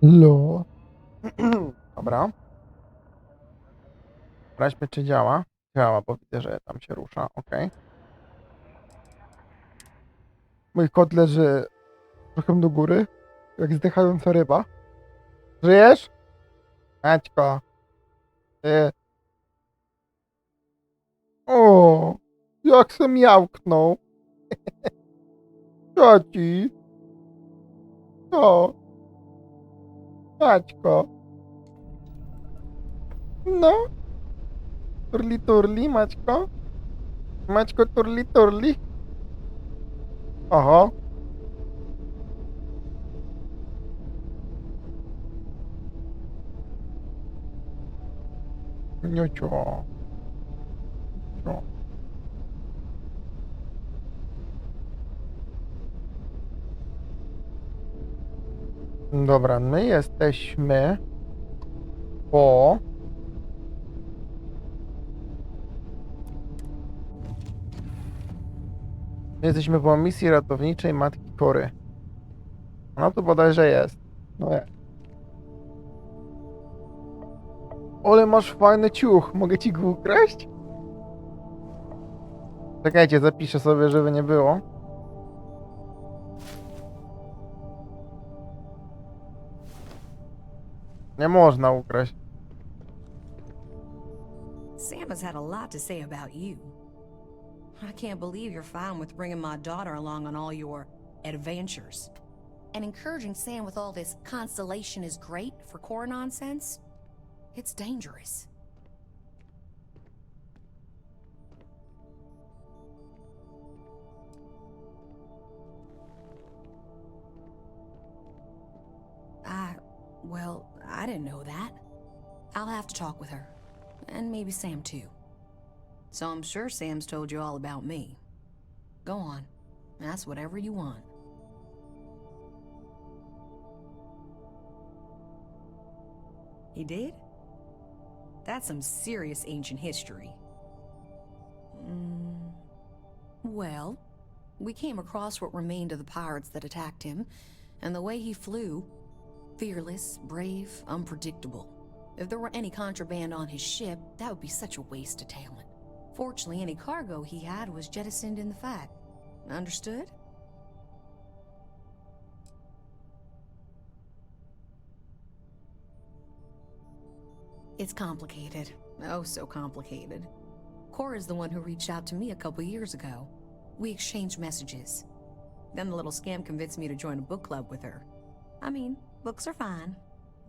Lo. Dobra. Sprawdźmy, czy działa. Działa, bo widzę, że tam się rusza. Ok. Mój kot leży trochę do góry, jak zdychająca ryba. Żyjesz? Maćko. Ty. O, jak se miałknął. Co ci? Co? Maćko. No. Turli, turli, Maćko. Maćko, turli, turli. Oho. Niucio. No. Dobra, my jesteśmy po... My jesteśmy po misji ratowniczej Matki Kory. Ona tu bodajże jest. No jest. Ale masz fajny ciuch, mogę ci go ukraść? Czekajcie, zapiszę sobie, żeby nie było. Nie można ukraść. Sam has had a lot to say about you. I can't believe you're fine with bringing my daughter along on all your adventures. And encouraging Sam with all this constellation is great for core nonsense? It's dangerous. Well, I didn't know that. I'll have to talk with her. And maybe Sam too. So I'm sure Sam's told you all about me. Go on. Ask whatever you want. He did? That's some serious ancient history. Well, we came across what remained of the pirates that attacked him, and the way he flew, fearless, brave, unpredictable. If there were any contraband on his ship, that would be such a waste of talent. Fortunately, any cargo he had was jettisoned in the fight. Understood? It's complicated. Oh, so complicated. Cora's the one who reached out to me a couple years ago. We exchanged messages. Then the little scam convinced me to join a book club with her. I mean, books are fine.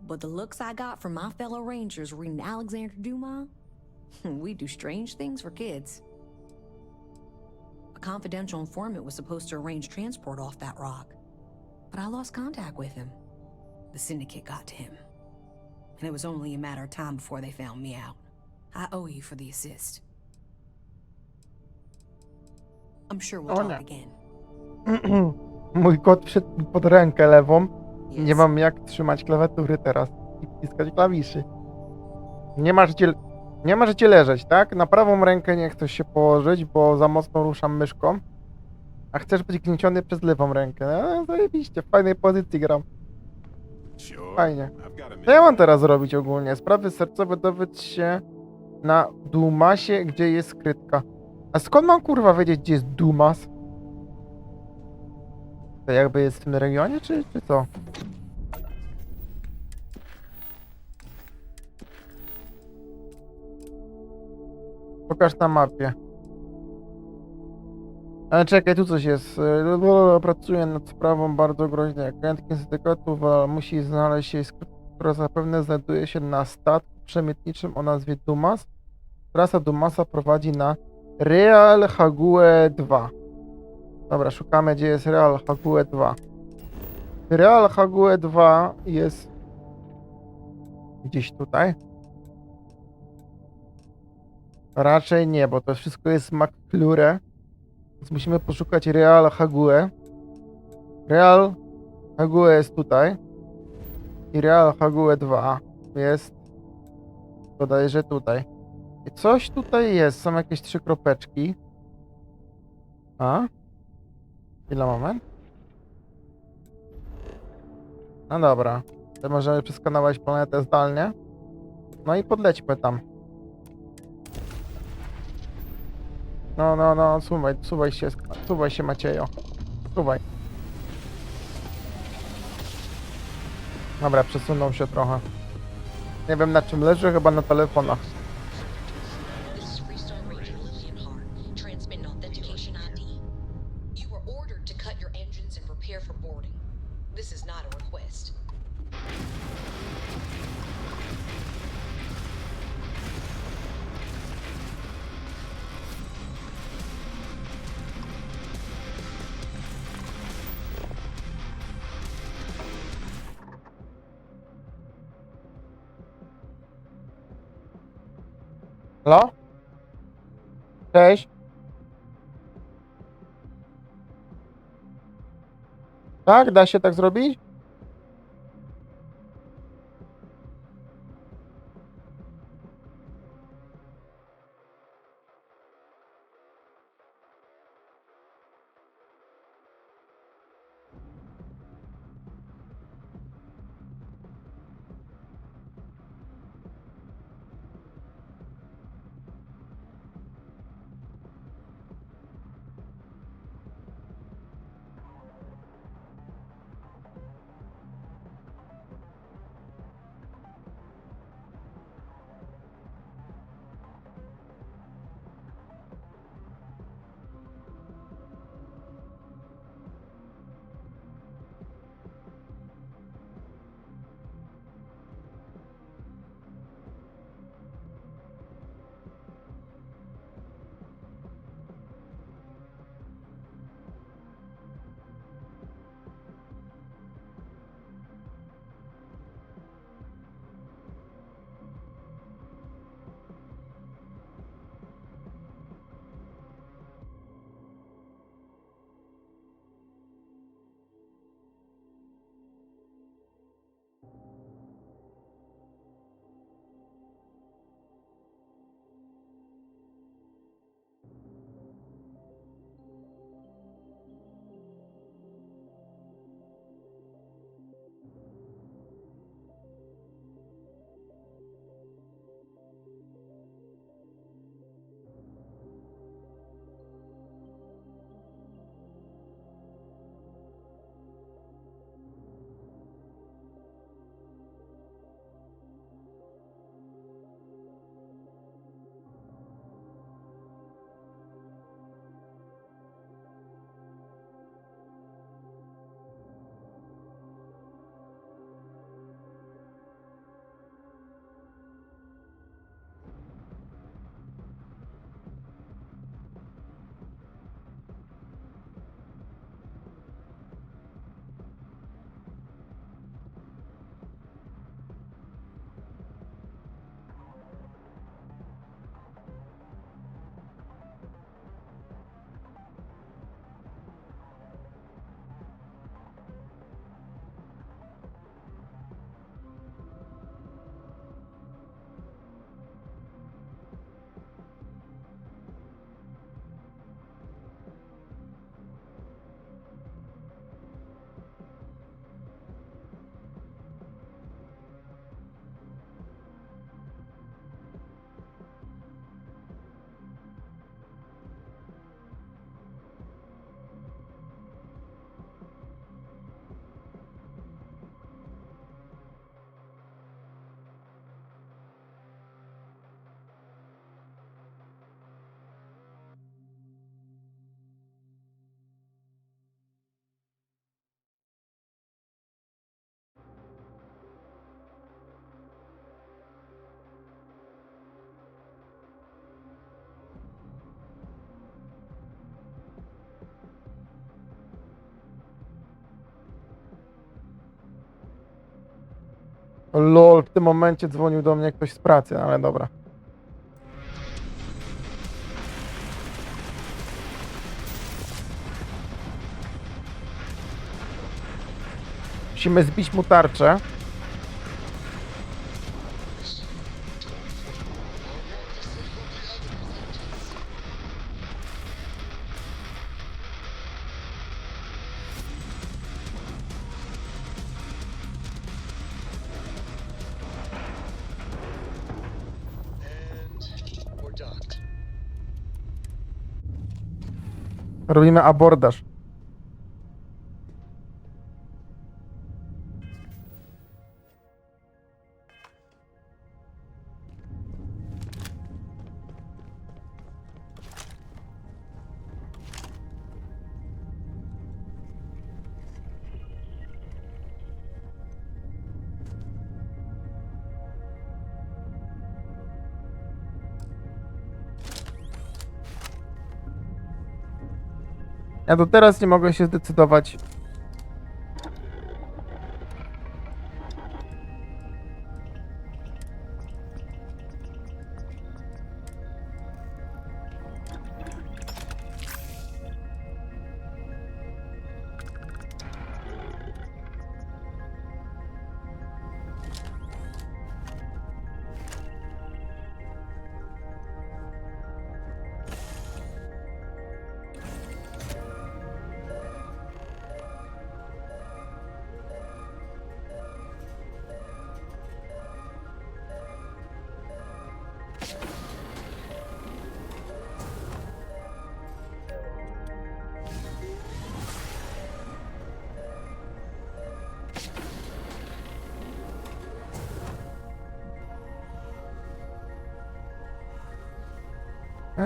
But the looks I got from my fellow rangers reading Alexander Dumas, we do strange things for kids. A confidential informant was supposed to arrange transport off that rock, but I lost contact with him. The syndicate got to him, and it was only a matter of time before they found me out. I owe you for the assist. I'm sure we'll talk again. Mój kot wszedł mi pod rękę lewą. Nie Yes. mam jak trzymać klawiatury teraz i wciskać klawiszy. Nie masz gdzie leżeć, tak? Na prawą rękę nie chcesz się położyć, bo za mocno ruszam myszką. A chcesz być gnieciony przez lewą rękę. Zajebiście, w fajnej pozycji gram. Fajnie. Co ja mam teraz robić ogólnie? Sprawy sercowe, dowiedz się na Dumasie, gdzie jest skrytka. A skąd mam kurwa wiedzieć, gdzie jest Dumas? To jakby jest w tym regionie, czy co? Pokaż na mapie. Ale czekaj, tu coś jest. Pracuję nad sprawą bardzo groźnej. Agentki syndykatu musi znaleźć się skrytkę, która zapewne znajduje się na statku przemytniczym o nazwie Dumas. Trasa Dumasa prowadzi na Real Hague 2. Dobra, szukamy, gdzie jest Real Hague 2. Real Hague 2 jest gdzieś tutaj. Raczej nie, bo to wszystko jest McClure. Więc musimy poszukać Real Hague. Real Hague jest tutaj. I Real Hague 2 jest bodajże tutaj. I coś tutaj jest. Są jakieś 3 kropeczki. A? Chwila, moment. No dobra. To możemy przeskanować planetę zdalnie. No i podlećmy tam. No, suwaj się Maciejo. Suwaj. Dobra, przesunął się trochę. Nie wiem na czym leży, chyba na telefonach. This is Freestone Ranger Lillian Hart, transmitting authentication ID. You were ordered to cut your engines and prepare for boarding. This is not a request. Halo? Cześć. Tak? Da się tak zrobić? Lol, w tym momencie dzwonił do mnie ktoś z pracy, ale dobra. Musimy zbić mu tarczę. Robimy abordaż. Ja do teraz nie mogę się zdecydować.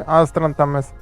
Astran tam jest.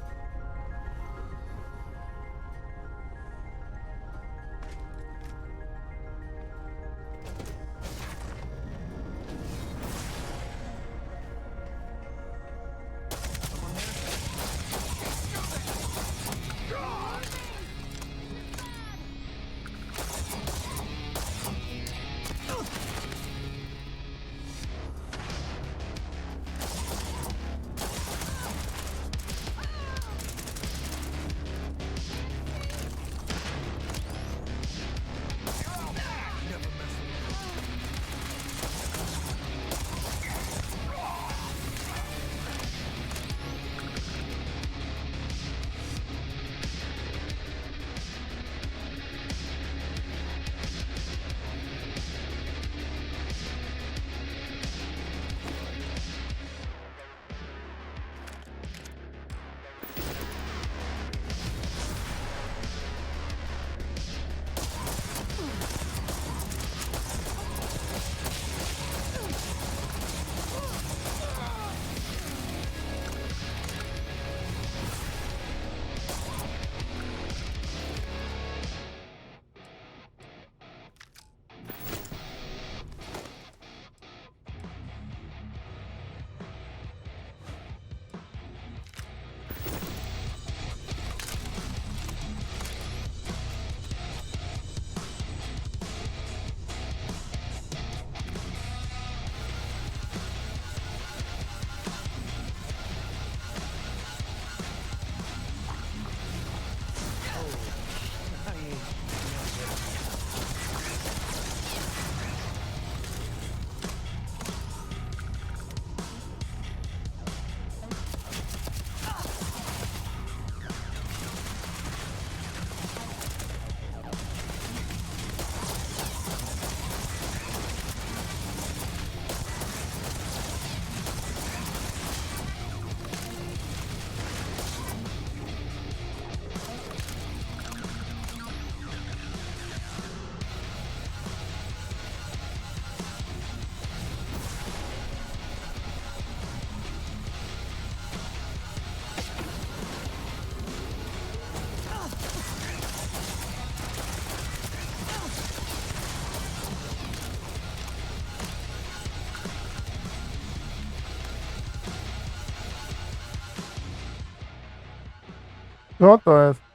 Co to jest?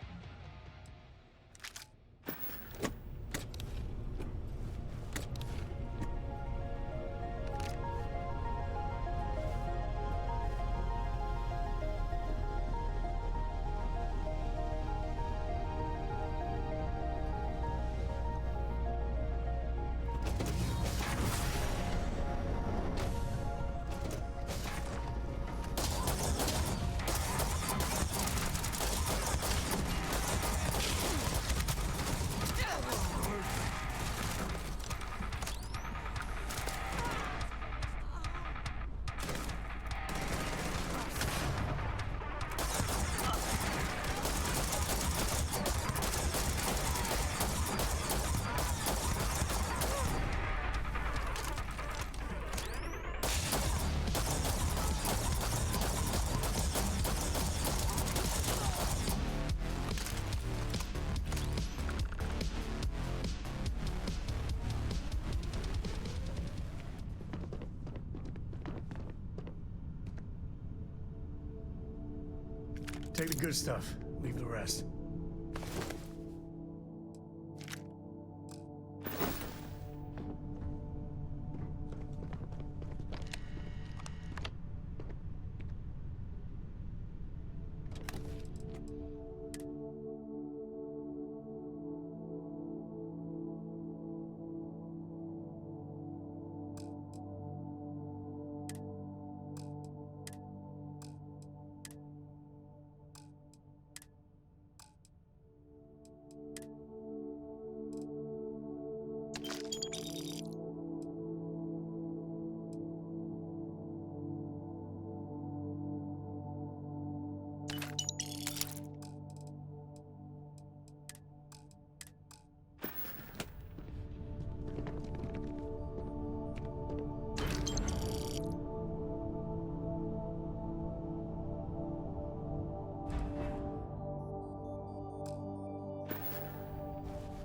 Take the good stuff. Leave the rest.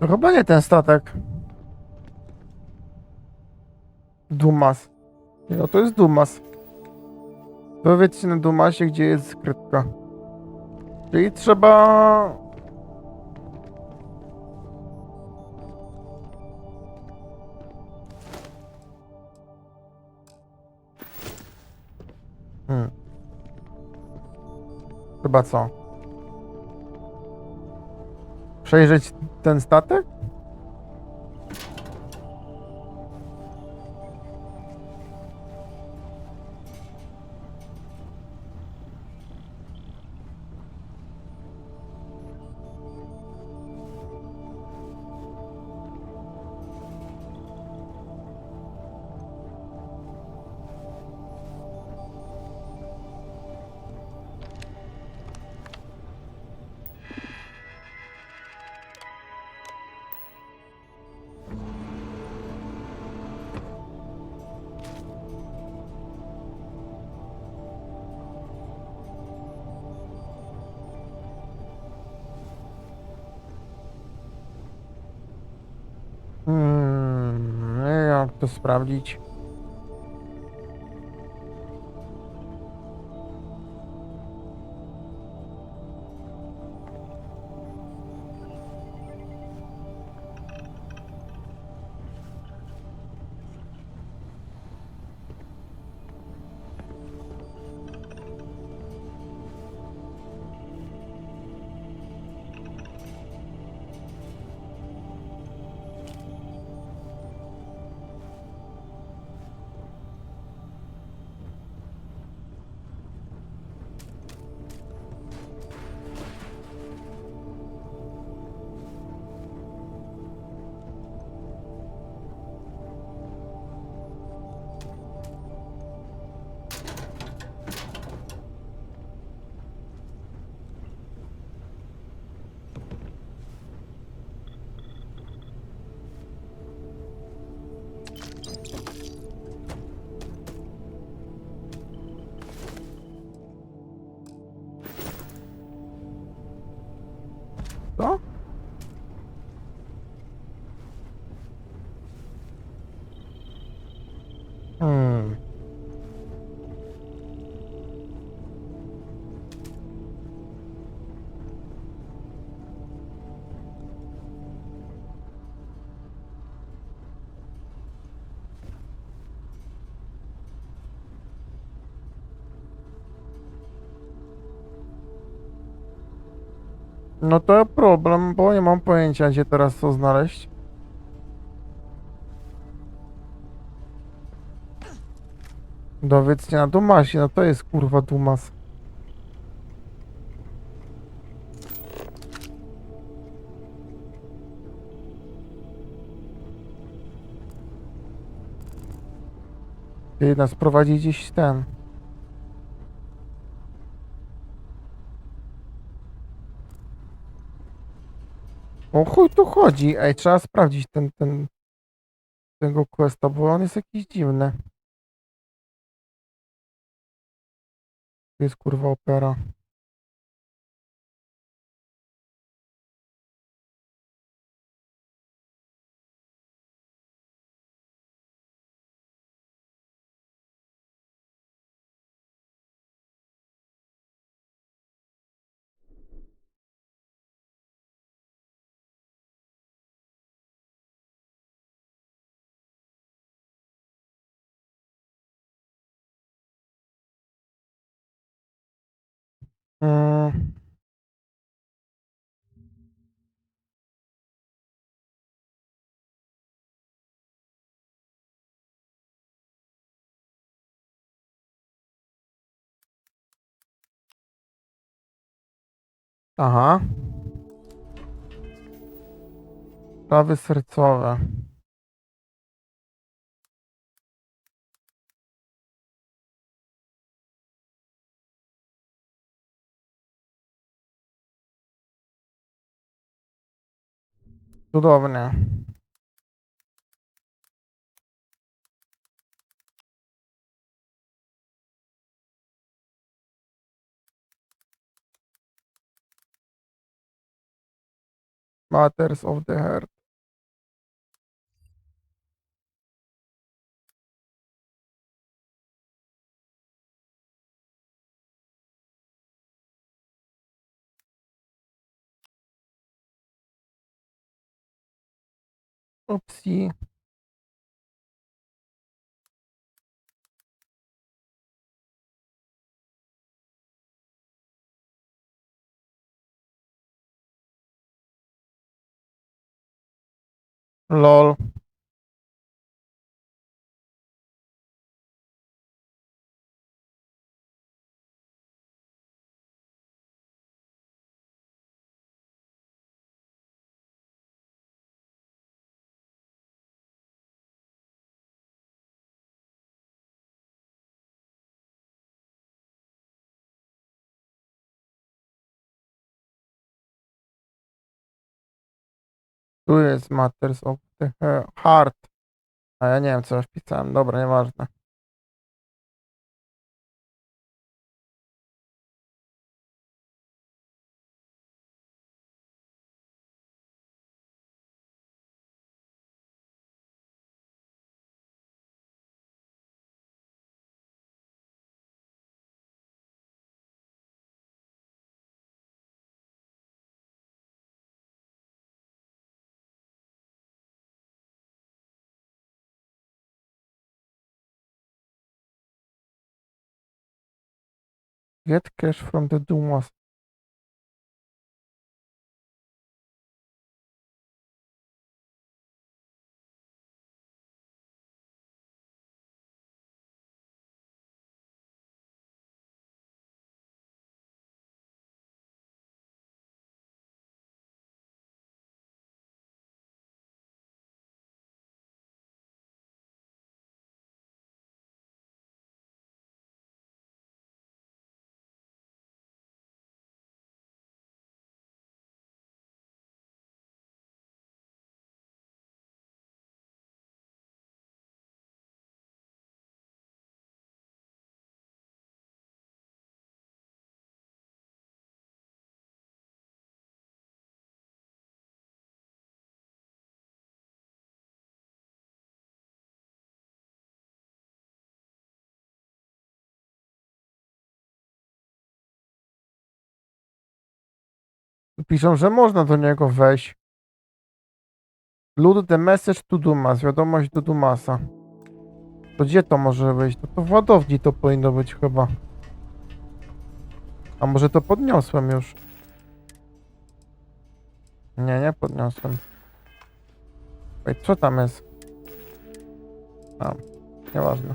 To chyba nie ten statek. Dumas. No to jest Dumas. Dowiedzcie na Dumasie, gdzie jest skrytka. Czyli trzeba... Chyba co? Przejrzeć ten statek? Jak to sprawdzić? Co? No to problem, bo nie mam pojęcia, gdzie teraz co znaleźć. Dowiedz się na Dumasie, no to jest kurwa Dumas. Ty nas prowadzi gdzieś ten. O chuj tu chodzi? Ej, trzeba sprawdzić tego questa, bo on jest jakiś dziwny. To jest kurwa opera. Mm. Aha. Sprawy sercowe. Cudownie. Matters of the Heart. Upsi. Lol. Tu jest Matters of the Heart. A ja nie wiem, co już pisałem. Dobra, nieważne. Get cash from the Dumas. Piszą, że można do niego wejść. Loot the message to Dumas. Wiadomość do Dumasa. To gdzie to może być? To w ładowni to powinno być chyba. A może to podniosłem już? Nie, nie podniosłem. Ej, co tam jest? A, nieważne.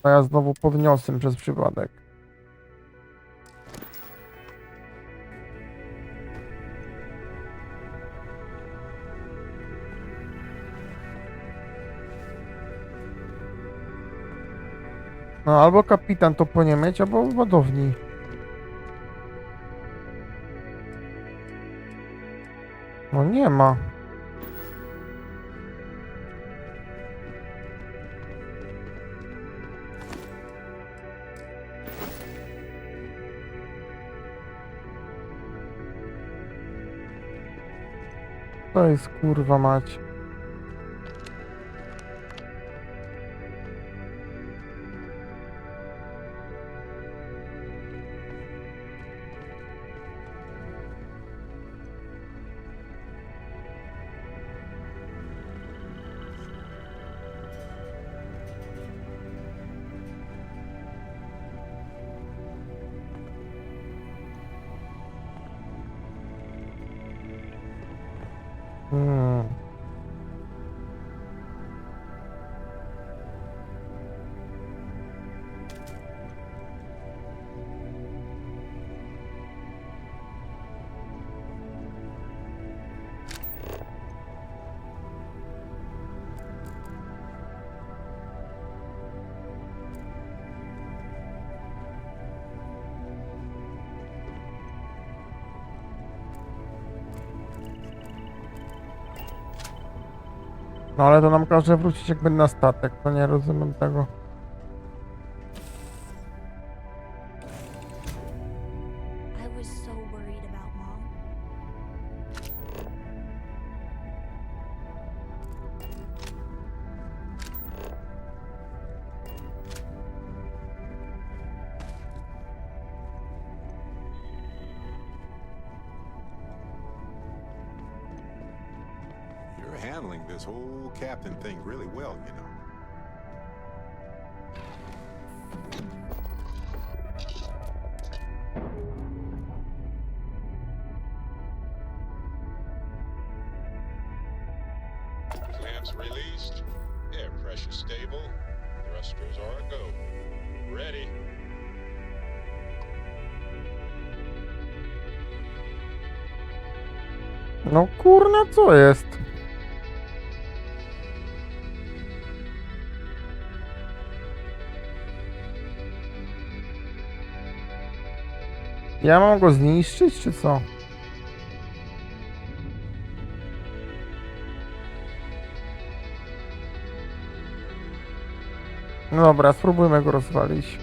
A ja znowu podniosłem przez przypadek. No albo kapitan to powinien mieć, albo w ładowni. No nie ma. To jest kurwa mać. No ale to nam każe wrócić jakby na statek, to nie rozumiem tego. I was so worried about Mom. You're handling this whole captain thing really well, you know. Clamps released. Air pressure stable. Thrusters are a go. Ready. No kurna, co jest? Ja mam go zniszczyć, czy co? No dobra, spróbujmy go rozwalić.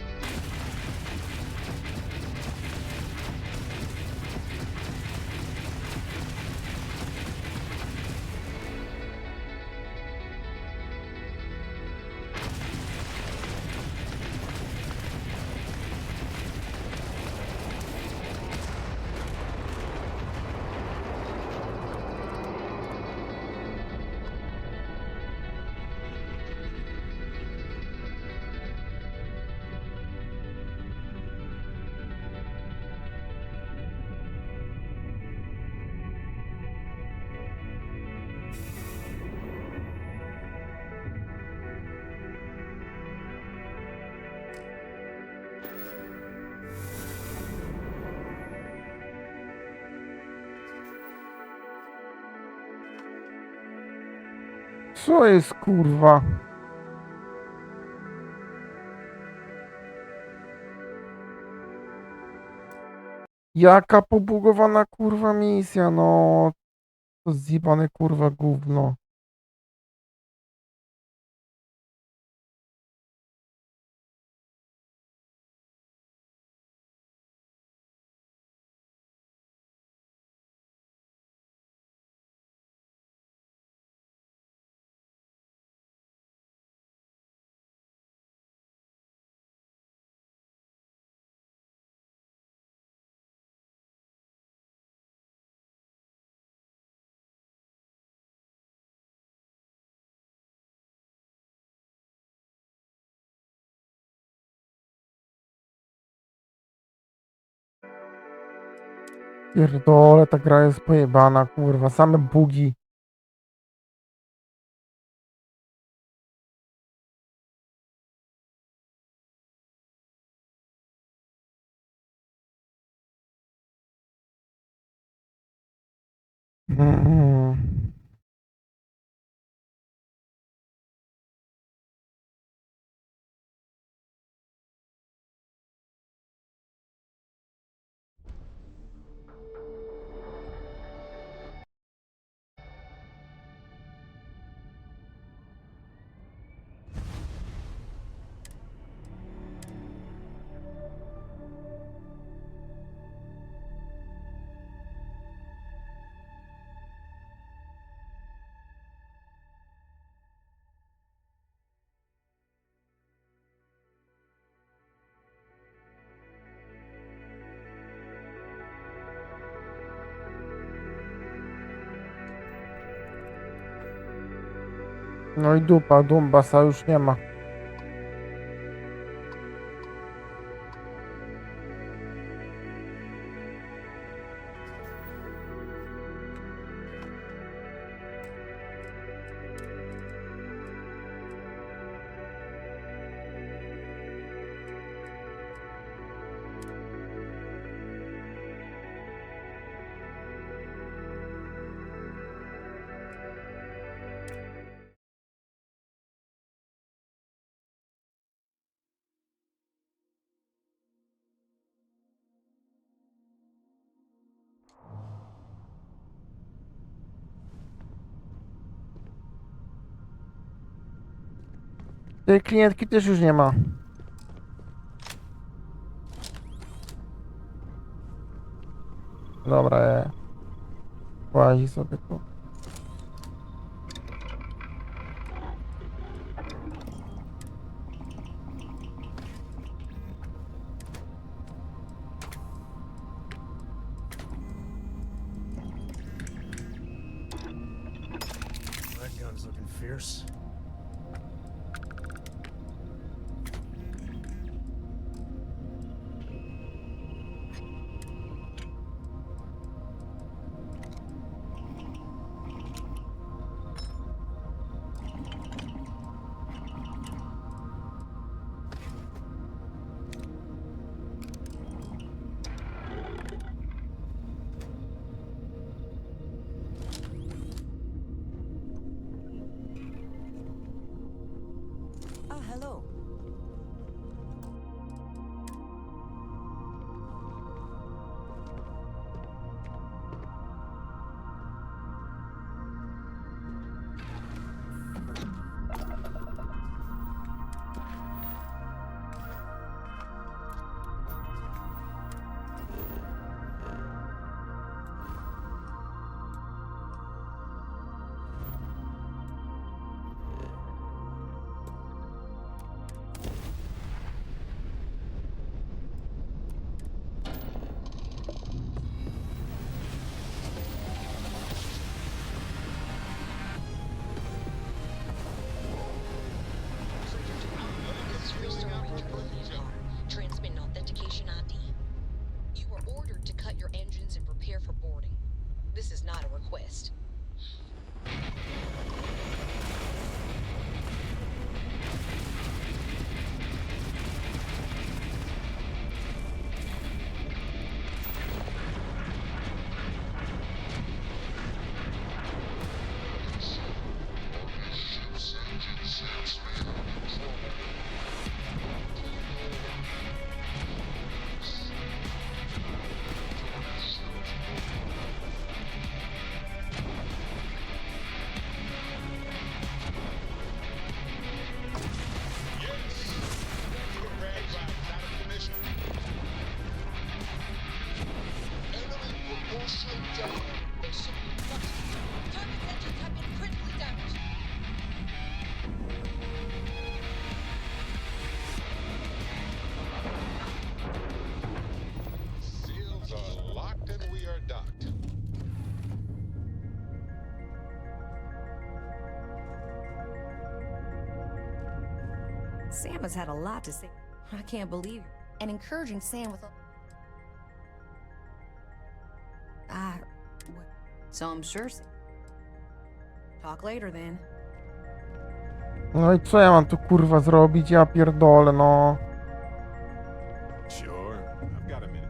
Co jest kurwa? Jaka pobugowana kurwa misja, no. To zjebane kurwa gówno. Pierdole, ta gra jest pojebana, kurwa, same bugi. Mm. No i dupa, Dumbasa już nie ma. Tej klientki też już nie ma. Dobra, łazi sobie tu. That gun's looking fierce. Ah, hello. This is Freestone Ranger Lillian Hart, transmitting authentication ID. You were ordered to cut your engines and prepare for boarding. This is not a request. Seals are locked and we are docked. Sam has had a lot to say. I can't believe it. And encouraging Sam with a... So I'm sure... Talk later then. No i co ja mam tu kurwa zrobić? Ja pierdolę, no. Sure, I've got a minute.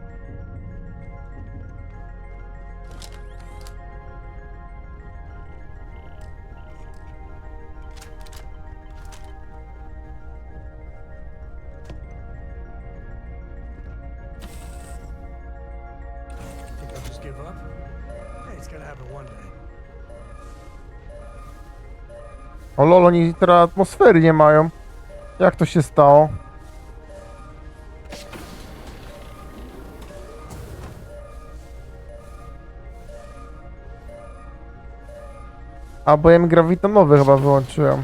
Think I'll just give up? Hey, it's gotta happen one day. O lol, oni teraz atmosfery nie mają. Jak to się stało? A bo ja mi grawitonowy chyba wyłączyłem.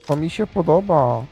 To mi się podoba.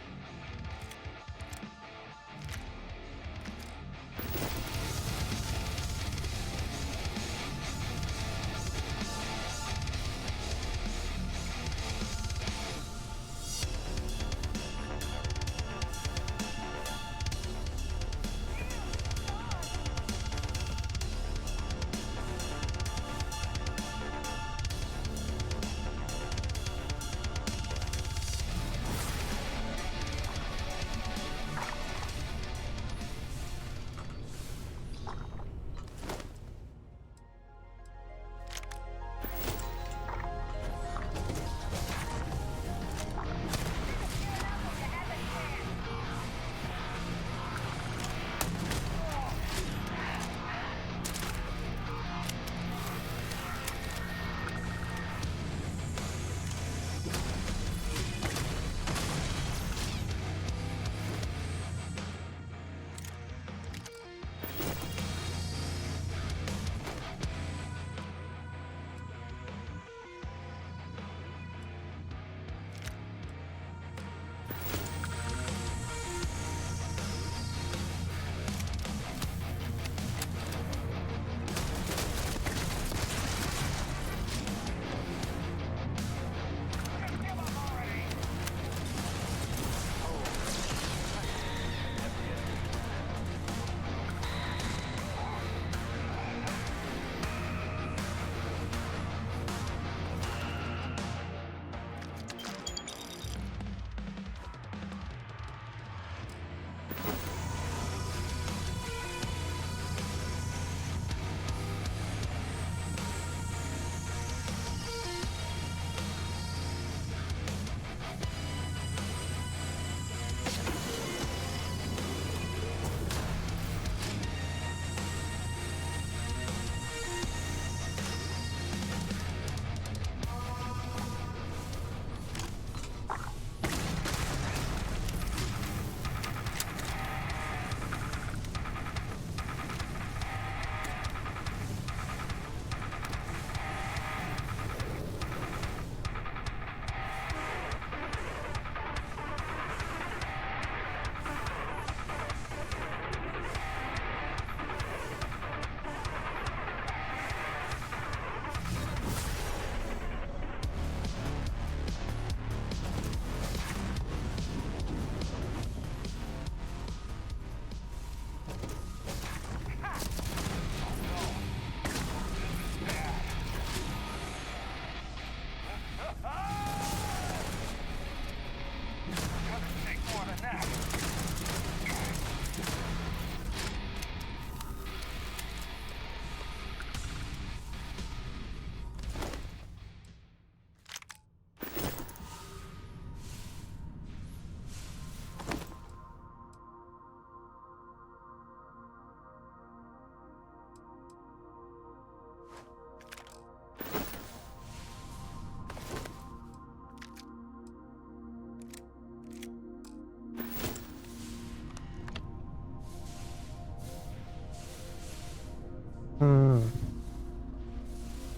Hmm.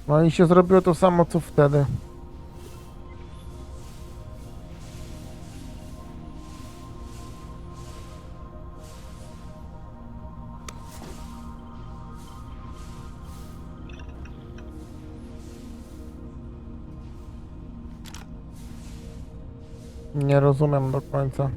No i się zrobiło to samo co wtedy. Nie rozumiem do końca.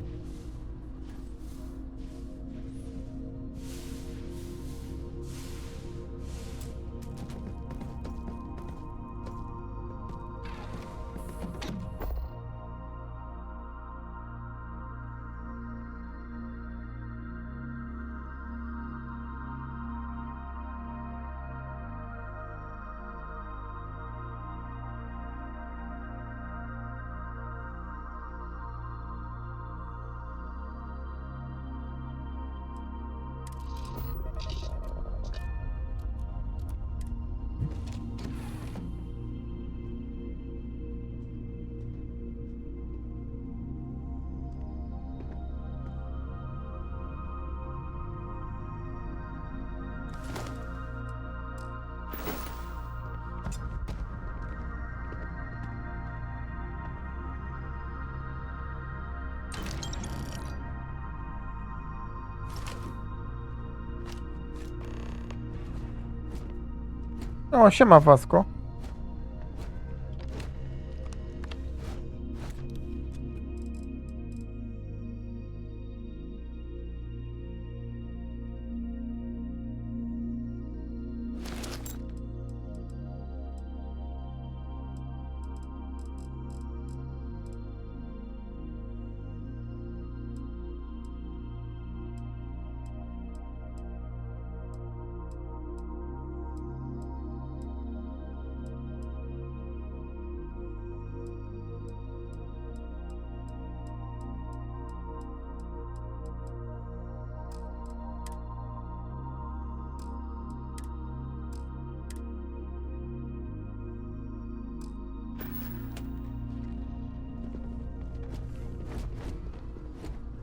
O, siema Wasko.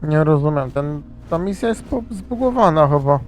Nie rozumiem, ta misja jest zbugowana chyba.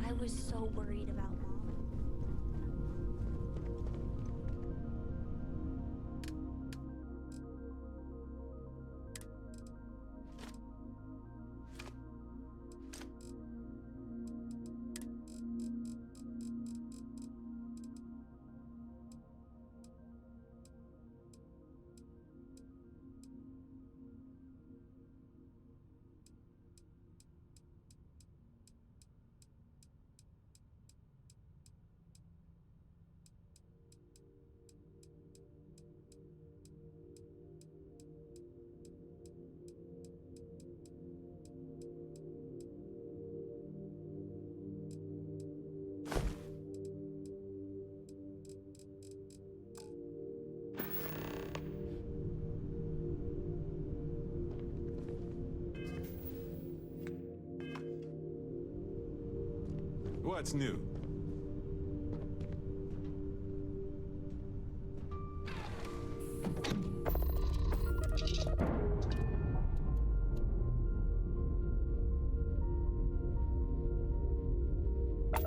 I was so worried about Mom. What's new?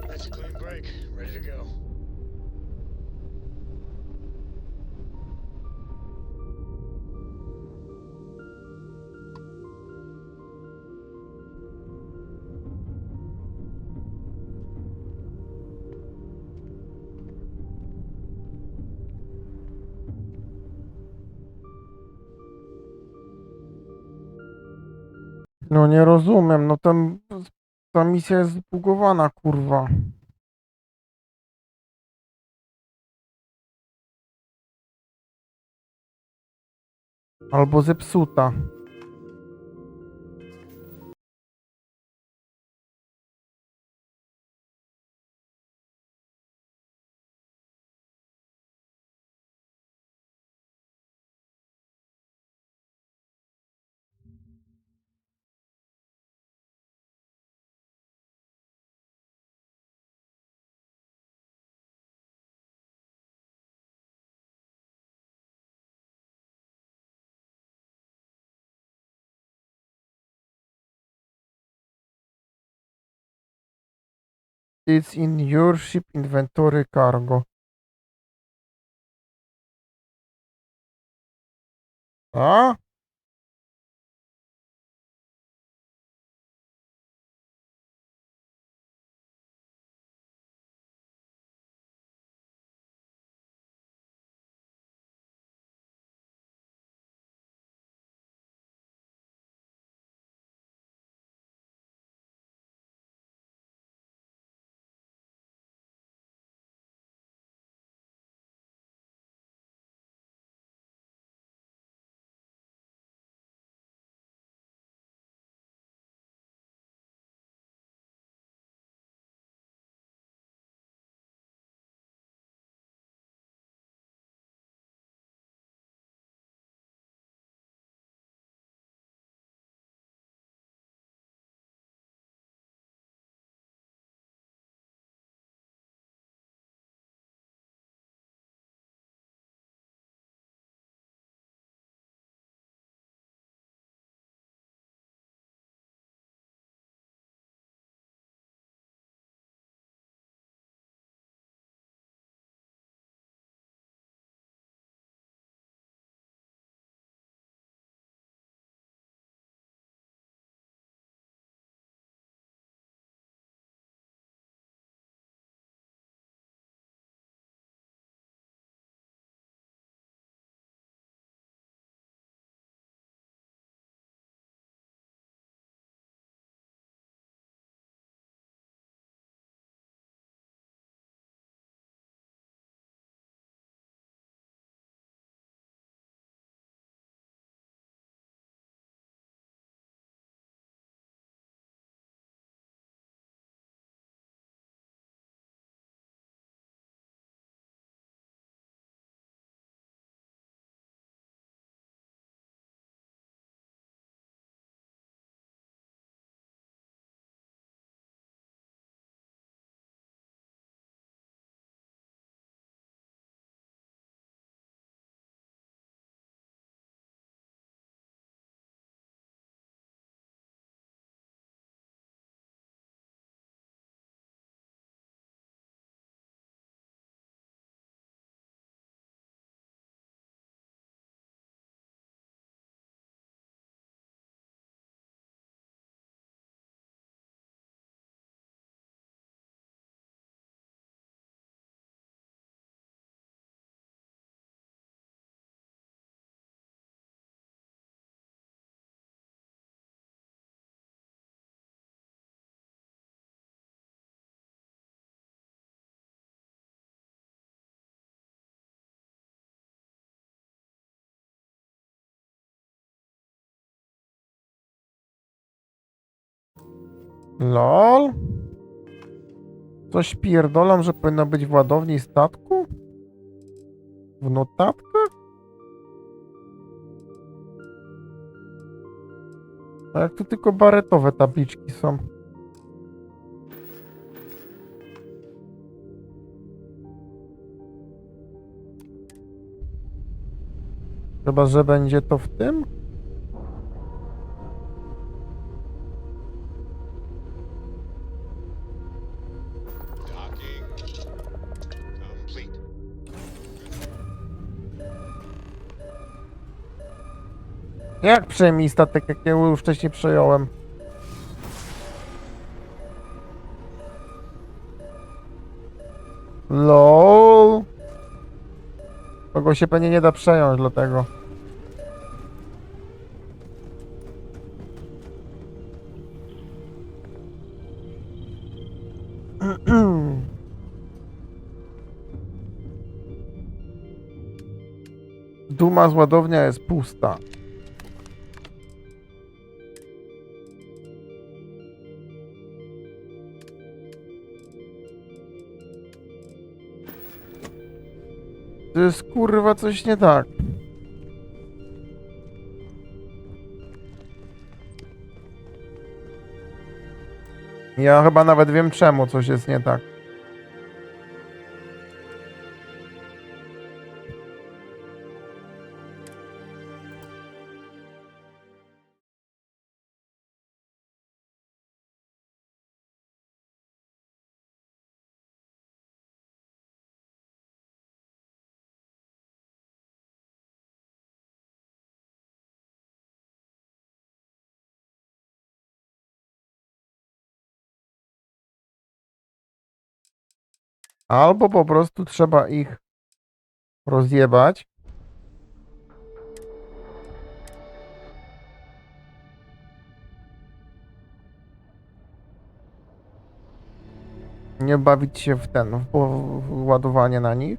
That's a clean break. Ready to go. No nie rozumiem, no ta misja jest zbugowana, kurwa. Albo zepsuta. It's in your ship inventory cargo. A? LOL? Coś pierdolam, że powinno być w ładowni statku? W notatkach? A jak tu tylko baretowe tabliczki są. Chyba, że będzie to w tym? Docking complete. Jak przejmij statek, jak ja już wcześniej przejąłem? LOL. Kogo się pewnie nie da przejąć dlatego. Duma z ładownia jest pusta. To jest kurwa coś nie tak. Ja chyba nawet wiem czemu coś jest nie tak. Albo po prostu trzeba ich rozjebać. Nie bawić się w w ładowanie na nich.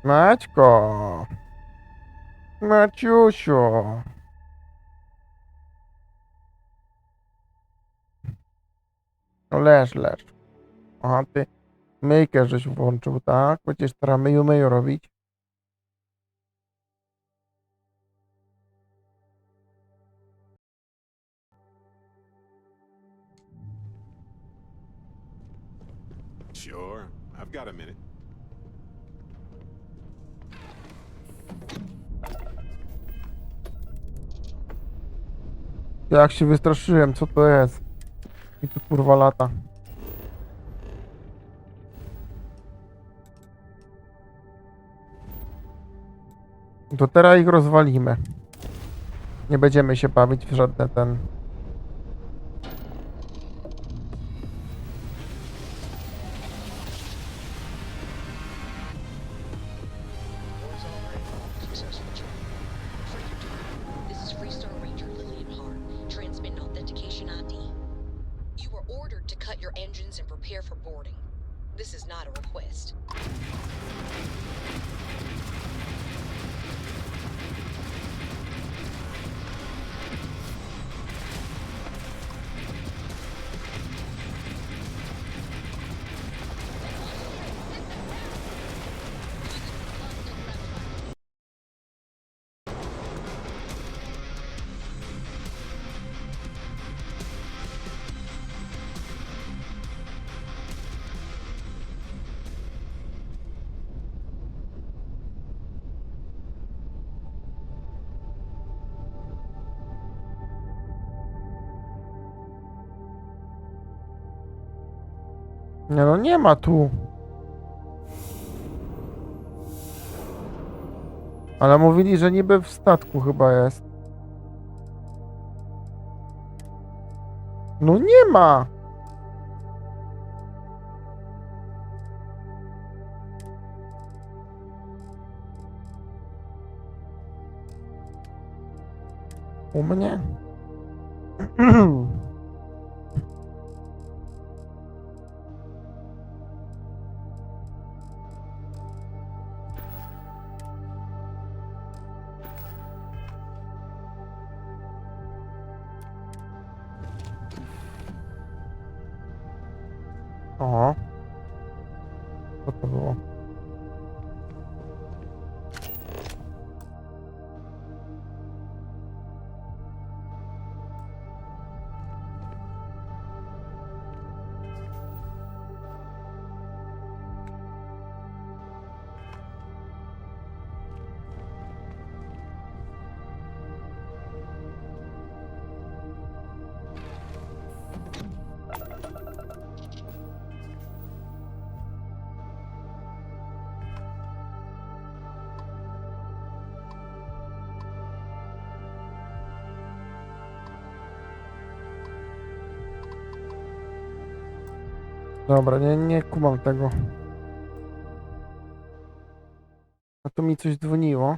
Maćko! Maciusiu! No leż. Aha, ty myjkę żeś włączył, tak? Będziesz teraz myju robić. Sure, I've got a minute. Jak się wystraszyłem, co to jest? I tu kurwa lata. To teraz ich rozwalimy. Nie będziemy się bawić w żadne ten... This is Freestar Ranger Lillian Hart, transmitting authentication ID. You were ordered to cut your engines and prepare for boarding. This is not a request. Nie no, nie ma tu. Ale mówili, że niby w statku chyba jest. No nie ma! U mnie? O. Co to było? Dobra, nie kumam tego. A tu mi coś dzwoniło.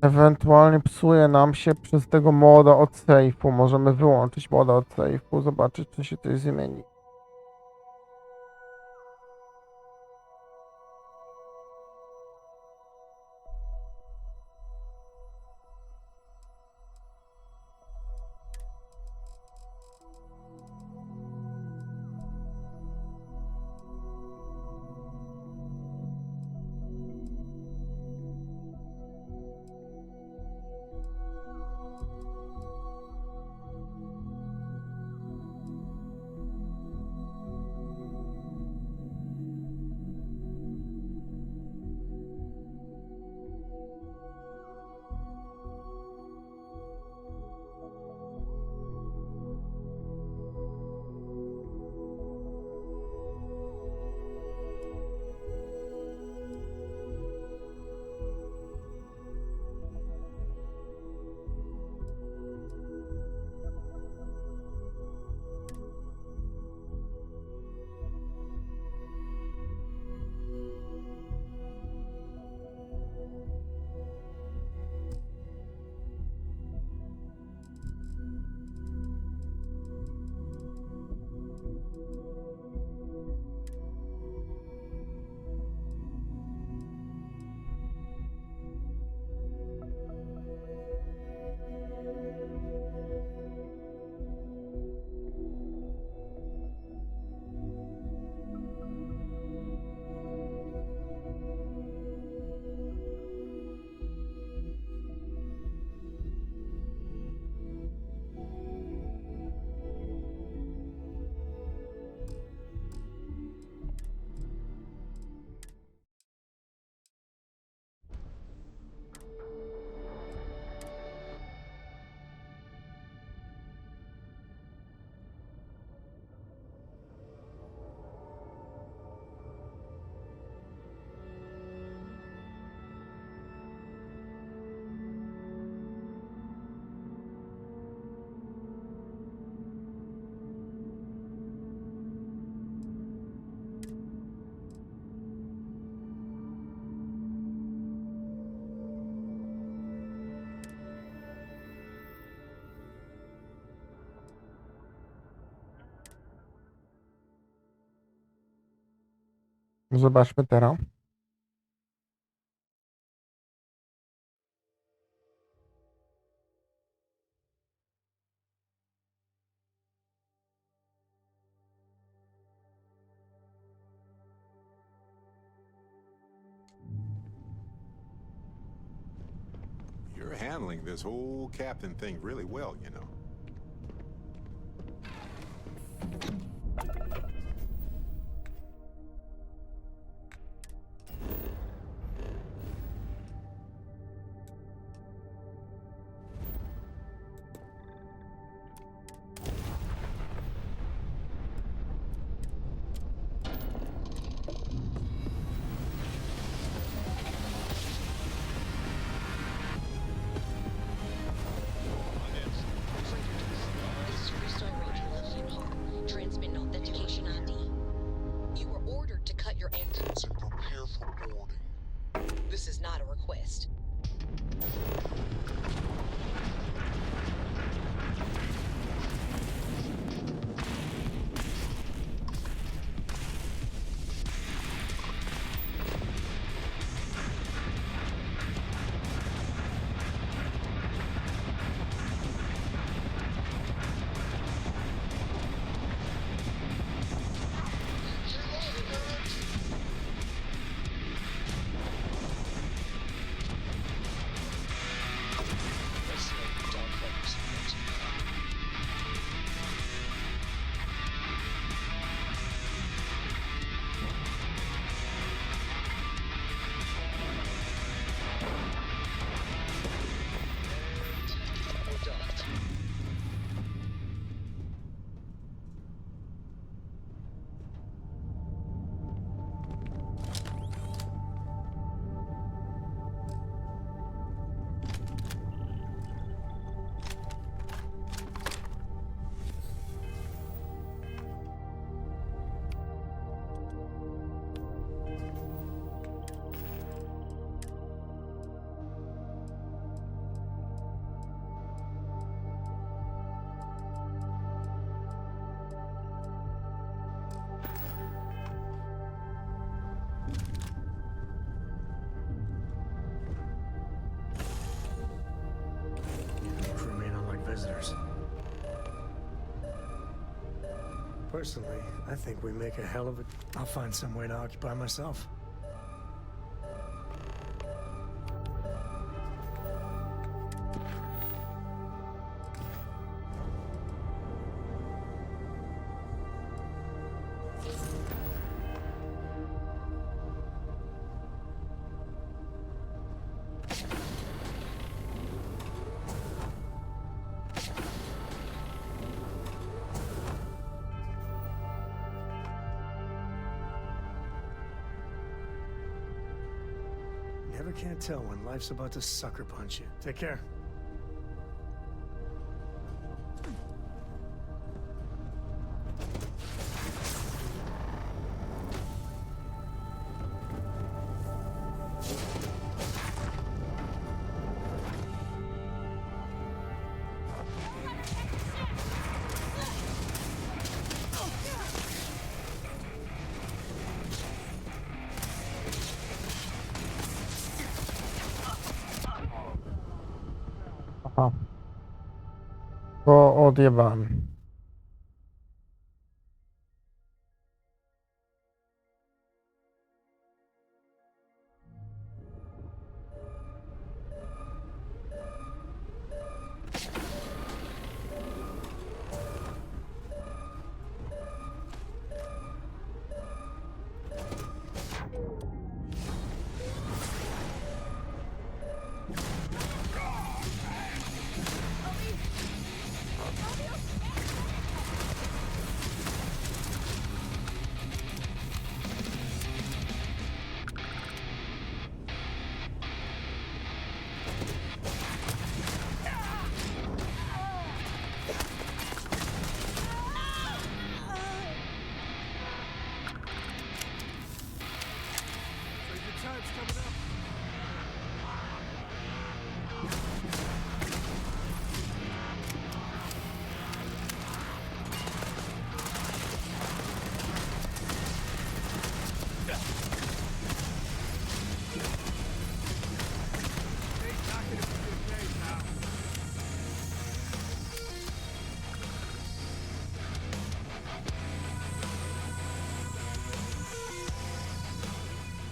Ewentualnie psuje nam się przez tego moda od sejfu. Możemy wyłączyć moda od sejfu, zobaczyć, czy się coś zmieni. Zobaczmy teraz. You're handling this whole captain thing really well, you know. On this. Looks Personally, I think we make a hell of a... I'll find some way to occupy myself. Never can't tell when life's about to sucker punch you. Take care. Aha. To odjebałem.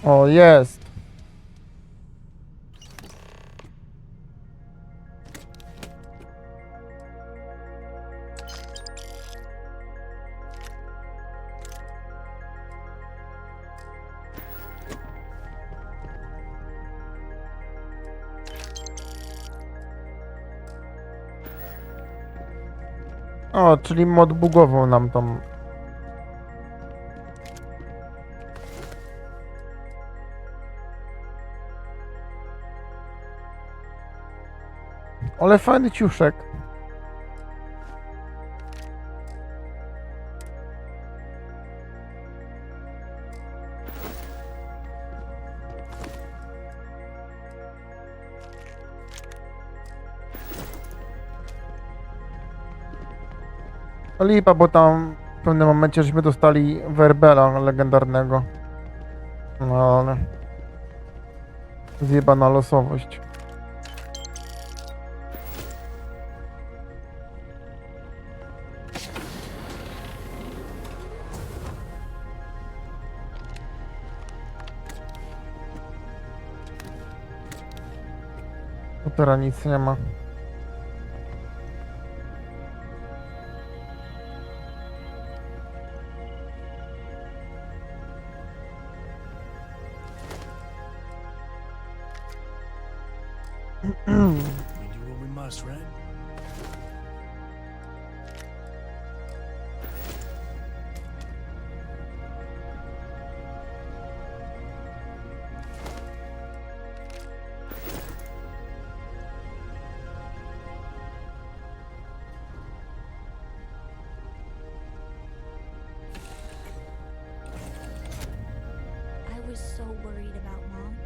O, jest. O, czyli mod bugował nam tą. Ale fajny ciuszek. Lipa, bo tam w pewnym momencie żeśmy dostali werbela legendarnego. No ale... zjebana losowość. Tu teraz nic nie ma. We do what we must, right? I was so worried about Mom.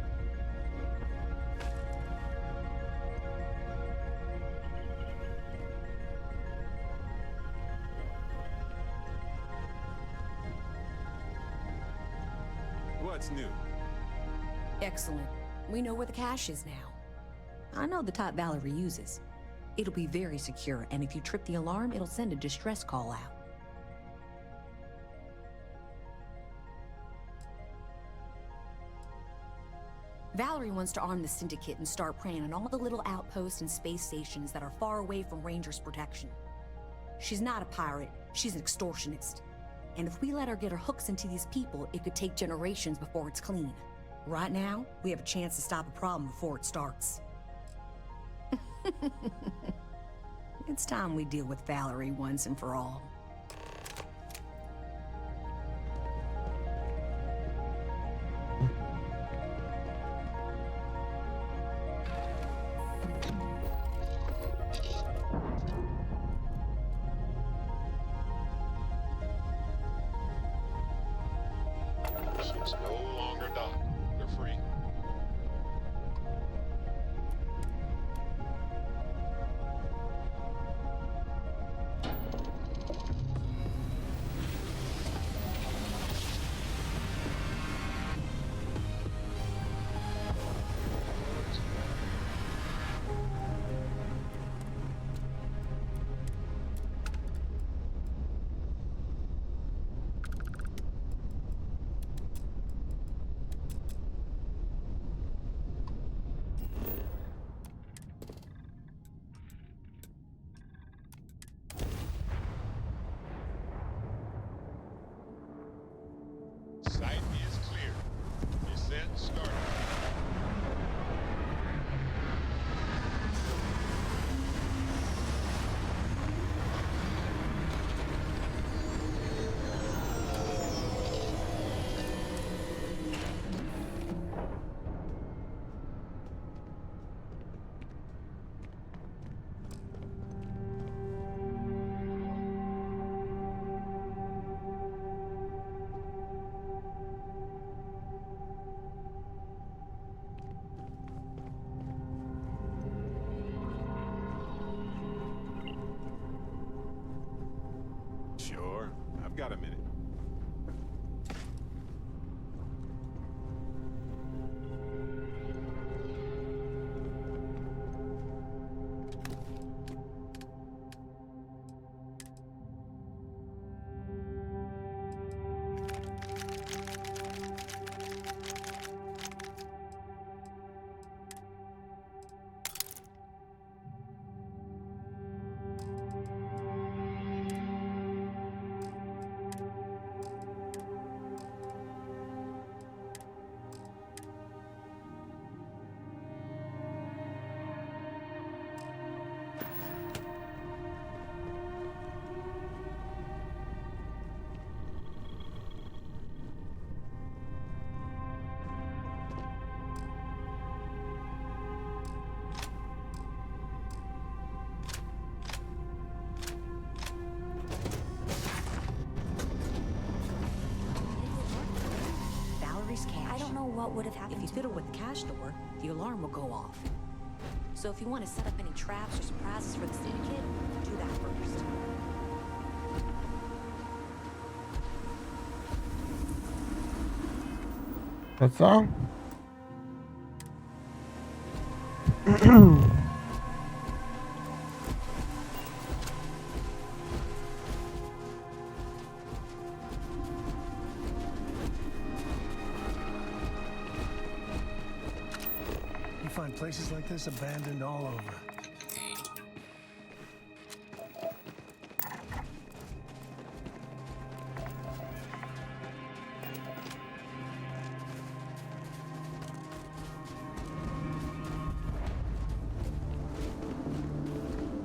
What's new? Excellent. We know where the cache is now. I know the type Valerie uses. It'll be very secure, and if you trip the alarm, it'll send a distress call out. Valerie wants to arm the Syndicate and start preying on all the little outposts and space stations that are far away from Rangers' protection. She's not a pirate, she's an extortionist. And if we let her get her hooks into these people, it could take generations before it's clean. Right now, we have a chance to stop a problem before it starts. It's time we deal with Valerie once and for all. Ships no longer dock. They're free. Sight is clear. Descent started. Sure, I've got a minute. Valerie's cash. I don't know what would have happened. If you fiddle with the cash door, the alarm will go off. So if you want to set up any traps or surprises for the Syndicate, do that first. To co? You find places like this abandoned all over.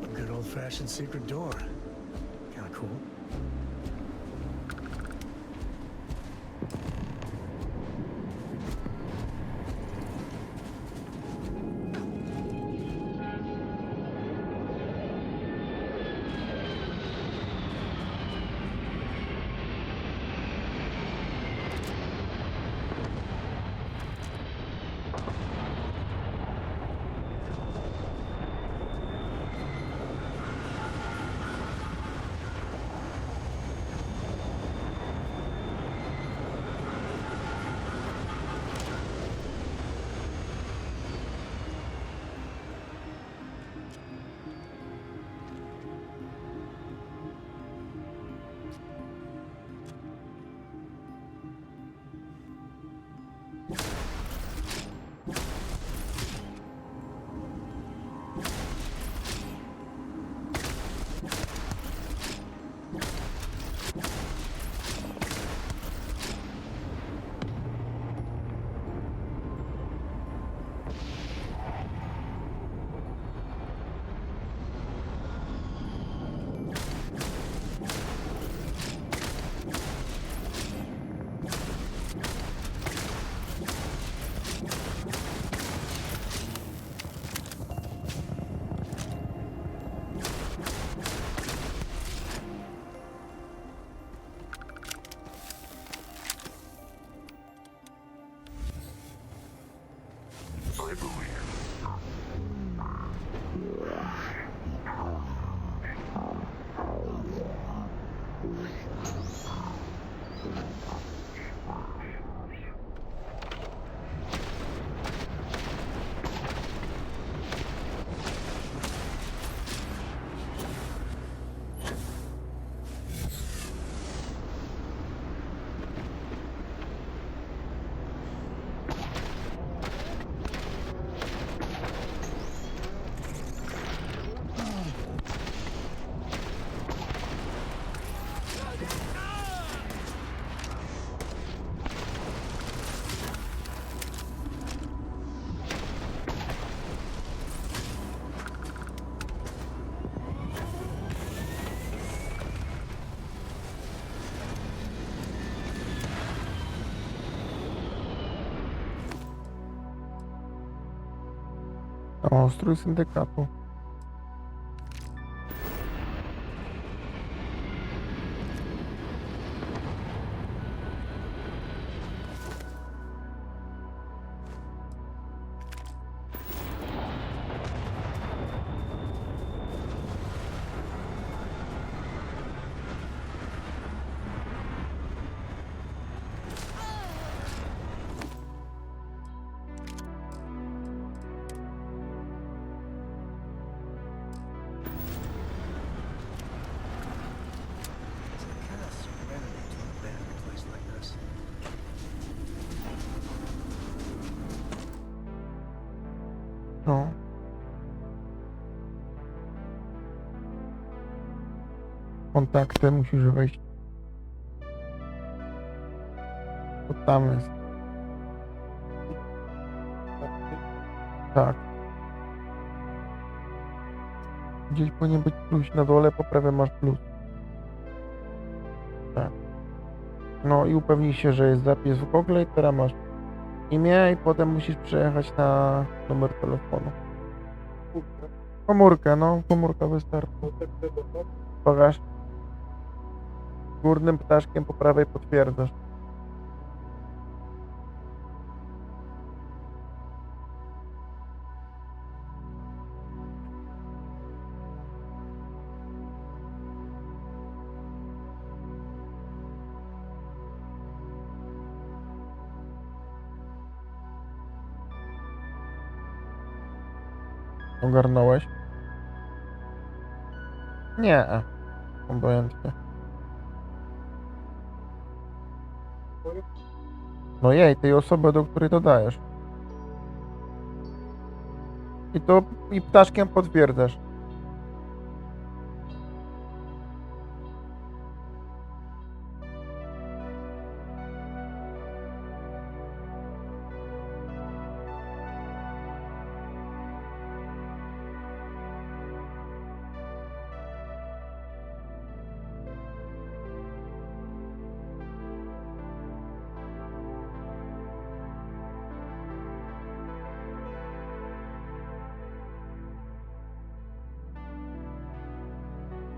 A good old-fashioned secret door. Kinda cool. O, strój syndykatu. Kind of serenity to abandon a place like this. No. Kontakty musisz wejść. To tam jest. Tak. Gdzieś powinien być plus na dole, po prawej masz plus. Tak. No i upewnij się, że jest zapis w Google i teraz masz imię i potem musisz przejechać na numer telefonu. Komórkę, no, komórka wystarczy. Pokaż. Górnym ptaszkiem po prawej potwierdzasz. Ogarnąłeś? Nie. Obojętnie. No jej, tej osoby, do której to dajesz. I ptaszkiem potwierdzasz.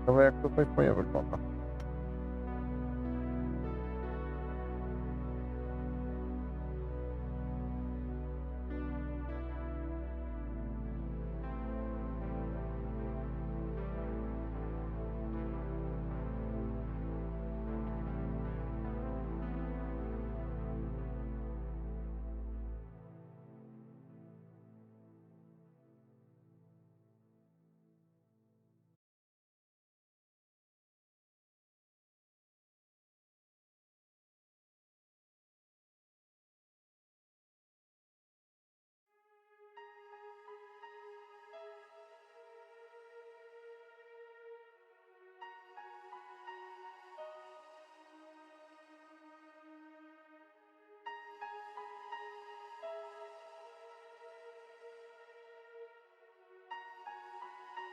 Ciekawe, jak tutaj twoje wygląda.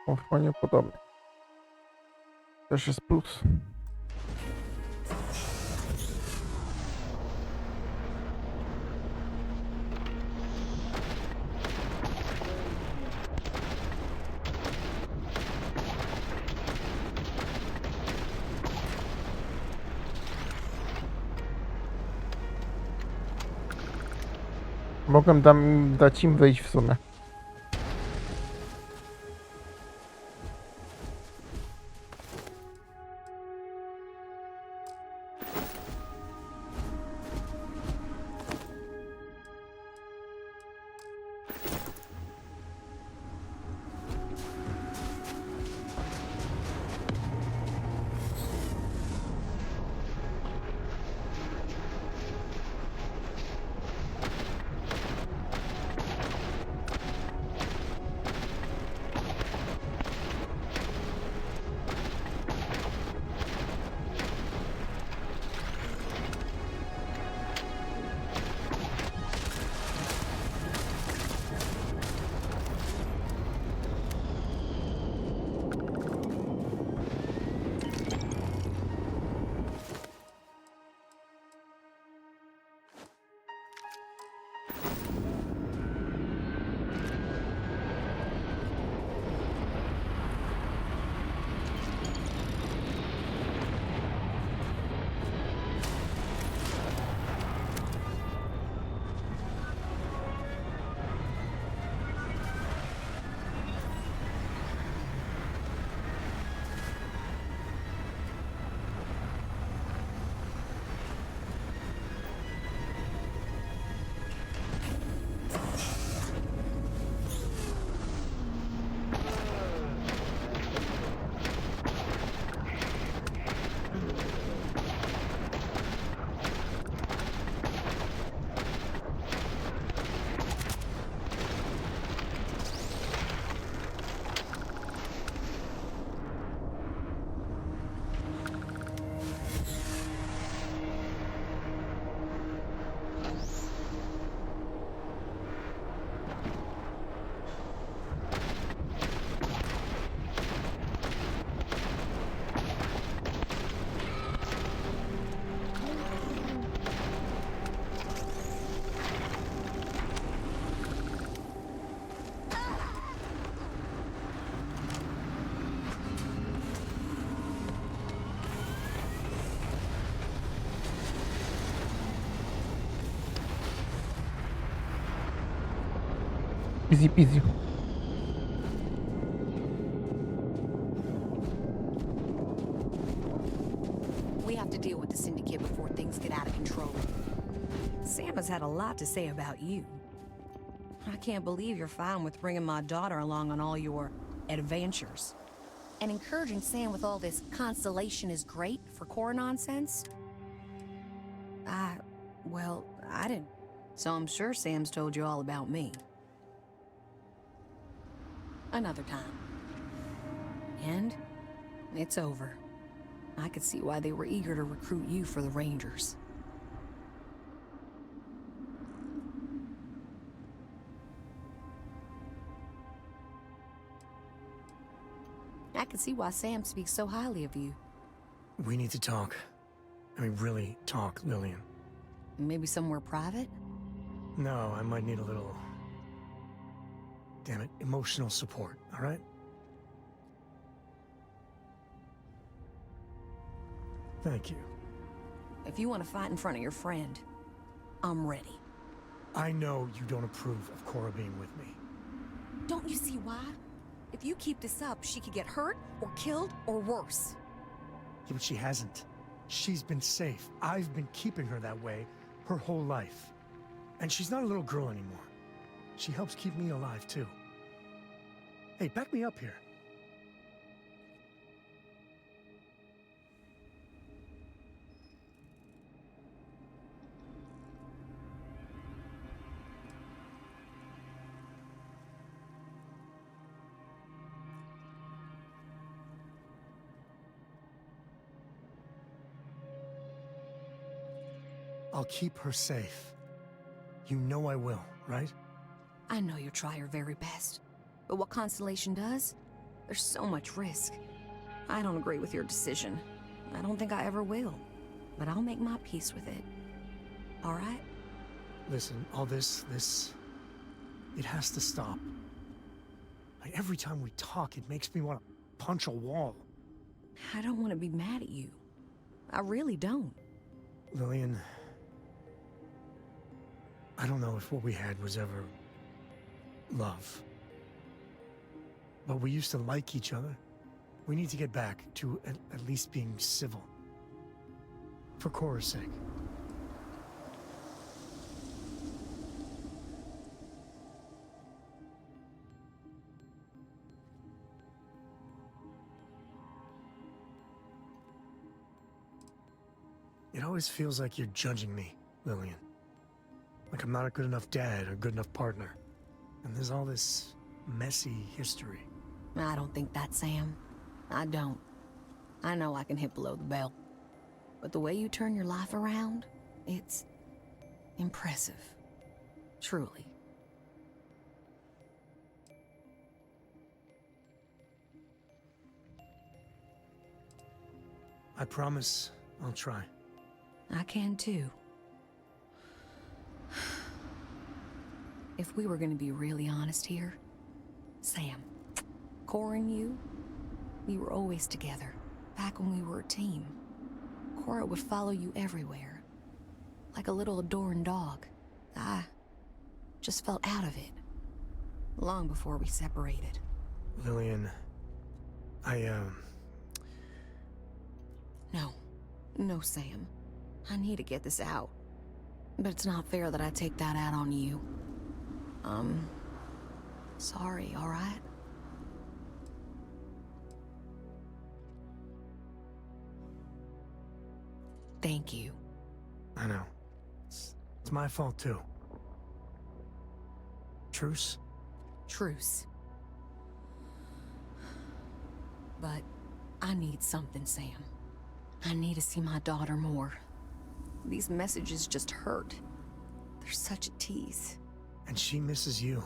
O, fajnie podobnie. Też jest plus. Mogłem dać im wyjść w sumie. Easy peasy. We have to deal with the Syndicate before things get out of control. Sam has had a lot to say about you. I can't believe you're fine with bringing my daughter along on all your adventures. And encouraging Sam with all this constellation is great for core nonsense? Well, I didn't. So I'm sure Sam's told you all about me. Another time. And it's over. I could see why they were eager to recruit you for the Rangers. I can see why Sam speaks so highly of you. We need to talk. I mean, really talk, Lillian. Maybe somewhere private? No, I might need a little... damn it, emotional support, all right? Thank you. If you want to fight in front of your friend, I'm ready. I know you don't approve of Cora being with me. Don't you see why? If you keep this up, she could get hurt, or killed, or worse. Yeah, but she hasn't. She's been safe. I've been keeping her that way her whole life. And she's not a little girl anymore. She helps keep me alive, too. Hey, back me up here. I'll keep her safe. You know I will, right? I know you try your very best. But what Constellation does, there's so much risk. I don't agree with your decision. I don't think I ever will. But I'll make my peace with it. All right? Listen, all this, it has to stop. Like, every time we talk, it makes me want to punch a wall. I don't want to be mad at you. I really don't. Lillian, I don't know if what we had was ever love. But we used to like each other. We need to get back to at least being civil. For Cora's sake. It always feels like you're judging me, Lillian. Like I'm not a good enough dad or good enough partner. And there's all this messy history. I don't think that, Sam. I don't. I know I can hit below the belt. But the way you turn your life around, it's impressive. Truly. I promise I'll try. I can too. If we were gonna be really honest here, Sam, Cora and you, we were always together, back when we were a team. Cora would follow you everywhere, like a little adoring dog. I just felt out of it, long before we separated. Lillian, No, Sam. I need to get this out. But it's not fair that I take that out on you. Sorry, all right? Thank you. I know. It's my fault too. Truce? Truce. But I need something, Sam. I need to see my daughter more. These messages just hurt. They're such a tease. And she misses you.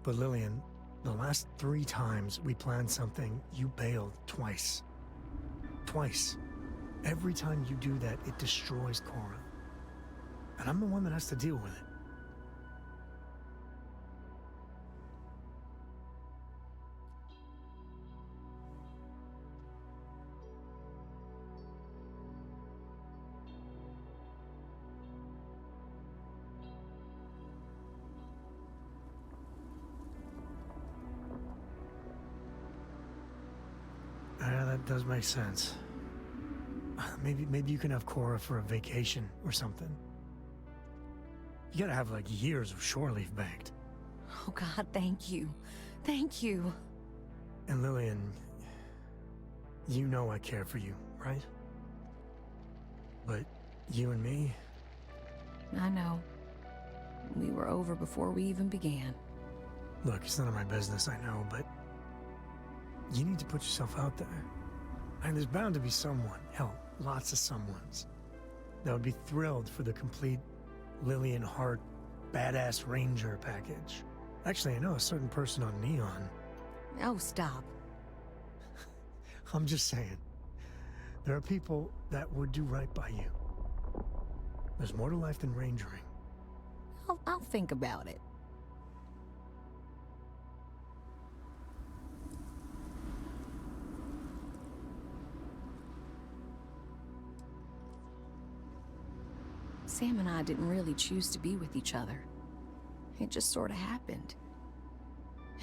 But Lillian, the last 3 times we planned something, you bailed twice. Twice. Every time you do that, it destroys Cora. And I'm the one that has to deal with it. does make sense. Maybe you can have Cora for a vacation or something. You gotta have like years of shore leave banked. Oh God, thank you. Thank you. And Lillian, you know I care for you, right? But you and me, I know. We were over before we even began. look, it's none of my business, I know, but you need to put yourself out there. And there's bound to be someone, hell, lots of someones, that would be thrilled for the complete Lillian Hart badass ranger package. Actually, I know a certain person on Neon. Oh, stop. I'm just saying, there are people that would do right by you. There's more to life than rangering. I'll think about it. Sam and I didn't really choose to be with each other. It just sort of happened.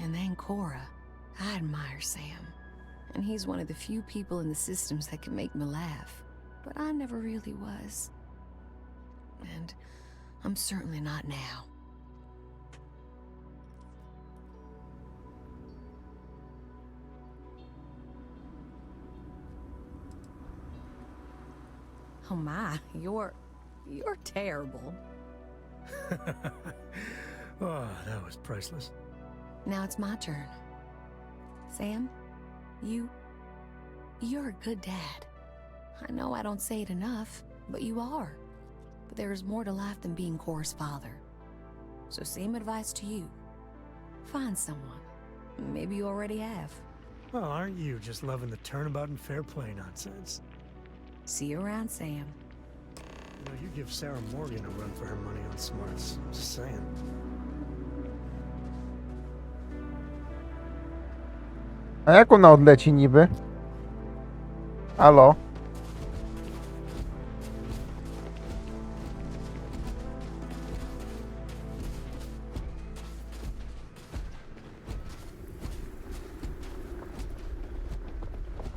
And then Cora. I admire Sam. And he's one of the few people in the systems that can make me laugh. But I never really was. And I'm certainly not now. Oh my, you're terrible. Oh, that was priceless. Now it's my turn. Sam, you're a good dad. I know I don't say it enough, but you are. But there is more to life than being Cora's father. So same advice to you. Find someone. Maybe you already have. Well, aren't you just loving the turnabout and fair play nonsense? See you around, Sam. You know, you give Sarah Morgan a run for her money on smarts. Just saying. A jak ona odleci niby? Halo?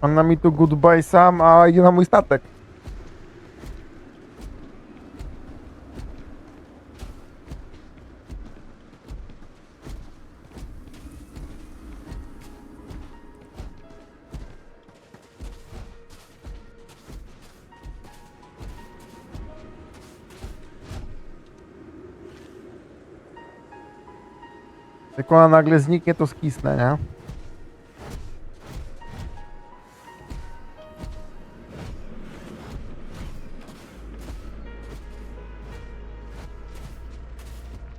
Ona mi tu goodbye sam, a idzie na mój statek. Jak ona nagle zniknie, to skisnę, nie?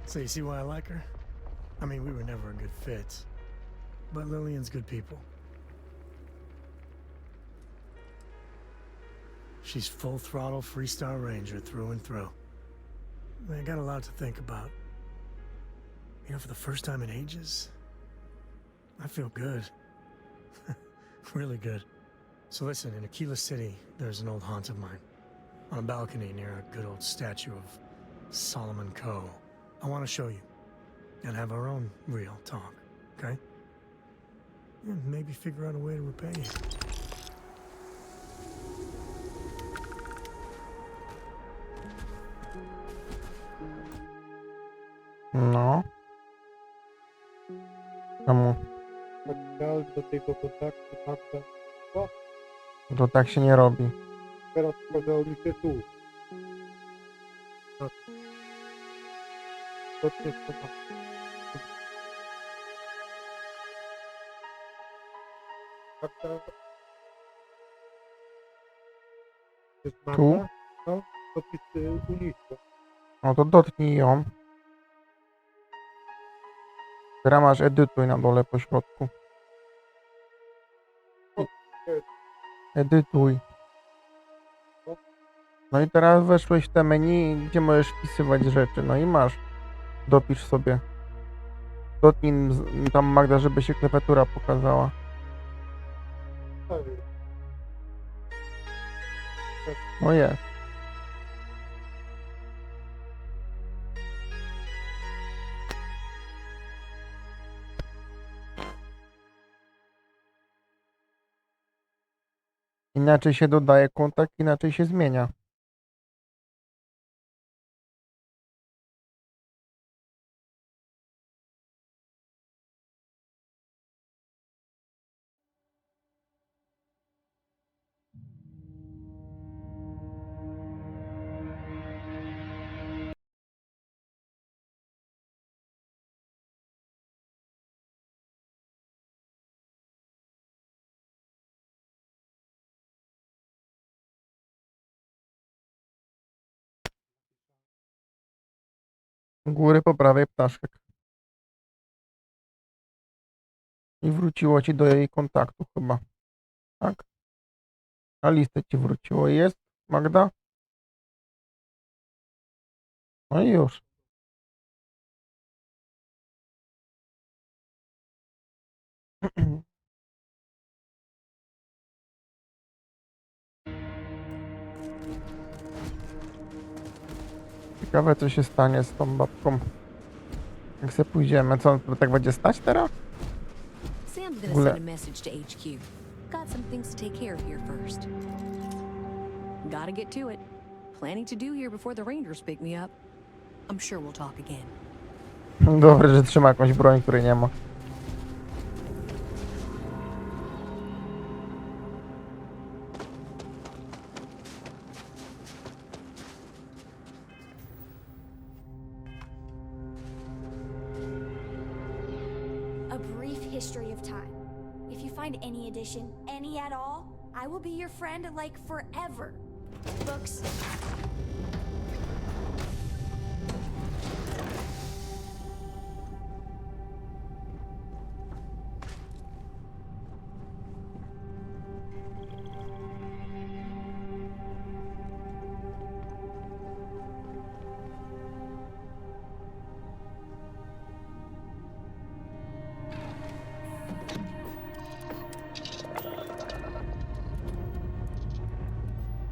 So you see why I like her? I mean, we were never a good fit. But Lillian's good people. She's full throttle freestyle ranger through and through. I got a lot to think about. You know, for the first time in ages, I feel good. Really good. So listen, in Aquila City, there's an old haunt of mine. On a balcony near a good old statue of Solomon Coe. I want to show you. And have our own real talk, okay? And maybe figure out a way to repay you. No. Czemu? Materiał do tego kontaktu tamten. O, To tak się nie robi. teraz pokazał mi się tu. Tak. To jest to tak. Karta. Jest Tu? marna? No, dopisy unictwa. No to dotknij ją. Teraz masz edytuj na dole po środku. Edytuj. No i teraz weszłeś w te menu, gdzie możesz wpisywać rzeczy. No i masz. Dopisz sobie. Dotknij tam Magda, żeby się klawiatura pokazała. Tak. No jest. Inaczej się dodaje kontakt, inaczej się zmienia. Góry po prawej ptaszek. I wróciło ci do jej kontaktu chyba. Tak? A listę ci wróciło. Jest, Magda? No i już. Ciekawe, co się stanie z tą babką. Jak sobie pójdziemy, co tak będzie stać teraz? Sam's W gonna ogóle- send a message to HQ. Got some things to take care of here first. Gotta get to it. Planning to do here before the Rangers pick me up. I'm sure we'll talk again. Dobrze, że trzyma jakąś broń, której nie ma. A brief history of time. If you find any edition, any at all, I will be your friend like forever. Books.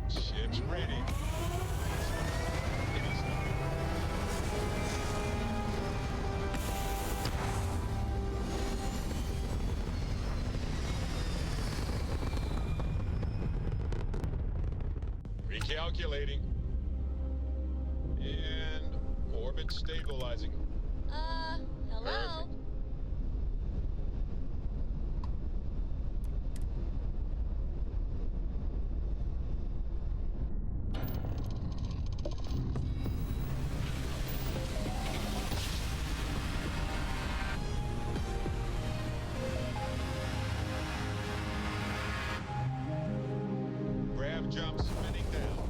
Ship's ready. Recalculating. And orbit stabilizing. Hello? Perfect. Grav jump spinning down.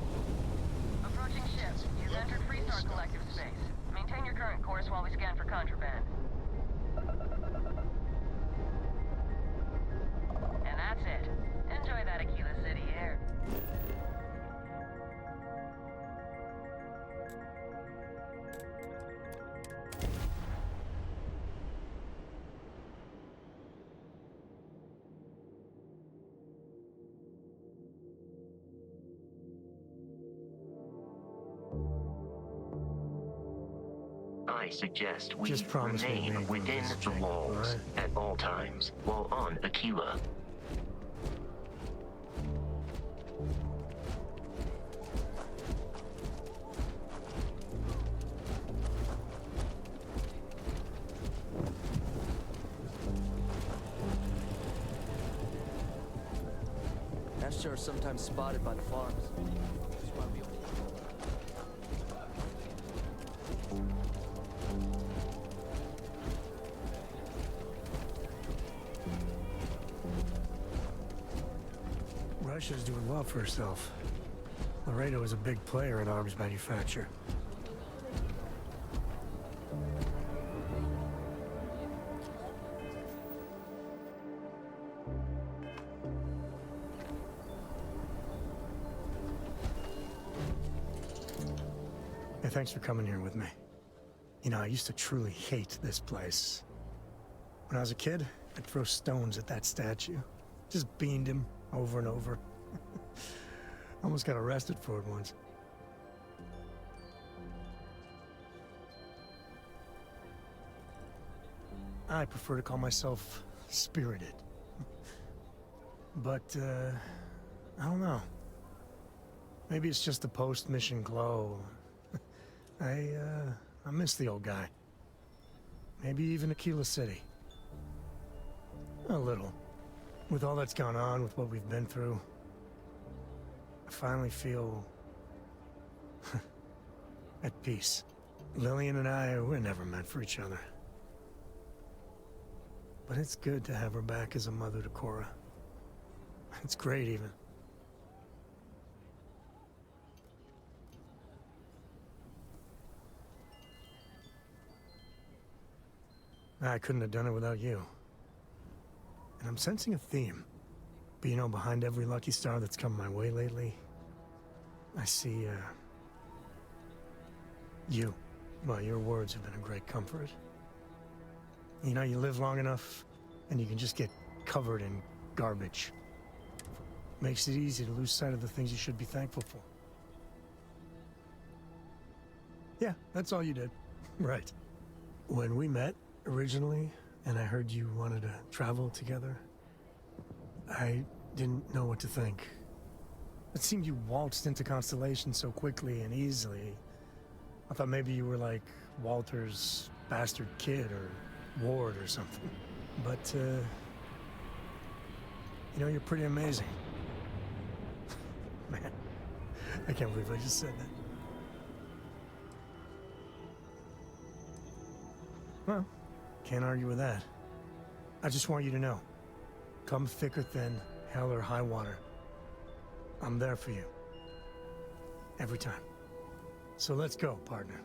Approaching ship. You've entered Freestar Collective space. Maintain your current course while we scan for contraband. And that's it. Enjoy that Aquila City air. I suggest we Just promise me remain you ain't within gonna the check, walls alright? at all times while on Aquila. That sure is sometimes spotted by the farms. That's why we Russia's doing well for herself. Laredo is a big player in arms manufacture. Hey, thanks for coming here with me. You know, I used to truly hate this place. When I was a kid, I'd throw stones at that statue. Just beamed him over and over. Almost got arrested for it once. I prefer to call myself spirited. But, I don't know. Maybe it's just the post-mission glow. I miss the old guy. Maybe even Aquila City. A little. With all that's gone on, with what we've been through, I finally feel at peace. Lillian and I were never meant for each other. But it's good to have her back as a mother to Cora. It's great, even. I couldn't have done it without you. And I'm sensing a theme. But you know, behind every lucky star that's come my way lately, I see, you. Well, your words have been a great comfort. You know, you live long enough, and you can just get covered in garbage. Makes it easy to lose sight of the things you should be thankful for. Yeah, that's all you did. Right. When we met, originally, and I heard you wanted to travel together, I didn't know what to think. It seemed you waltzed into Constellation so quickly and easily. I thought maybe you were like Walter's bastard kid or ward or something. But, you know, you're pretty amazing. Man, I can't believe I just said that. Well, can't argue with that. I just want you to know, come thick or thin, hell or high water, I'm there for you. Every time. So let's go, partner.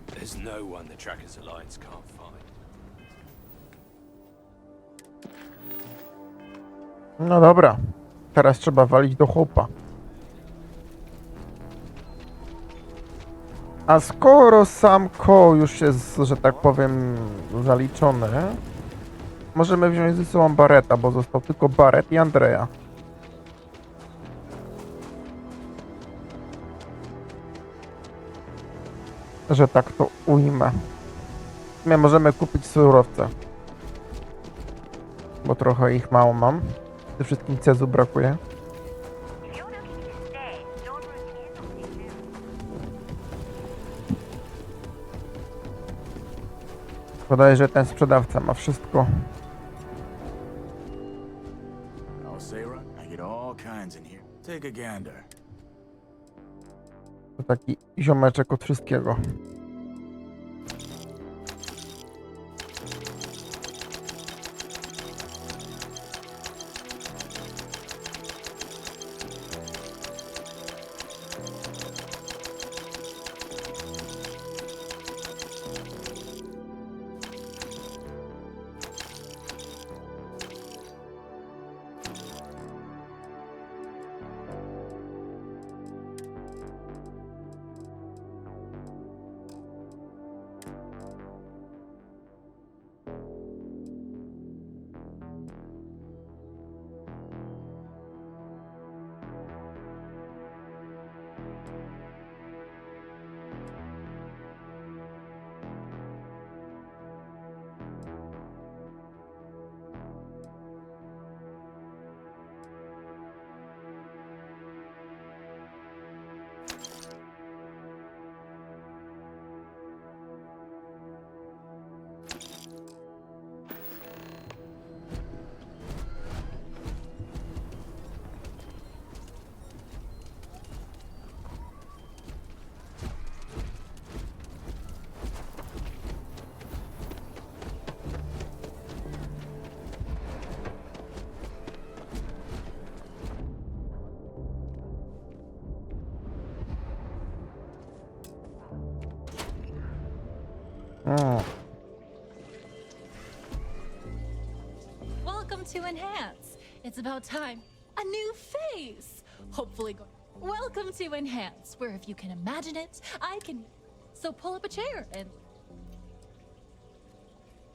There's no one the Trackers Alliance can't find. No dobra. Teraz trzeba walić do chłopa. A skoro sam Ko już jest, że tak powiem, zaliczony, możemy wziąć ze sobą Barretta, bo został tylko Barrett i Andrea. Że tak to ujmę. My możemy kupić surowce. Bo trochę ich mało mam. Przede wszystkim cezu brakuje. Podaje, że ten sprzedawca ma wszystko. To taki ziomeczek od wszystkiego. Welcome to Enhance. It's about time. A new face. Hopefully welcome to Enhance, where if you can imagine it, I can. So pull up a chair and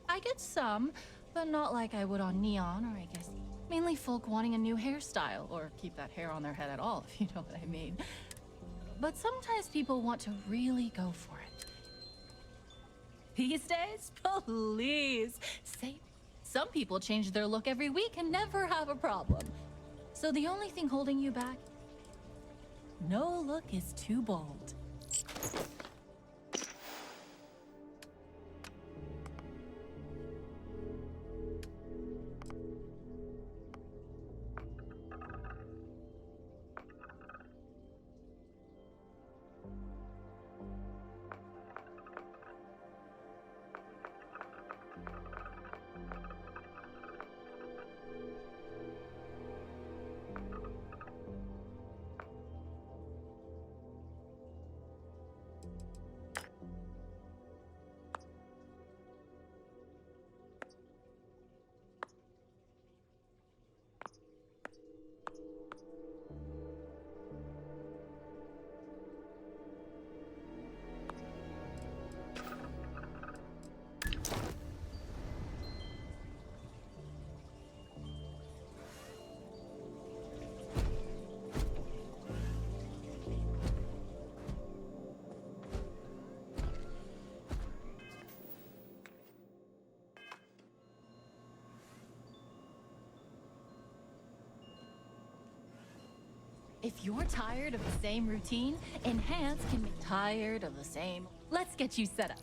I get some, but not like I would on Neon, or I guess mainly folk wanting a new hairstyle, or keep that hair on their head at all, if you know what I mean. But sometimes people want to really go for it. These days, please. Say, some people change their look every week and never have a problem. So the only thing holding you back, no look is too bold. If you're tired of the same routine, Enhance can make tired of the same. Let's get you set up.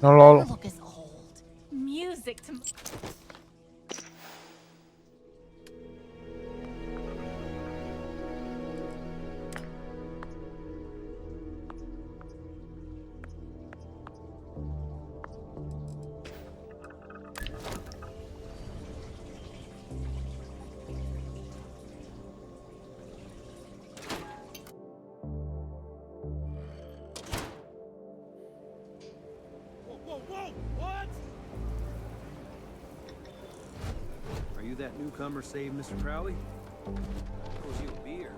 No lol. Your look is old. Music to... Are you that newcomer saved Mr. Crowley? Owes you a beer.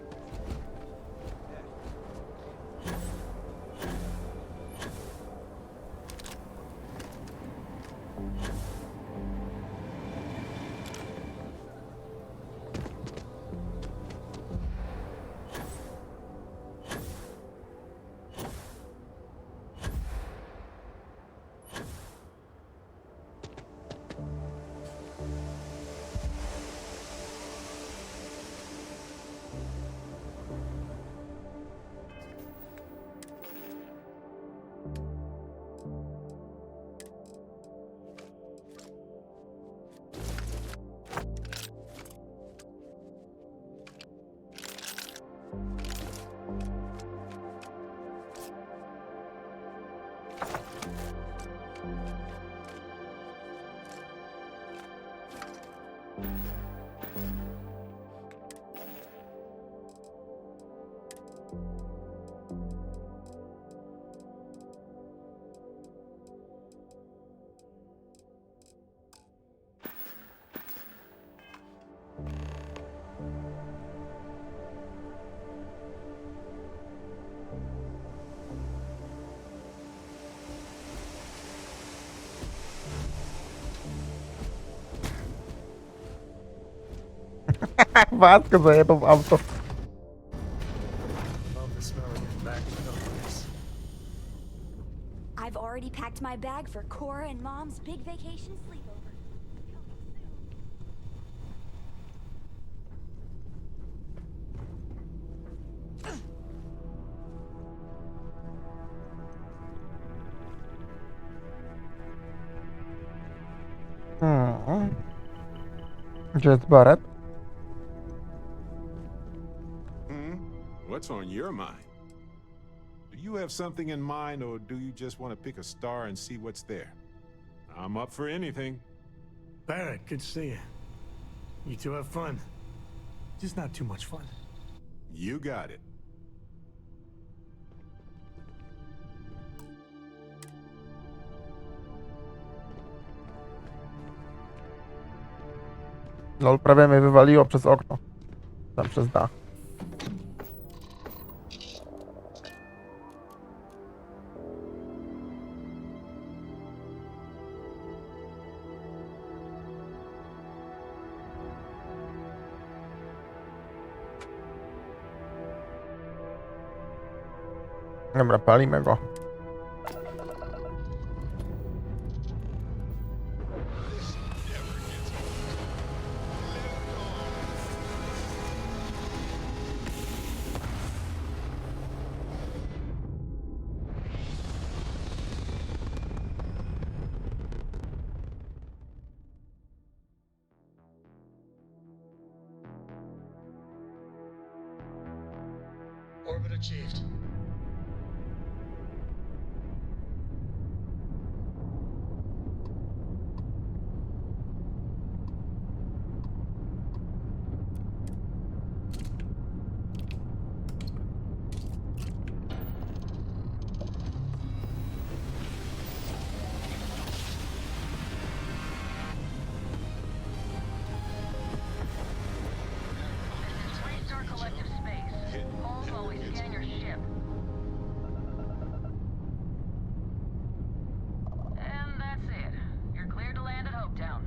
Vasco zajebał w auto. Love the smell of getting back to the place. I've already packed my bag for Cora and Mom's big vacation sleepover. Gdzie jest Barret? What's on your mind? Do you have something in mind, or do you just want to pick a star and see what's there? I'm up for anything. Barrett, good to see you. You two have fun. Just not too much fun. You got it. Lol, prawie mnie wywaliło przez okno. Tam przez dach. Dobra, palimy go. Orbit achieved. Restore collective space. Hold while we scan your ship. And that's it. You're cleared to land at Hopetown.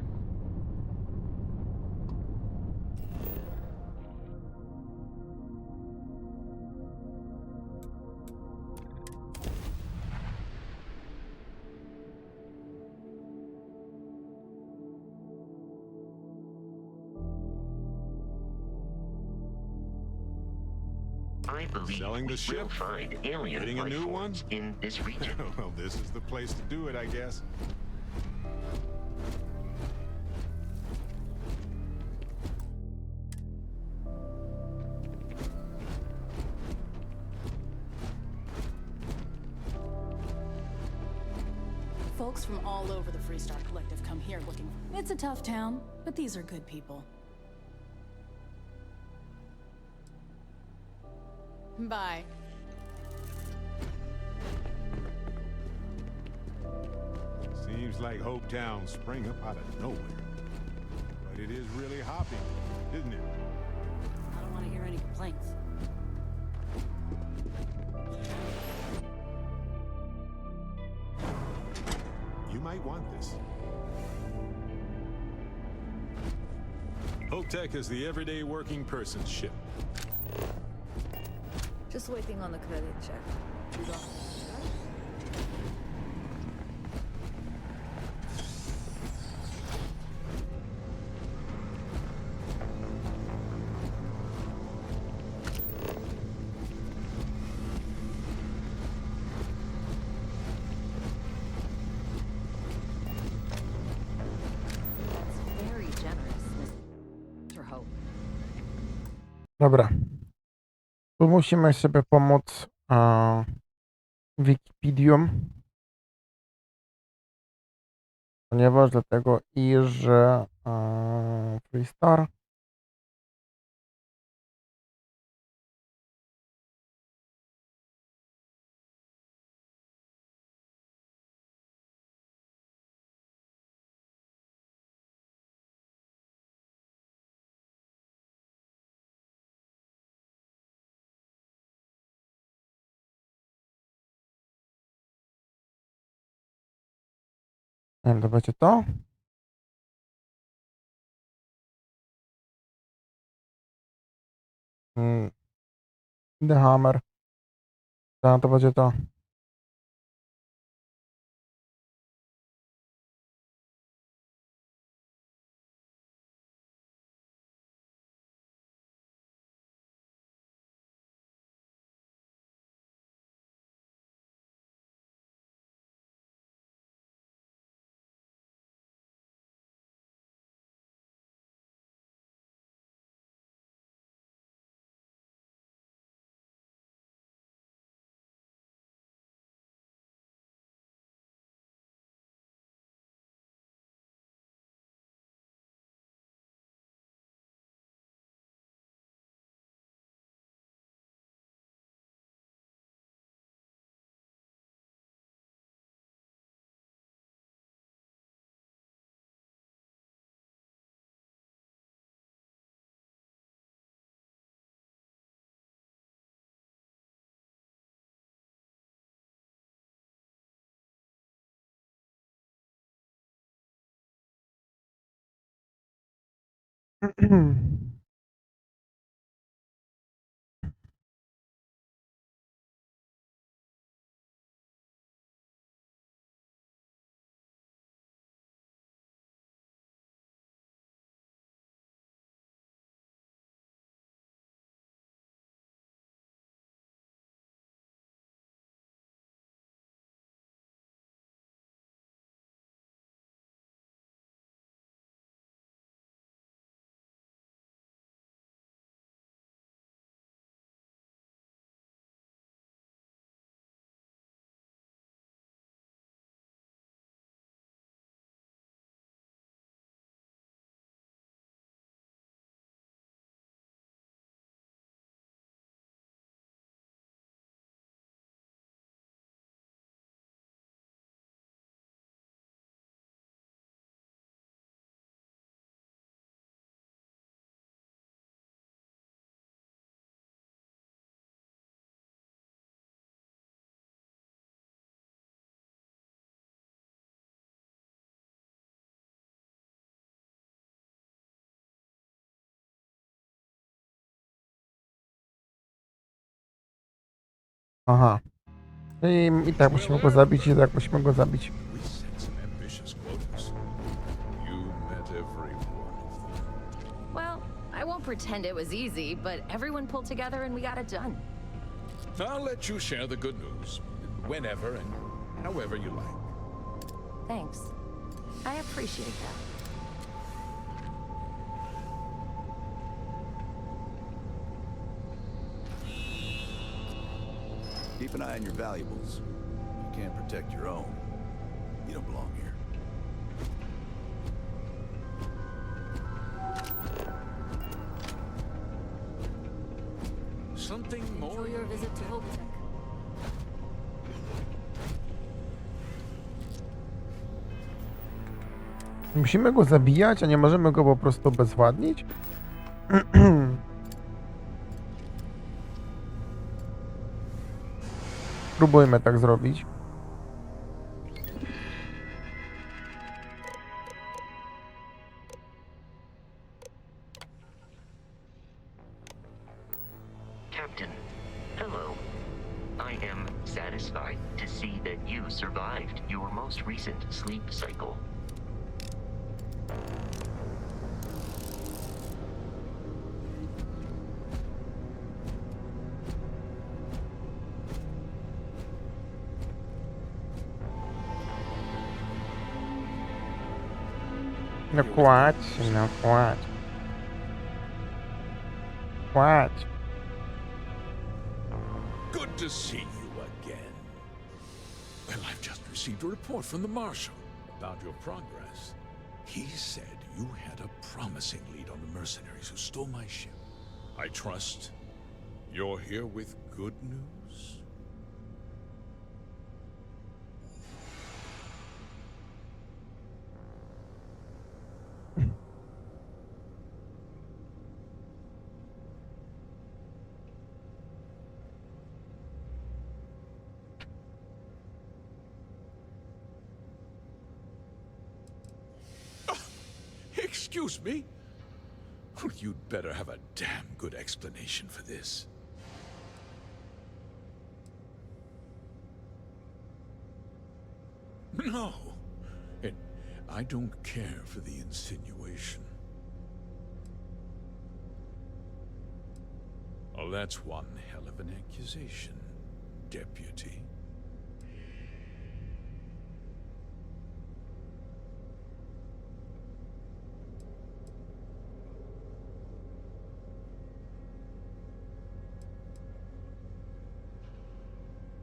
I believe Selling the we ship? will find alien Getting a life new forms in this region. Well, this is the place to do it, I guess. Folks from all over the Freestar Collective come here looking. It's a tough town, but these are good people. Bye. Seems like Hopetown sprang up out of nowhere. But it is really hopping, isn't it? I don't want to hear any complaints. You might want this. Hotech is the everyday working person's ship. Just waiting on the credit check. Dobra. Tu musimy sobie pomóc Wikipedium. Ponieważ dlatego że Freestar nie wiem, to będzie to? The Hammer. Tak, to będzie to. Aha. I tak musimy go zabić, i tak musimy go zabić. We set some ambitious quotas. You met every one of them. Well, I won't pretend it was easy, but everyone pulled together and we got it done. I'll let you share the good news whenever and however you like. Thanks. I appreciate that. Keep an eye on your valuables. If you can't protect your own, you don't belong here. Something more. Enjoy your visit to Hopetech. Musimy go zabijać, a nie możemy go po prostu obezwładnić? Spróbujmy tak zrobić. Captain, hello. I am satisfied to see that you survived your most recent sleep cycle. No kładź, no kładź. Kładź. Good to see you again. Well, I've just received a report from the Marshal about your progress. He said you had a promising lead on the mercenaries who stole my ship. I trust you're here with good news? Excuse me? Well, you'd better have a damn good explanation for this. No. And I don't care for the insinuation. Oh, that's one hell of an accusation, Deputy.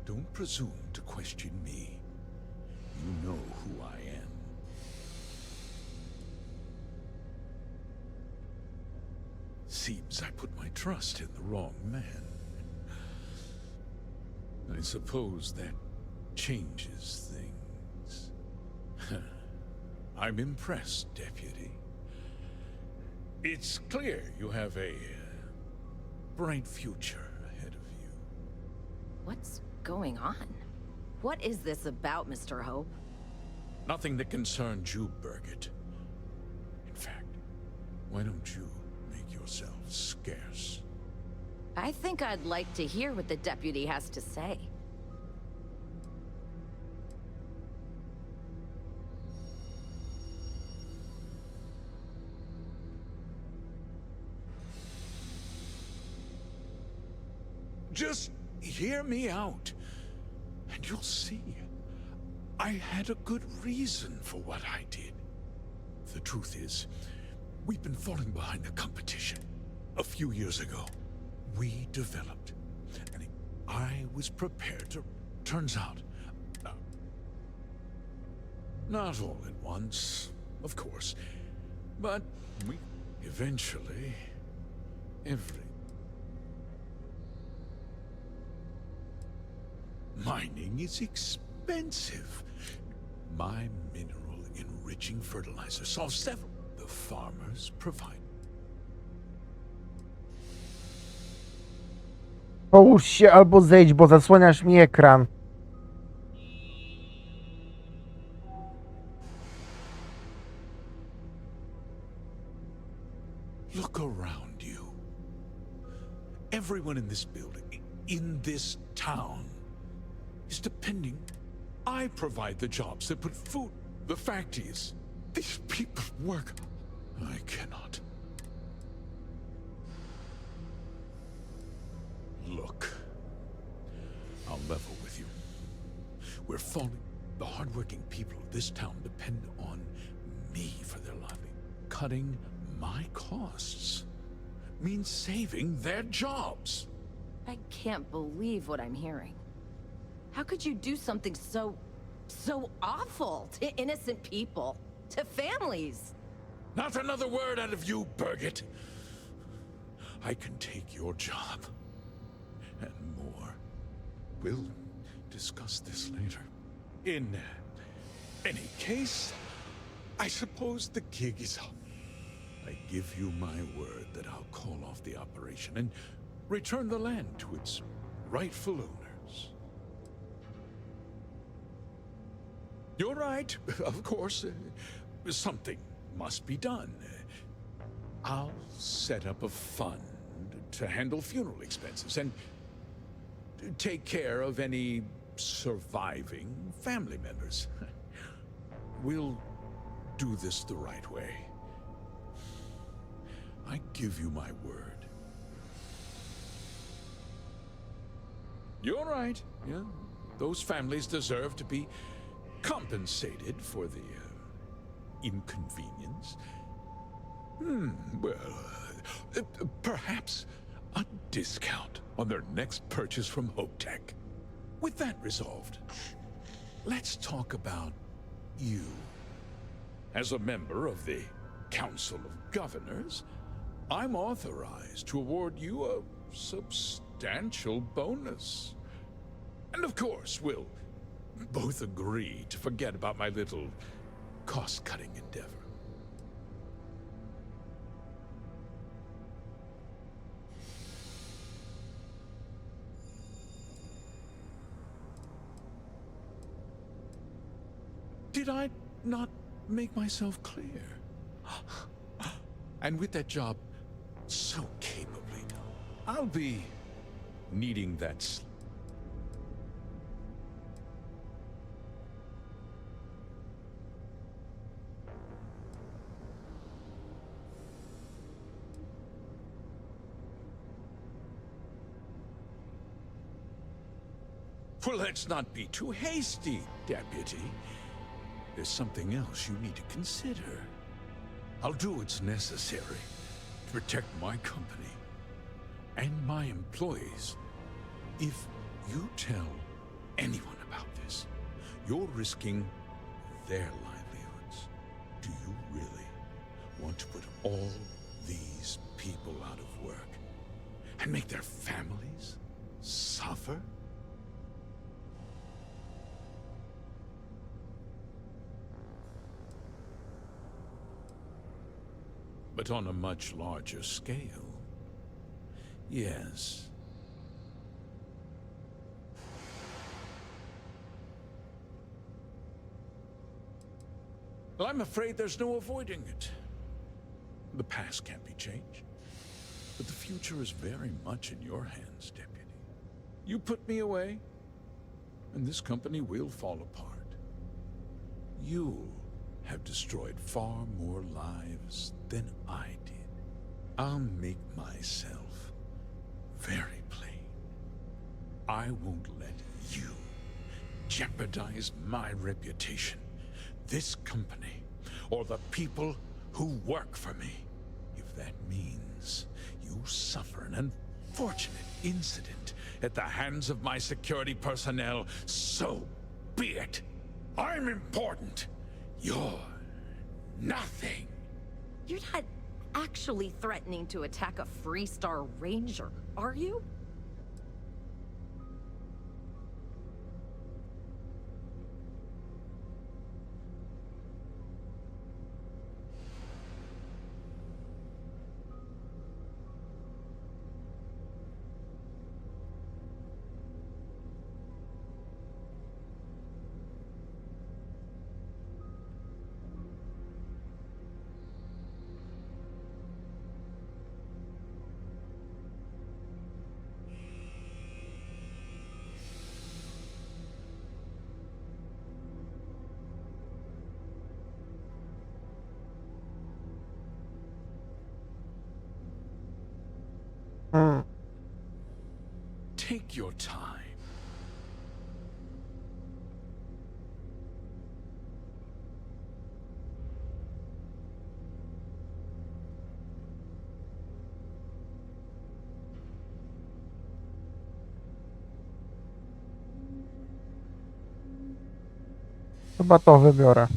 Don't presume to question me. You know who I am. Seems I put my trust in the wrong man. I suppose that changes things. I'm impressed, Deputy. It's clear you have a bright future ahead of you. What's going on? What is this about, Mr. Hope? Nothing that concerns you, Birgit. In fact, why don't you make yourself scarce? I think I'd like to hear what the deputy has to say. Just hear me out, and you'll see. I had a good reason for what I did. The truth is, we've been falling behind the competition. A few years ago, we developed, and I was prepared to... Turns out, not all at once, of course, but we eventually, Mining is expensive. My mineral-enriching fertilizer solves several. The farmers provide. Połóż się albo zejdź, bo zasłaniasz mi ekran. Look around you. Everyone in this building, in this town, is depending. I provide the jobs that put food. The fact is, these people work. I cannot. Look, I'll level with you. We're falling. The hardworking people of this town depend on me for their livelihood. Cutting my costs means saving their jobs. I can't believe what I'm hearing. How could you do something so awful to innocent people, to families? Not another word out of you, Birgit. I can take your job. And more. We'll discuss this later. In any case, I suppose the gig is up. I give you my word that I'll call off the operation and return the land to its rightful owners. You're right, of course. Something must be done. I'll set up a fund to handle funeral expenses and take care of any surviving family members. We'll do this the right way. I give you my word. You're right. Yeah, those families deserve to be compensated for the inconvenience. Well, perhaps a discount on their next purchase from Hope Tech. With that resolved, let's talk about you. As a member of the Council of Governors, I'm authorized to award you a substantial bonus. And of course, we'll both agree to forget about my little cost-cutting endeavor. Did I not make myself clear? And with that job so capably, I'll be needing that Well, let's not be too hasty, Deputy. There's something else you need to consider. I'll do what's necessary to protect my company and my employees. If you tell anyone about this, you're risking their livelihoods. Do you really want to put all these people out of work and make their families suffer? But on a much larger scale, yes. Well, I'm afraid there's no avoiding it. The past can't be changed, but the future is very much in your hands, Deputy. You put me away, and this company will fall apart. You'll have destroyed far more lives than I did. I'll make myself very plain. I won't let you jeopardize my reputation, this company, or the people who work for me. If that means you suffer an unfortunate incident at the hands of my security personnel, so be it. I'm important. You're nothing. You're not actually threatening to attack a Freestar Ranger, are you? Take your time. Chyba to wybiorę.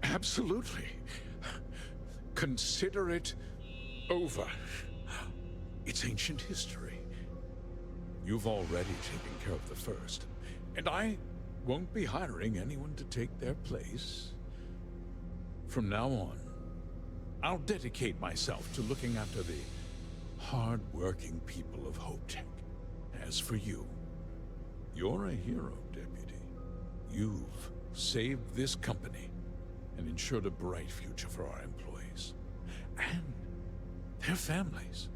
Absolutely. Consider it over. It's ancient history, You've already taken care of the first, and I won't be hiring anyone to take their place. From now on, I'll dedicate myself to looking after the hard-working people of Hope Tech. As for you, you're a hero, Deputy. You've saved this company and ensured a bright future for our employees and their families.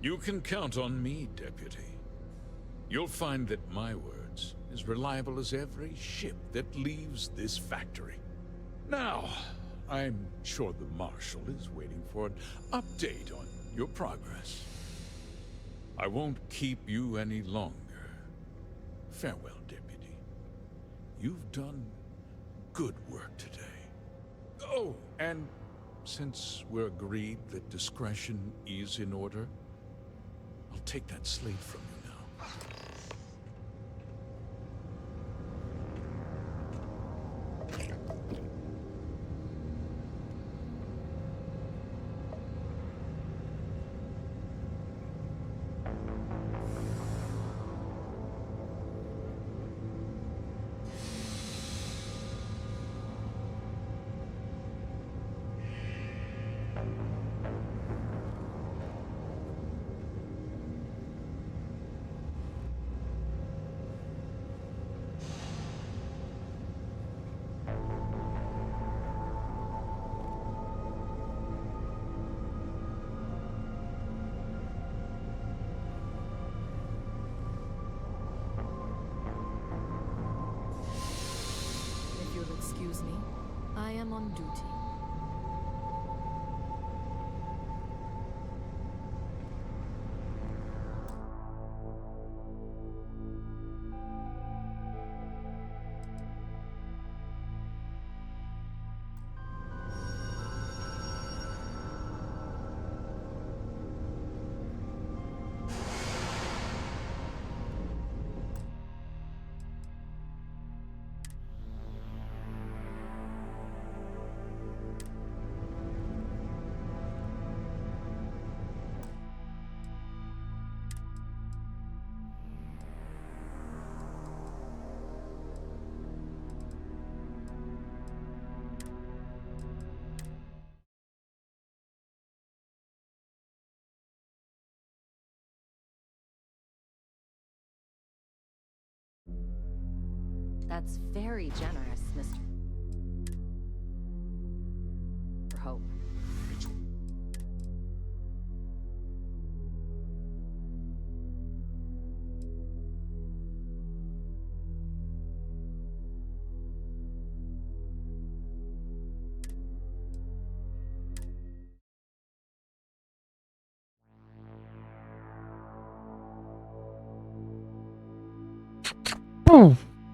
You can count on me, Deputy. You'll find that my word's as reliable as every ship that leaves this factory. Now, I'm sure the Marshal is waiting for an update on your progress. I won't keep you any longer. Farewell, Deputy. You've done good work today. Oh, and since we're agreed that discretion is in order, I'll take that slate from you now. If you'll excuse me, I am on duty. That's very generous, Mr. Hope.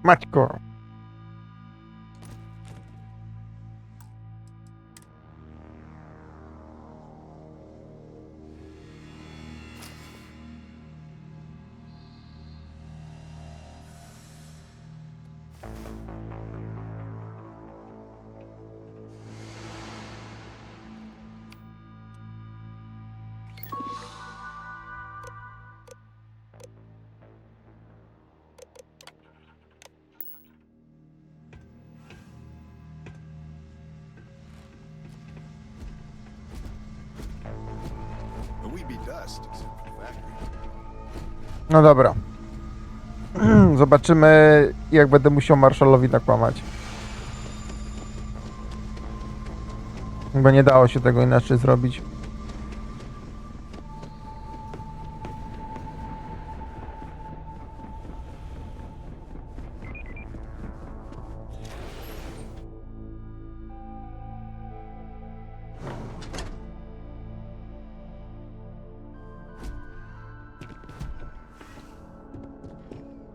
Maćko. We'd be dust, except for the factory. No dobra. Zobaczymy, jak będę musiał Marszalowi nakłamać. Bo nie dało się tego inaczej zrobić.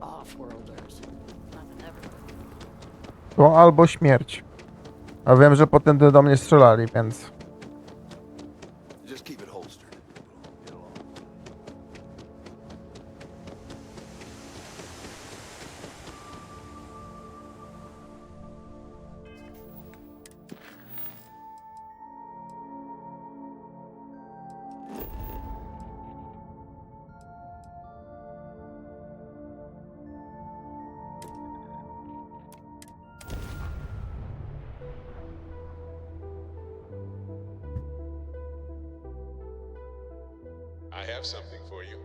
Off-worlders. Nothing ever. To albo śmierć. A wiem, że potem do mnie strzelali, więc... Just keep it holstered. Get along. I have something for you.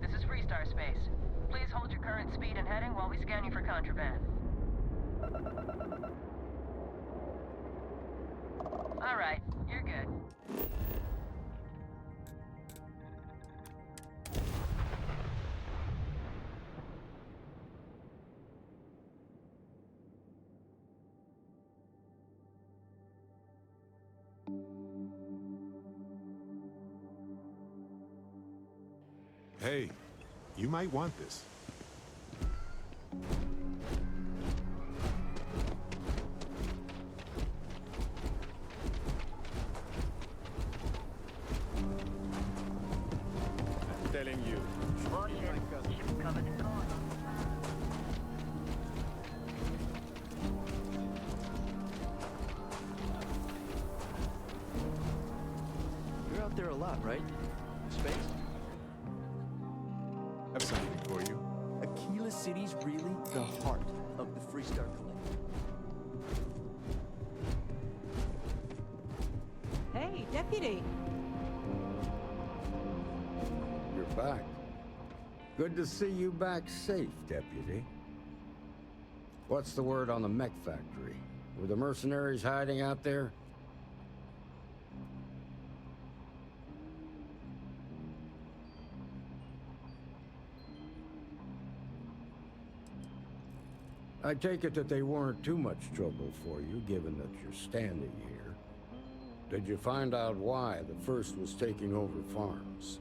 This is Freestar Space. Please hold your current speed and heading while we scan you for contraband. All right, you're good. Hey, you might want this. I'm telling you. You're out there a lot, right? Space? I have something for you. Aquila City's really the heart of the Freestar Collective. Hey, Deputy. You're back. Good to see you back safe, Deputy. What's the word on the mech factory? Were the mercenaries hiding out there? I take it that they weren't too much trouble for you, given that you're standing here. Did you find out why the first was taking over farms?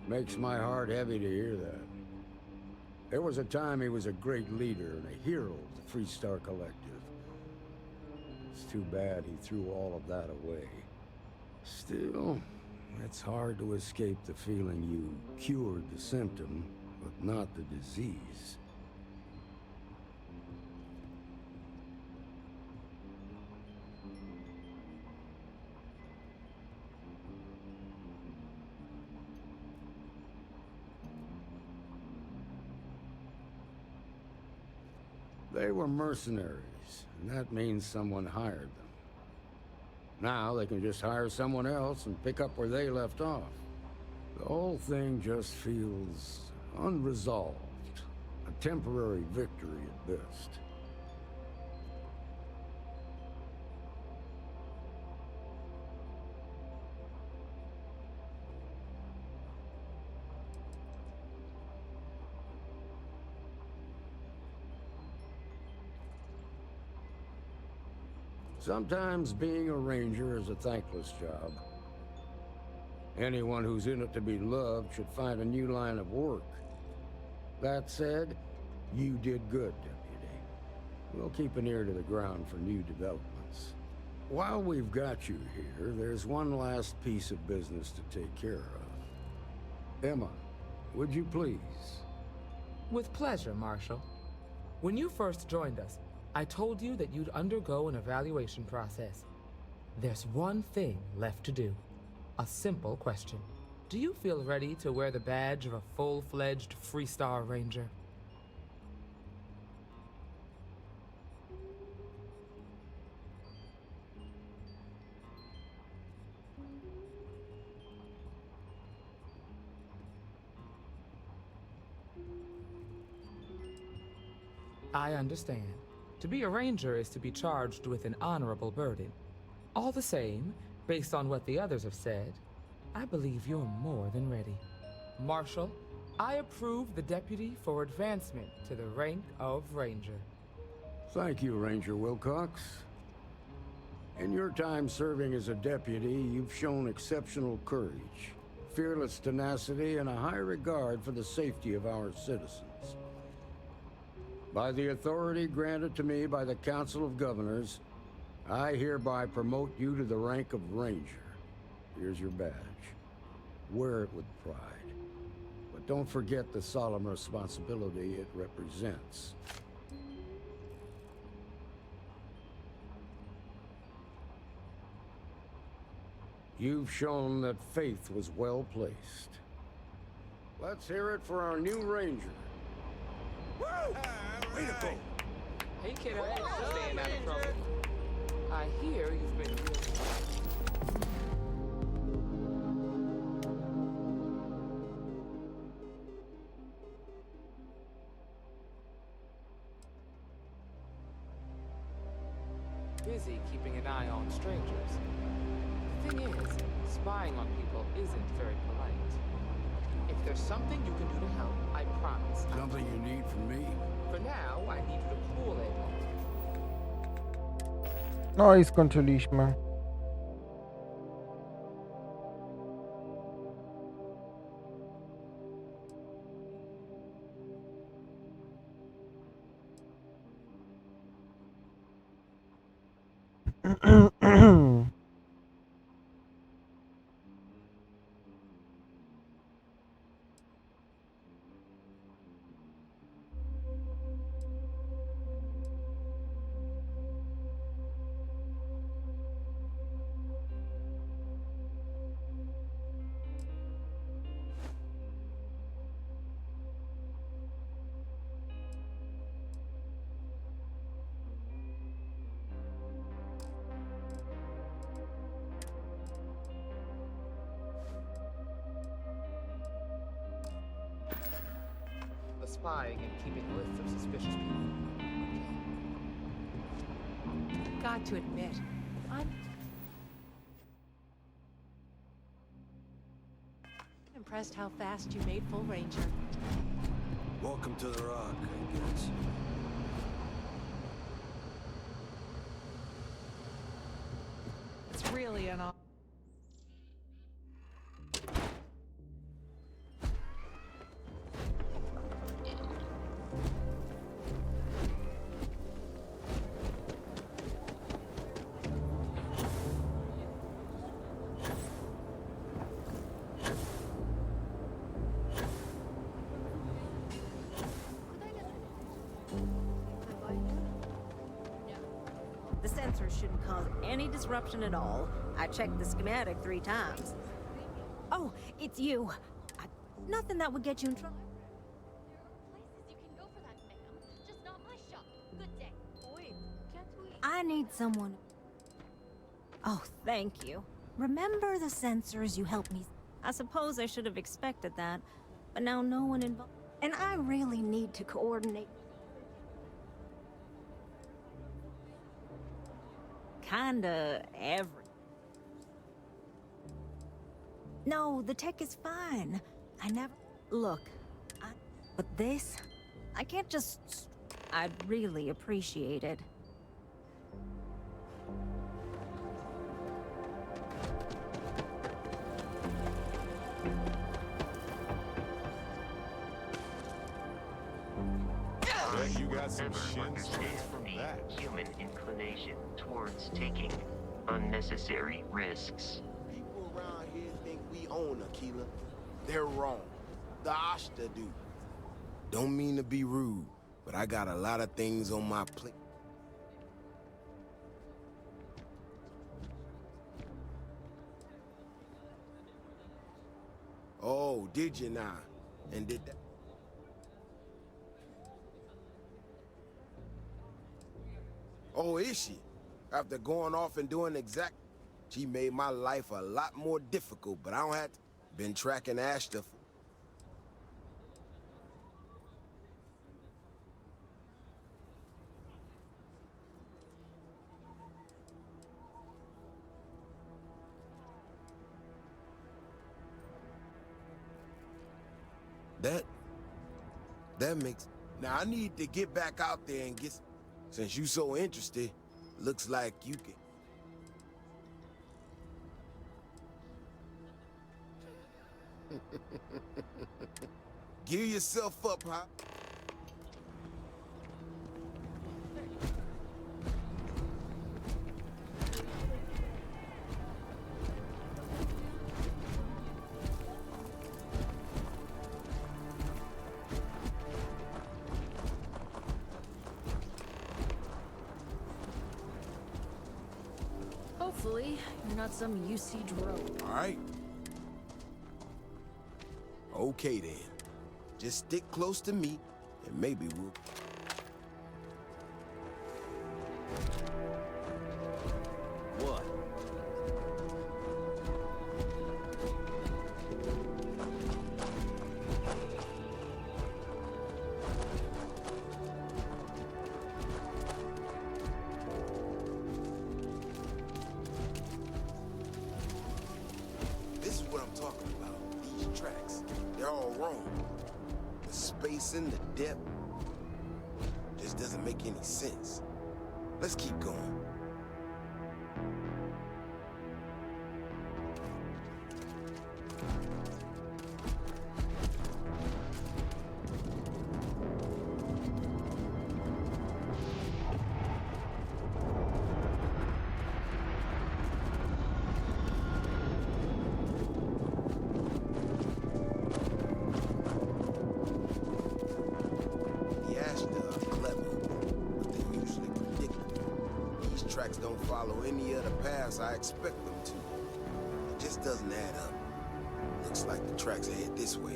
Makes my heart heavy to hear that. There was a time he was a great leader and a hero of the Freestar Collective. It's too bad he threw all of that away. Still, it's hard to escape the feeling you cured the symptom, but not the disease. They were mercenaries, and that means someone hired them. Now they can just hire someone else and pick up where they left off. The whole thing just feels unresolved. A temporary victory at best. Sometimes being a ranger is a thankless job. Anyone who's in it to be loved should find a new line of work. That said, you did good, Deputy. We'll keep an ear to the ground for new developments. While we've got you here, there's one last piece of business to take care of. Emma, would you please? With pleasure, Marshal. When you first joined us, I told you that you'd undergo an evaluation process. There's one thing left to do. A simple question. Do you feel ready to wear the badge of a full-fledged Freestar Ranger? I understand. To be a ranger is to be charged with an honorable burden. All the same, based on what the others have said, I believe you're more than ready. Marshal, I approve the deputy for advancement to the rank of ranger. Thank you, Ranger Wilcox. In your time serving as a deputy, you've shown exceptional courage, fearless tenacity, and a high regard for the safety of our citizens. By the authority granted to me by the Council of Governors, I hereby promote you to the rank of Ranger. Here's your badge. Wear it with pride. But don't forget the solemn responsibility it represents. You've shown that faith was well placed. Let's hear it for our new ranger. Woo! Way to go! Hey, kiddo. Staying out of trouble. I hear you've been busy keeping an eye on strangers. The thing is, spying on people isn't very polite. If there's something you can do to help, I promise. Something you need from me? For now, I need you to pull it. No i skończyliśmy. The spying and keeping lists of suspicious people. Got to admit, I'm impressed how fast you made full ranger. Welcome to the Rock, I guess. It's really an honor. The sensors shouldn't cause any disruption at all. I checked the schematic 3 times. Oh, it's you. Nothing that would get you in trouble. I need someone. Oh, thank you. Remember the sensors you helped me? I suppose I should have expected that, but now no one involved. And I really need to coordinate. Kinda every. No, the tech is fine. I never. Look, but this, I can't just. I'd really appreciate it. You got some Never understand the human inclination towards taking unnecessary risks. People around here think we own Aquila. They're wrong. The Ashta do. Don't mean to be rude, but I got a lot of things on my plate. Oh, did you now? And did that? Oh, is she? After going off and doing exact... She made my life a lot more difficult, but I don't have to. Been tracking Ashta. That makes... Now, I need to get back out there and get... Since you so interested, looks like you can... Give yourself up, huh? Hopefully, you're not some UC drone. All right. Okay then. Just stick close to me, and maybe we'll... What? This is what I'm talking about. These tracks, they're all wrong. The spacing, the depth, just doesn't make any sense. Let's keep going. The Ashta are clever, but they're usually predictable. These tracks don't follow any other paths I expect them to. It just doesn't add up. Looks like the tracks are head this way.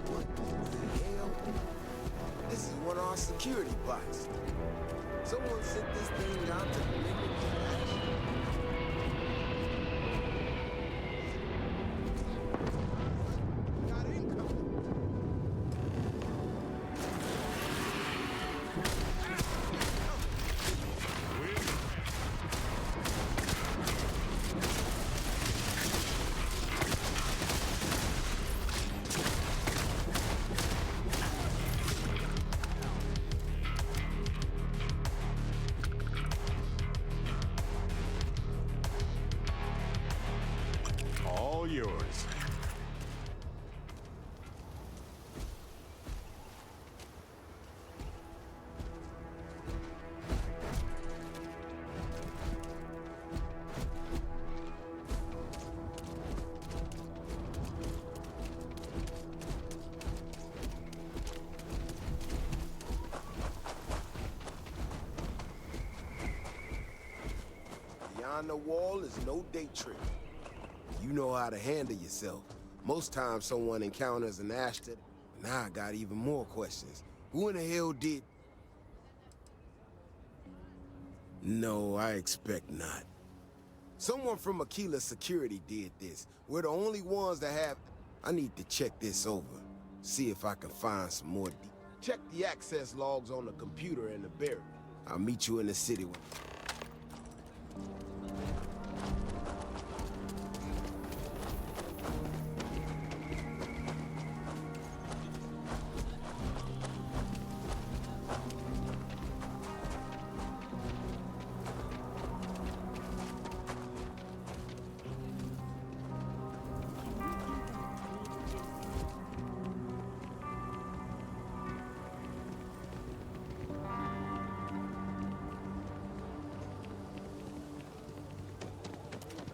What the hell? This is one of our security bots. Someone sent this thing down to mimic the action. Got incoming. All yours. Beyond the wall is no day trip. You know how to handle yourself. Most times someone encounters an Ashta. Now I got even more questions. Who in the hell did... No, I expect not. Someone from Aquila Security did this. We're the only ones that have... I need to check this over. See if I can find some more... Check the access logs on the computer in the barrel. I'll meet you in the city with...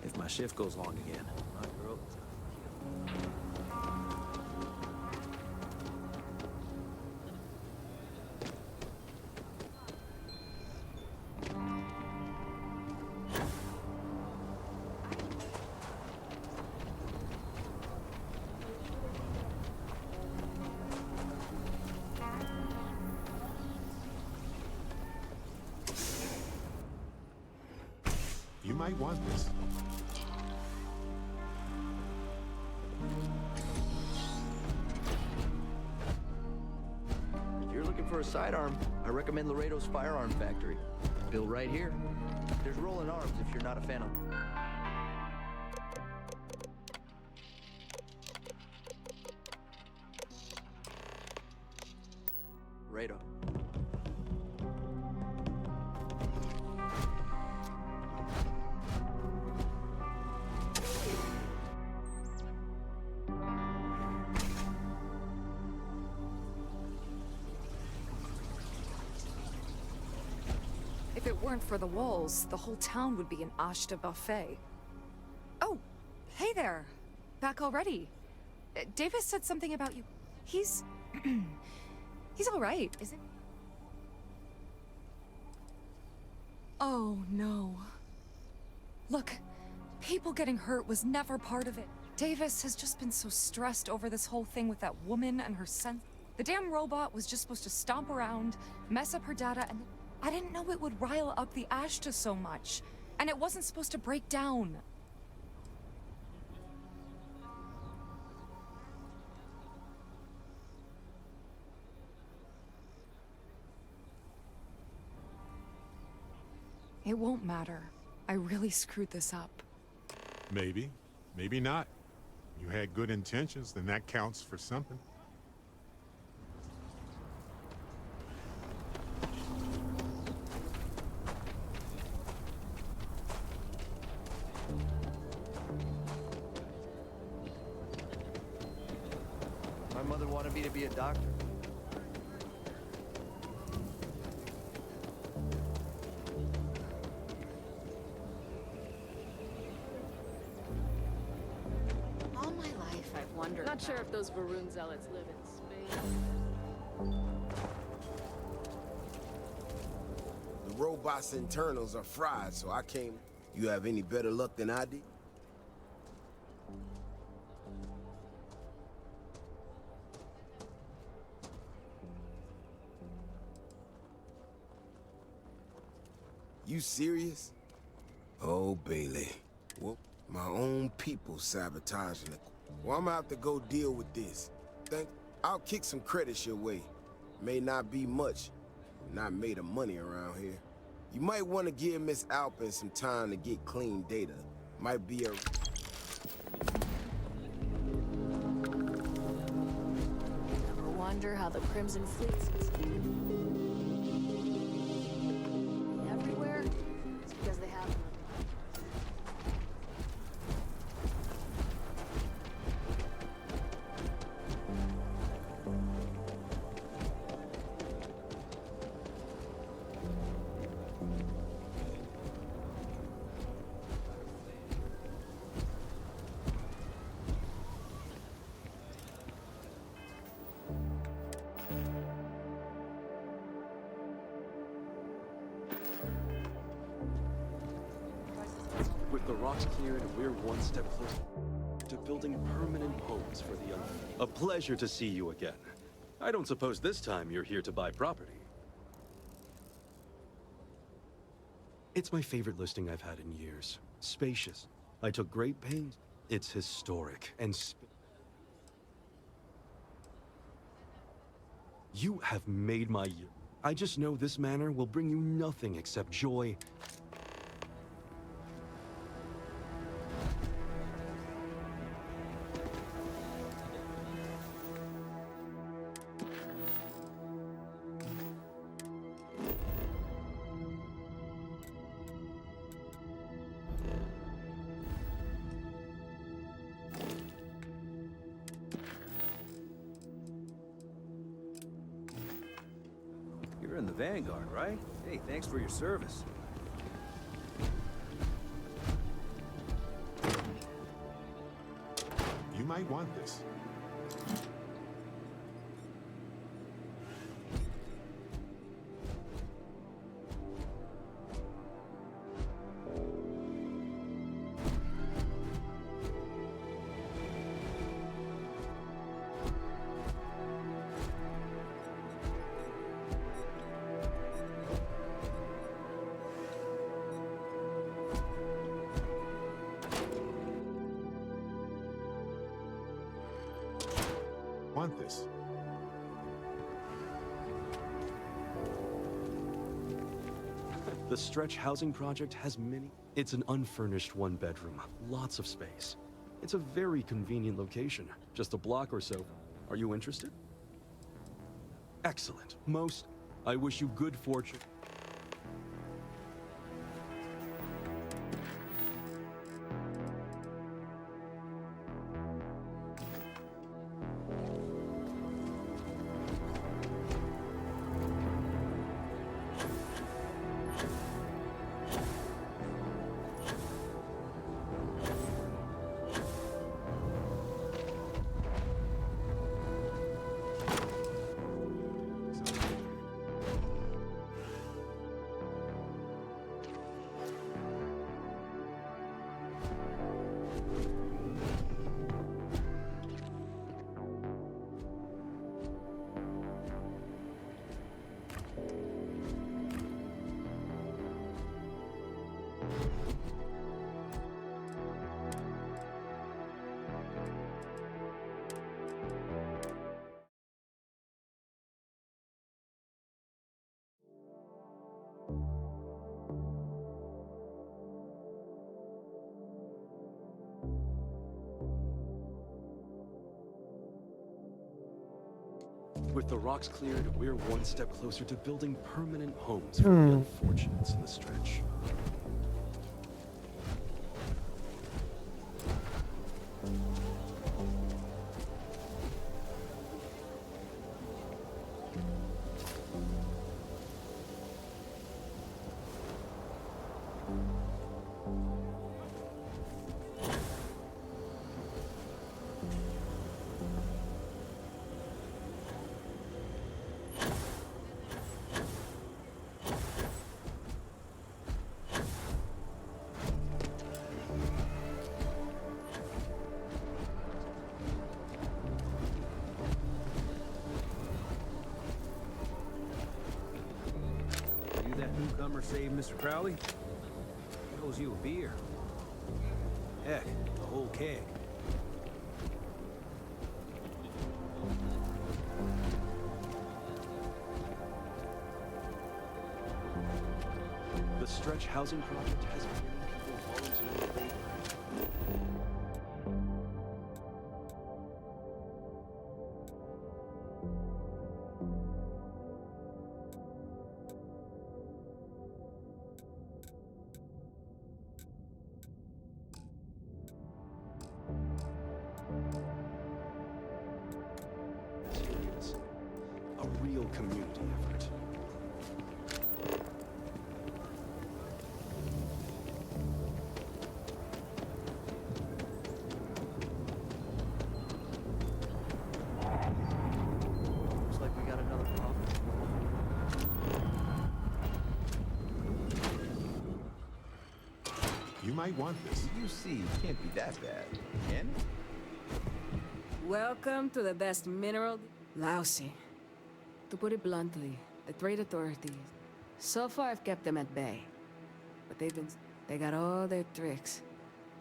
If my shift goes long again, my girl. You might want this. If you're looking for a sidearm, I recommend Laredo's Firearm Factory. Built right here. There's rolling arms if you're not a fan of... Laredo. If it weren't for the walls, the whole town would be an Ashta buffet. Oh, Hey there. Back already. Davis said something about you. He's... he's alright, isn't he? Oh, no. Look, people getting hurt was never part of it. Davis has just been so stressed over this whole thing with that woman and her son. The damn robot was just supposed to stomp around, mess up her data, and I didn't know it would rile up the Ashta so much. And it wasn't supposed to break down. It won't matter. I really screwed this up. Maybe. Maybe not. You had good intentions, then that counts for something. My mother wanted me to be a doctor. All my life, I've wondered. Not sure if those Varun zealots live in space. The robot's internals are fried, so I came. You have any better luck than I did? You serious? Oh, Bailey. Well, my own people sabotaging it. Well, I'm gonna have to go deal with this. I'll kick some credits your way. May not be much. Not made of money around here. You might want to give Miss Alpin some time to get clean data. Might be a... Ever wonder how the Crimson Fleet's everywhere? It's because they have them. With the rocks cleared, we're one step closer to building permanent homes for the young. A pleasure to see you again. I don't suppose this time you're here to buy property. It's my favorite listing I've had in years. Spacious. I took great pains. It's historic and you have made my year. I just know this manor will bring you nothing except joy. You're in the Vanguard, right? Hey, thanks for your service. You might want this. Want this. The Stretch Housing Project has many. It's an unfurnished one-bedroom, lots of space. It's a very convenient location, just a block or so. Are you interested? Excellent. Most. I wish you good fortune. With the rocks cleared, we're one step closer to building permanent homes for the unfortunates in the stretch. Newcomer saved Mr. Crowley? He owes you a beer. Heck, a whole keg. The stretch housing project has many people volunteering labor. A real community effort. Looks like we got another problem. You might want this. You see, can't be that bad, can it? Welcome to the best mineral... Lousy. To put it bluntly, the trade authorities... So far I've kept them at bay. But they got all their tricks.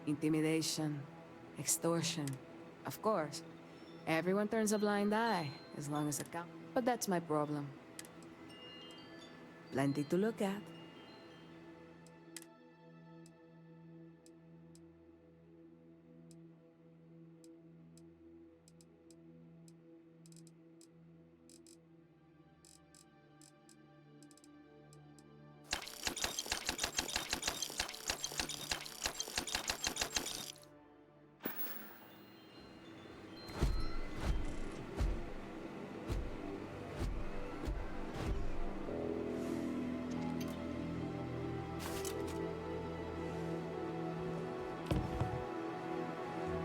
Intimidation, extortion. Of course, everyone turns a blind eye, as long as it counts. But that's my problem. Plenty to look at.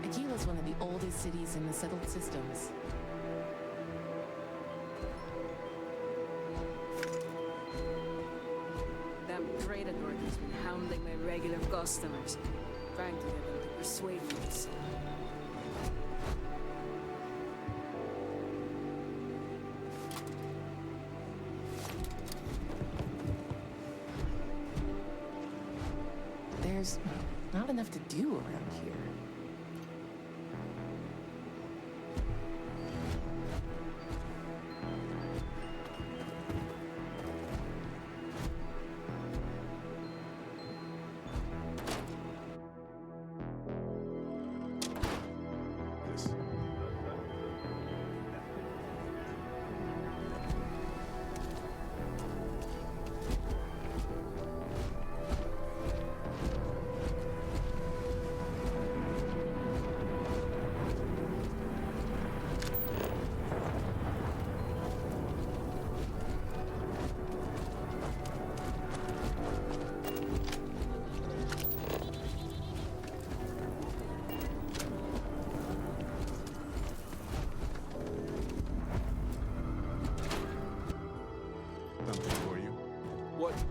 Aquila's one of the oldest cities in the settled systems. Them trade authorities been hounding my regular customers, trying to get them to persuade me to sell. There's not enough to do around here.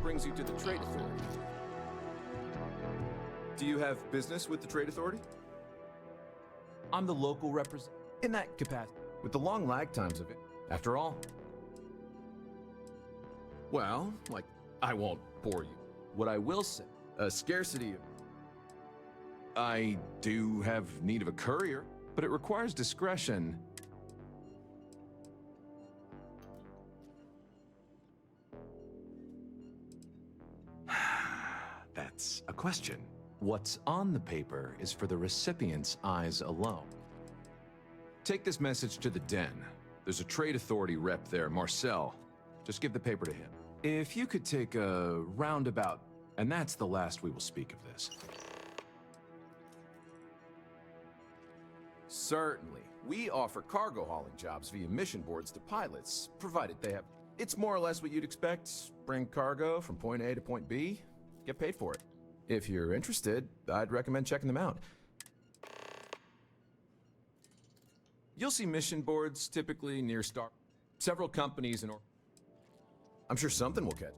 Brings you to the Trade Authority. Do you have business with the Trade Authority? I'm the local representative in that capacity. With the long lag times of it, after all. Well, like, I won't bore you. What I will say, A scarcity of... I do have need of a courier, but it requires discretion. That's a question. What's on the paper is for the recipient's eyes alone. Take this message to the Den. There's a trade authority rep there, Marcel. Just give the paper to him. If you could take a roundabout, and that's the last we will speak of this. Certainly. We offer cargo hauling jobs via mission boards to pilots, provided they have... It's more or less what you'd expect. Bring cargo from point A to point B, get paid for it. If you're interested, I'd recommend checking them out. You'll see mission boards typically near several companies and I'm sure something will catch.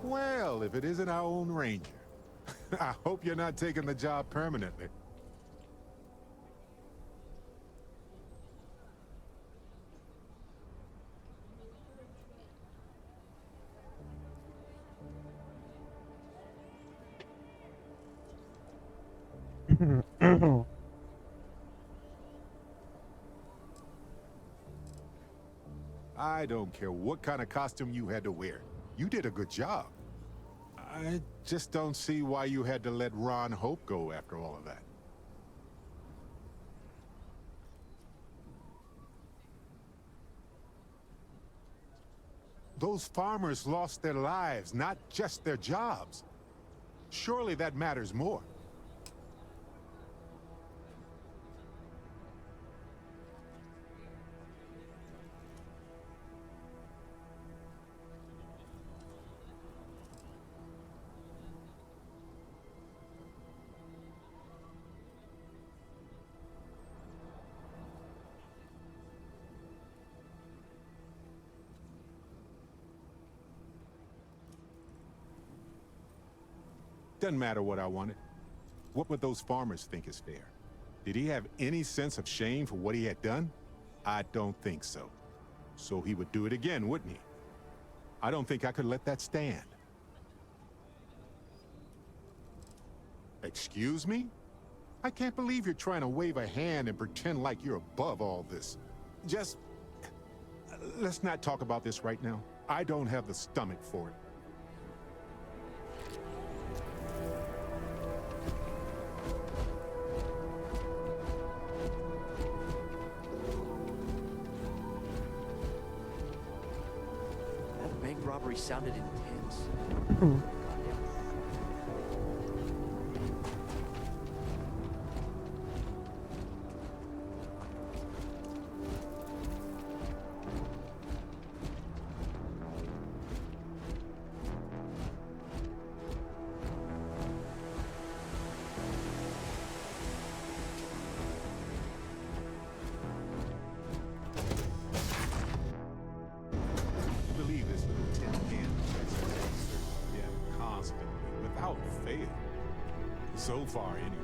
Well, if it isn't our own ranger. I hope you're not taking the job permanently. I don't care what kind of costume you had to wear. You did a good job. I just don't see why you had to let Ron Hope go after all of that. Those farmers lost their lives, not just their jobs. Surely that matters more. Doesn't matter what I wanted. What would those farmers think is fair? Did he have any sense of shame for what he had done? I don't think so. So he would do it again, wouldn't he? I don't think I could let that stand. Excuse me? I can't believe you're trying to wave a hand and pretend like you're above all this. Just... let's not talk about this right now. I don't have the stomach for it. Robbery sounded intense. So far, anyway.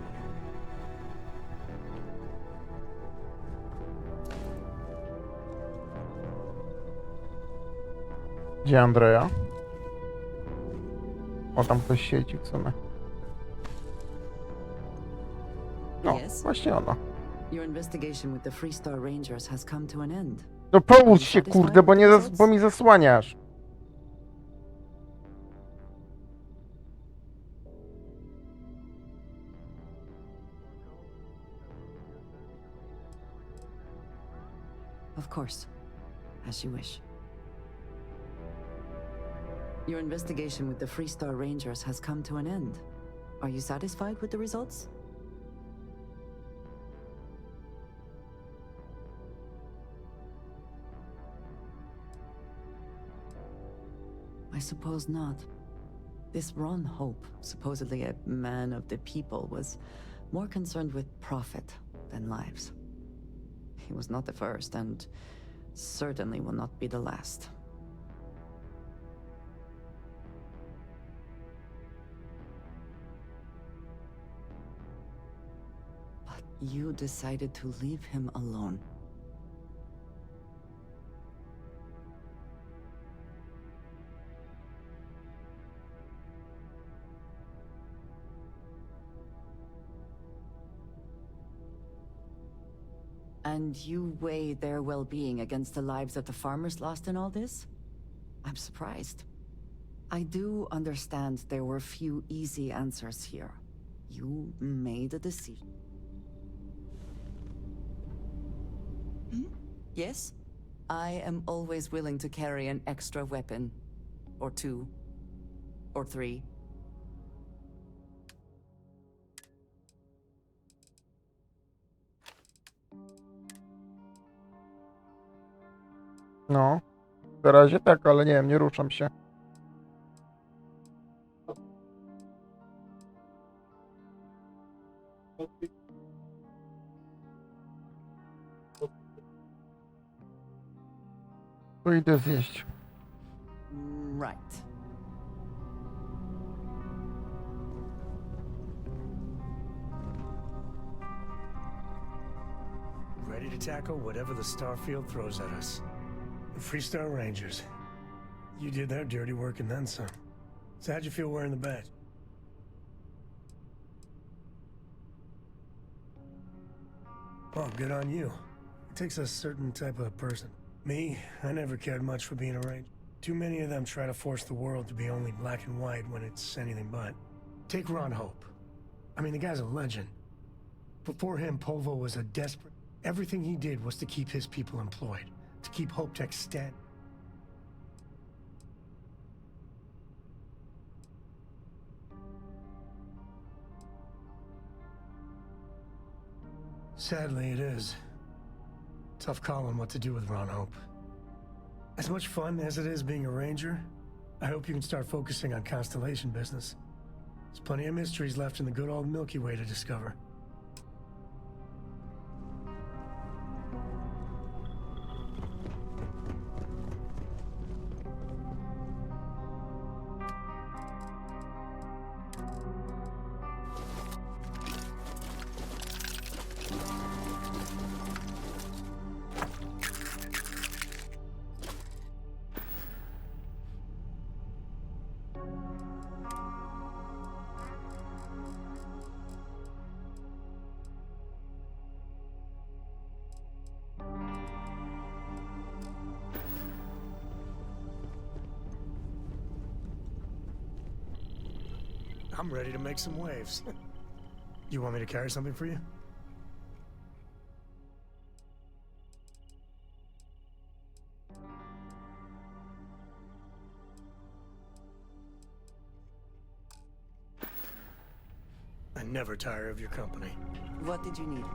Gdzie Andrea? O, tam ktoś siedzi w sumie. No, Yes? właśnie ona. Your investigation with the Freestar Rangers has come to an end. No połóż się, kurde, bo nie bo mi zasłaniasz. course. As you wish. Your investigation with the Freestar Rangers has come to an end. Are you satisfied with the results? I suppose not. This Ron Hope, supposedly a man of the people, was more concerned with profit than lives. He was not the first, and certainly will not be the last. But you decided to leave him alone. And you weigh their well-being against the lives of the farmers lost in all this? I'm surprised. I do understand there were few easy answers here. You made a decision. Yes? I am always willing to carry an extra weapon. Or two. Or three. No, na razie tak, ale nie wiem, nie ruszam się. To idę zjeść. Right. Ready to tackle whatever the Starfield throws at us. The Freestar Rangers. You did their dirty work and then some. So how'd you feel wearing the badge? Well, good on you. It takes a certain type of person. Me, I never cared much for being a ranger. Too many of them try to force the world to be only black and white when it's anything but. Take Ron Hope. I mean, the guy's a legend. Before him, Polvo was a desperate... Everything he did was to keep his people employed. To keep Hope Tech steady. Sadly, it is. Tough call on what to do with Ron Hope. As much fun as it is being a ranger, I hope you can start focusing on Constellation business. There's plenty of mysteries left in the good old Milky Way to discover. I'm ready to make some waves. You want me to carry something for you? I never tire of your company. What did you need?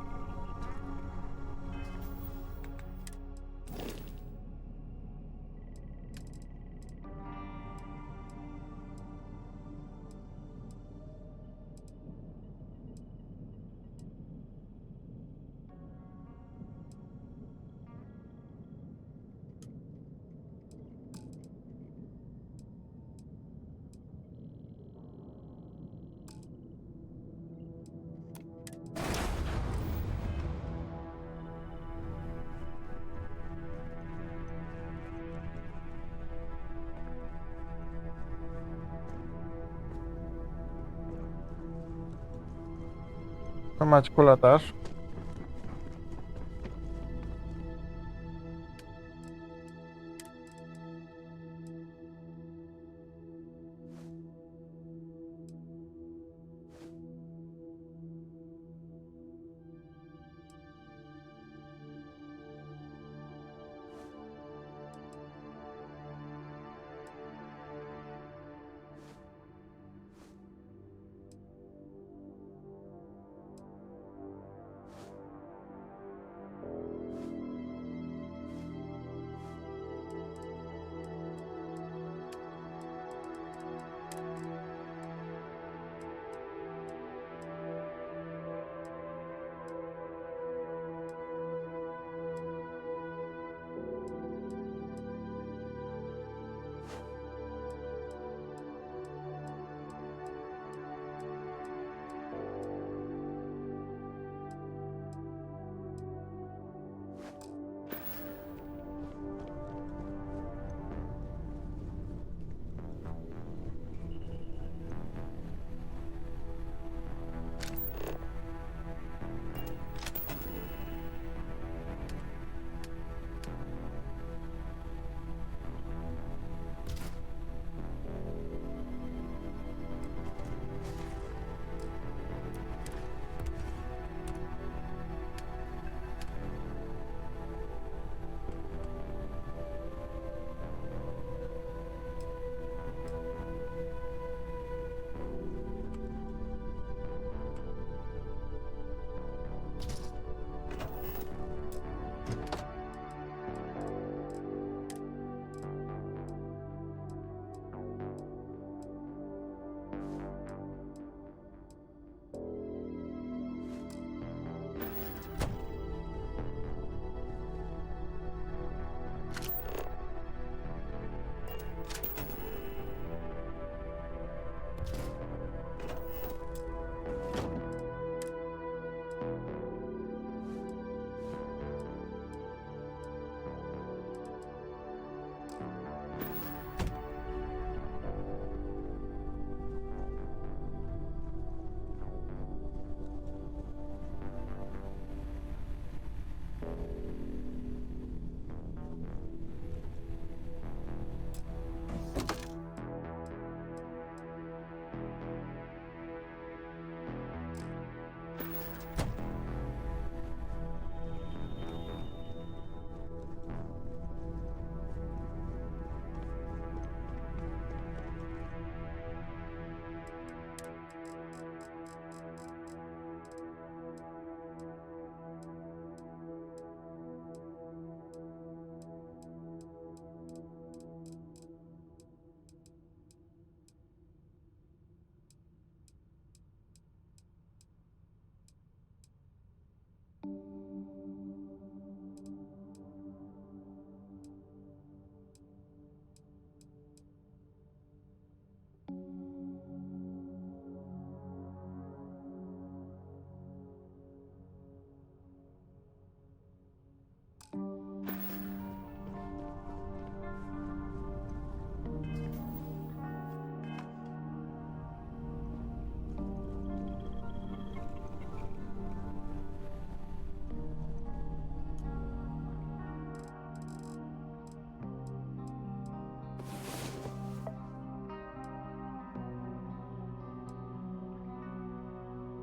To Maćku latasz.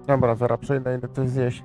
Dobra, zaraz przejdę, idę coś zjeść.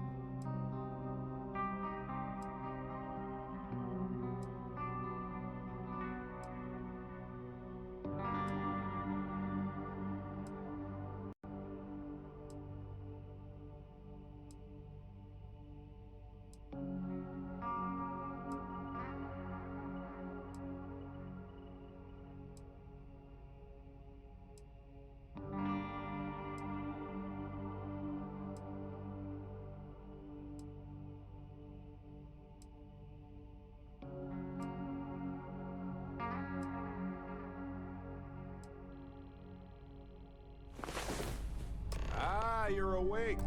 Ah, you're awake.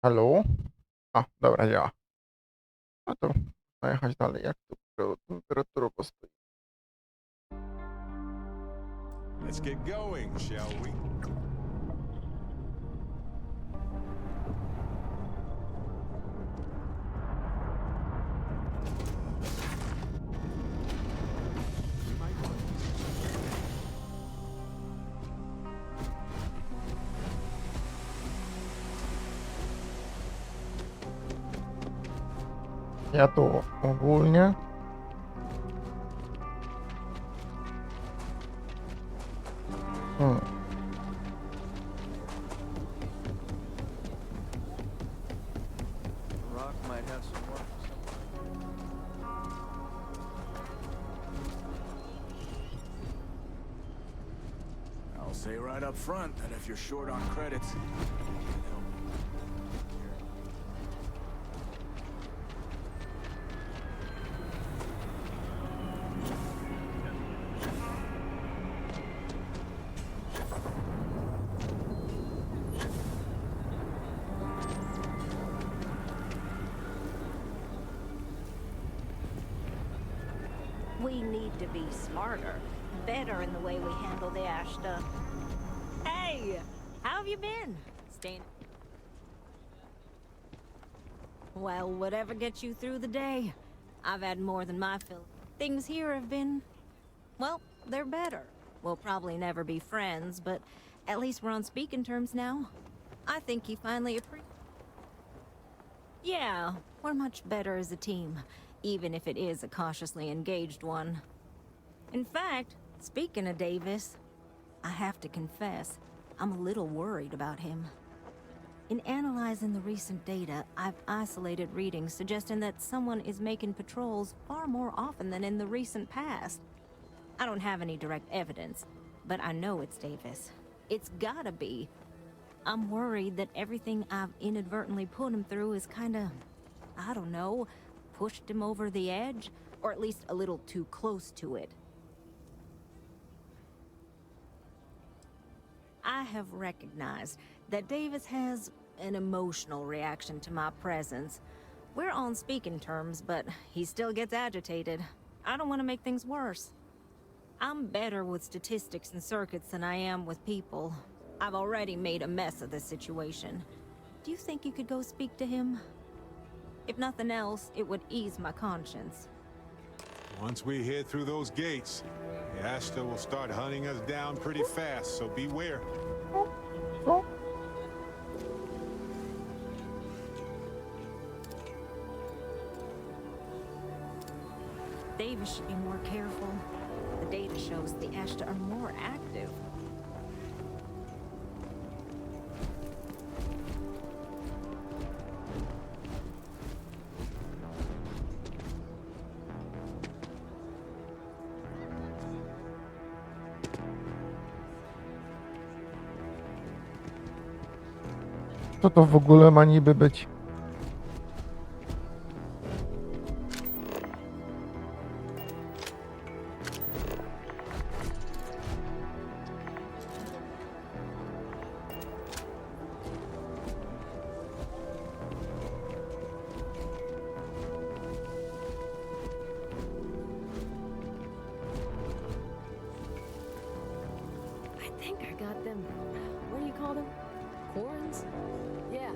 Halo? A, dobra, działa. No to można jechać dalej. Jak tu temperaturą postoi? Let's get going, shall we? Ja tu ogólnie. Rock might have some work for someone. I'll say right up front that if you're short on credits, We need to be smarter, better in the way we handle the ash stuff. Hey, how have you been? Staying. Well, whatever gets you through the day. I've had more than my fill. Things here have been, well, they're better. We'll probably never be friends, but at least we're on speaking terms now. I think he finally appreciates. Yeah, we're much better as a team, even if it is a cautiously engaged one. In fact, speaking of Davis, I have to confess, I'm a little worried about him. In analyzing the recent data, I've isolated readings suggesting that someone is making patrols far more often than in the recent past. I don't have any direct evidence, but I know it's Davis. It's gotta be. I'm worried that everything I've inadvertently put him through is kinda, I don't know, pushed him over the edge, or at least a little too close to it. I have recognized that Davis has an emotional reaction to my presence. We're on speaking terms, but he still gets agitated. I don't want to make things worse. I'm better with statistics and circuits than I am with people. I've already made a mess of this situation. Do you think you could go speak to him? If nothing else, it would ease my conscience. Once we head through those gates, the Ashta will start hunting us down pretty fast, so beware. Davis should be more careful. The data shows the Ashta are more active. Co to w ogóle ma niby być? I think I got them. What do you call them? Horns? Yeah.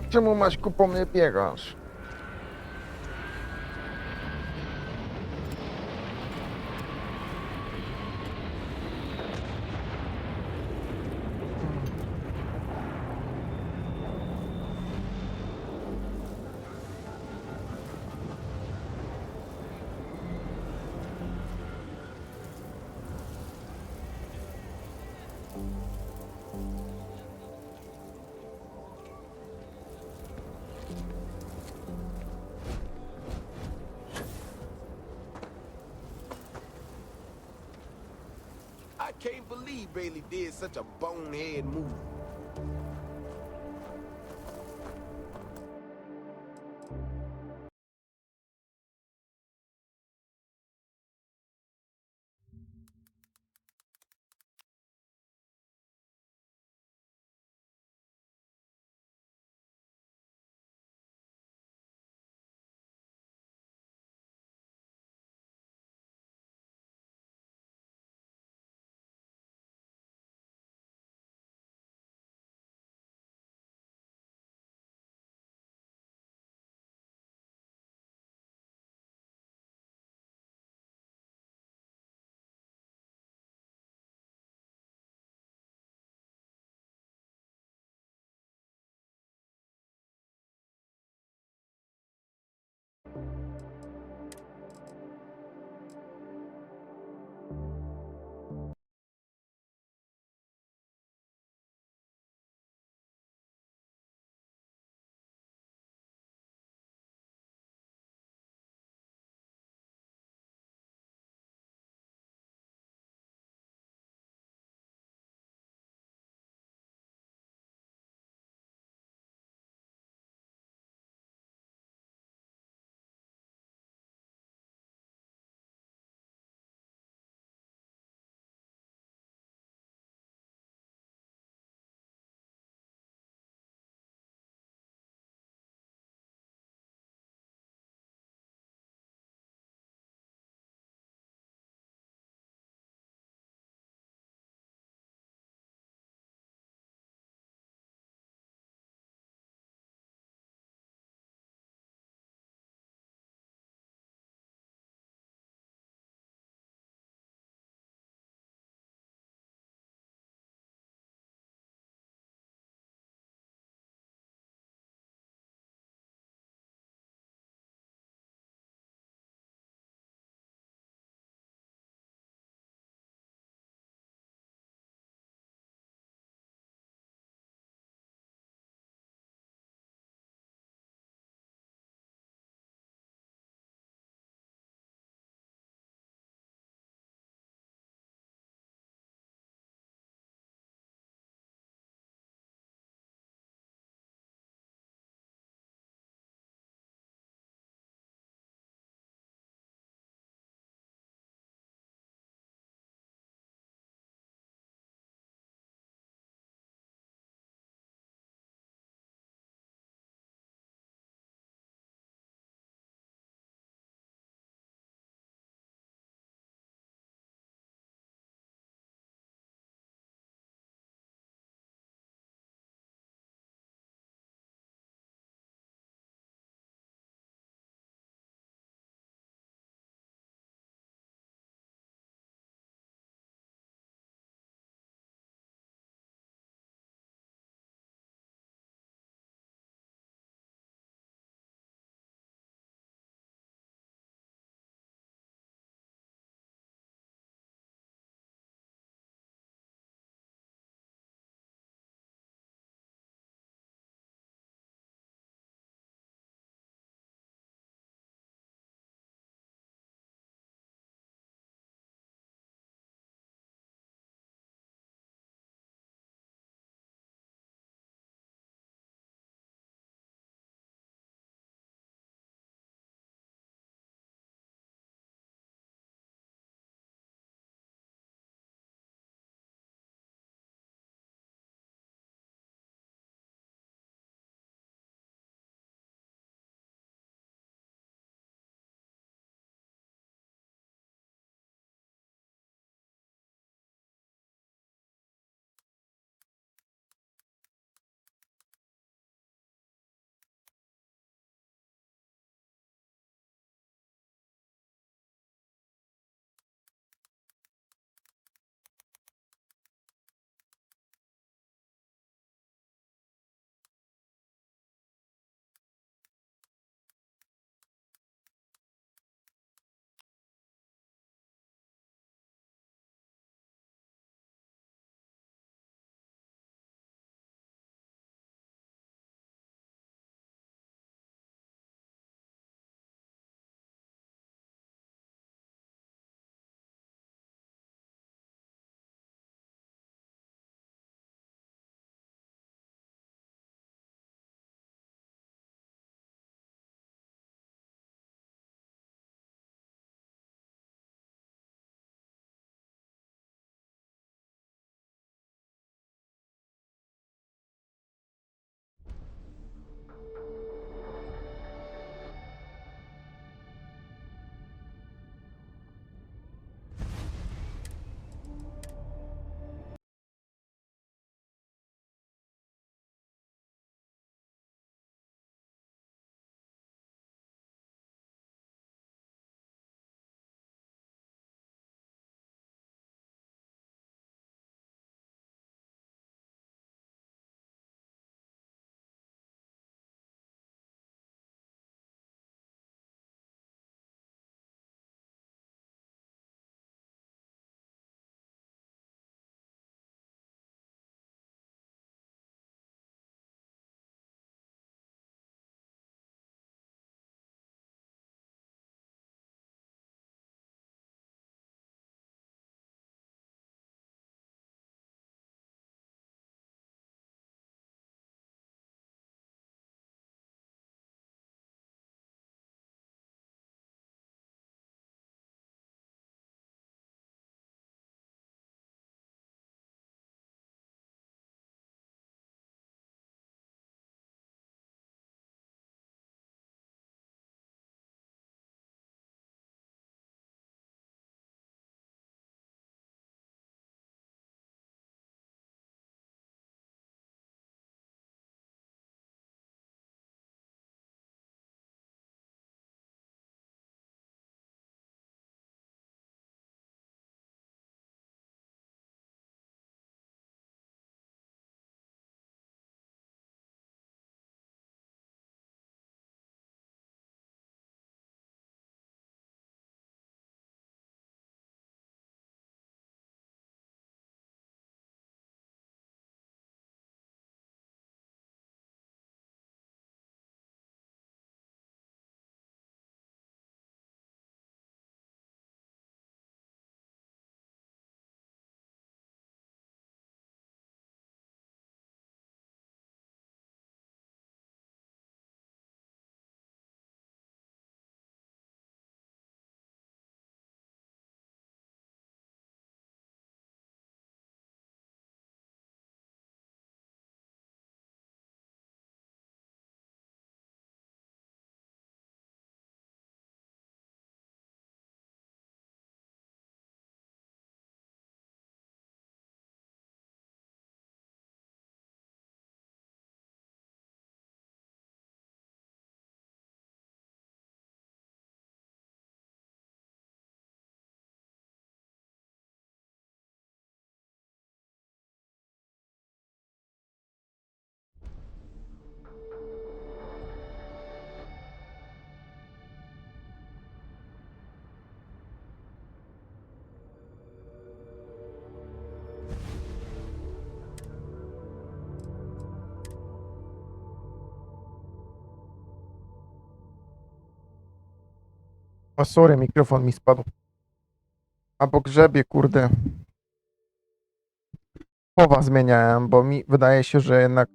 Czemu Maćku po mnie biegasz? I can't believe Bailey did such a bonehead move. O, sorry, mikrofon mi spadł. A po grzebie, kurde. Fowa zmieniałem, bo mi wydaje się, że jednak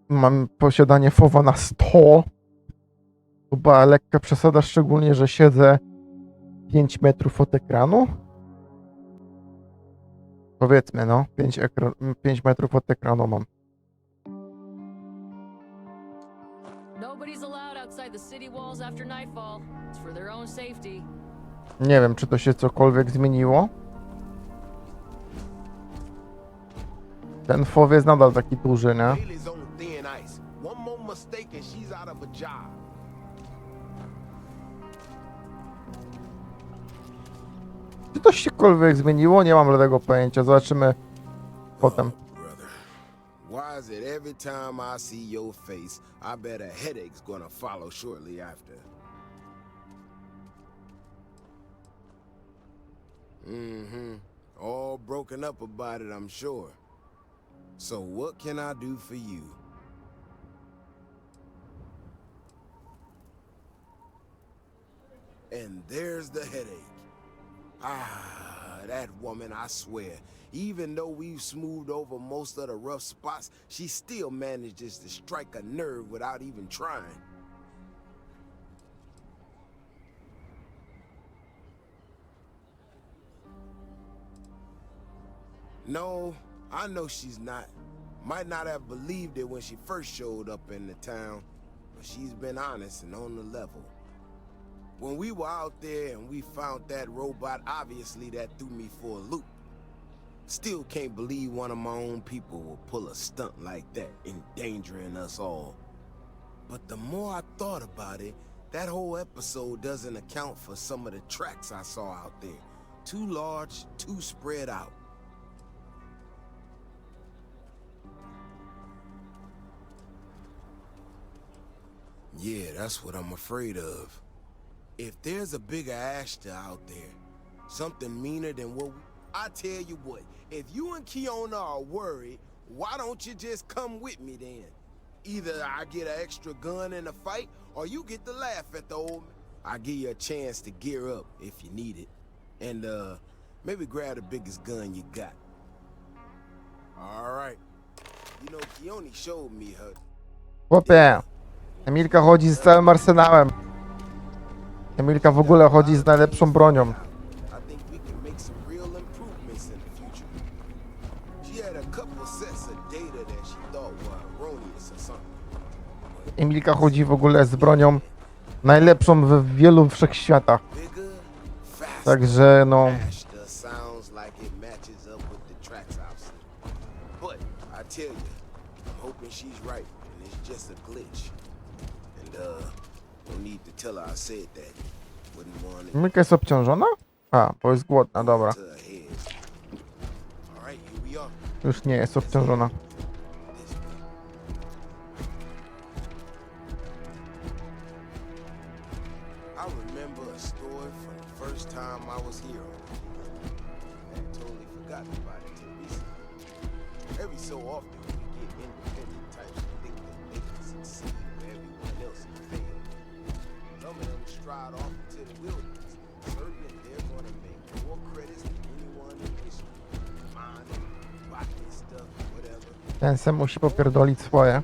mam posiadanie fowa na 100. To była lekka przesada, szczególnie, że siedzę 5 metrów od ekranu. Powiedzmy, no, 5 metrów od ekranu mam. Nobody's allowed outside the city walls after nightfall. It's for their own safety. Nie wiem, czy to się cokolwiek zmieniło. Ten fow jest nadal taki duży, nie? Bailey's on thin ice. One more mistake and she's out of a job. Czy to się zmieniło? Nie mam żadnego pojęcia. Zobaczymy potem. Why is it every time I see your face, I bet a headache's gonna follow shortly after? All broken up about it, I'm sure. So what can I do for you? And there's the headache. Ah, that woman, I swear. Even though we've smoothed over most of the rough spots, she still manages to strike a nerve without even trying. No, I know she's not. Might not have believed it when she first showed up in the town, but she's been honest and on the level. When we were out there and we found that robot, obviously that threw me for a loop. Still can't believe one of my own people will pull a stunt like that, endangering us all. But the more I thought about it, that whole episode doesn't account for some of the tracks I saw out there. Too large, too spread out. Yeah, that's what I'm afraid of. If there's a bigger Ashta out there, something meaner than what I tell you what, if you and Kiona are worried, why don't you just come with me then? Either I get an extra gun in the fight, or you get to laugh at the old man. I give you a chance to gear up if you need it. And maybe grab the biggest gun you got. Alright. You know, Kioni showed me her. Chłopie, Emilka chodzi z całym arsenałem. Emilka w ogóle chodzi z najlepszą bronią. Emilka chodzi w ogóle z bronią najlepszą w wielu wszechświatach. Także no... Emilka jest obciążona? A, bo jest głodna, dobra. Już nie jest obciążona. Ten se musi popierdolić swoje.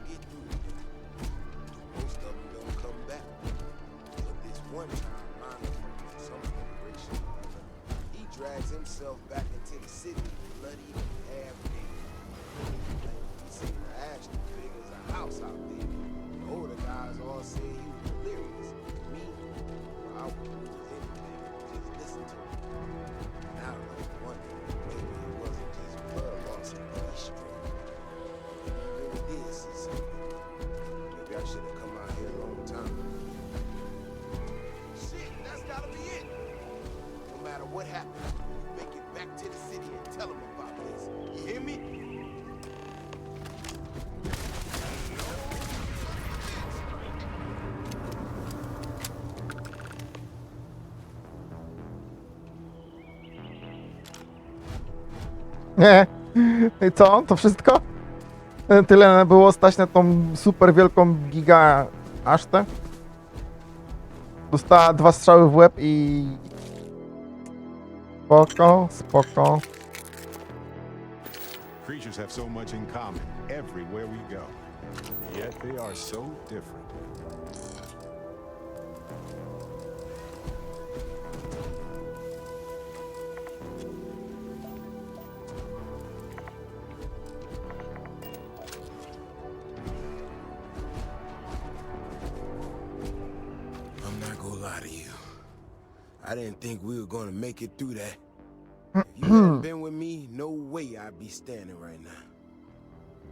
Nie. I co? To wszystko? Tyle było stać na tą super wielką giga asztę? Dostała 2 strzały w łeb i... Spoko, spoko. Creatures have so much in common everywhere we go, yet they are so different. I'm not gonna lie to you. I didn't think we were gonna make it through that. If you hadn't been with me, no way I'd be standing right now.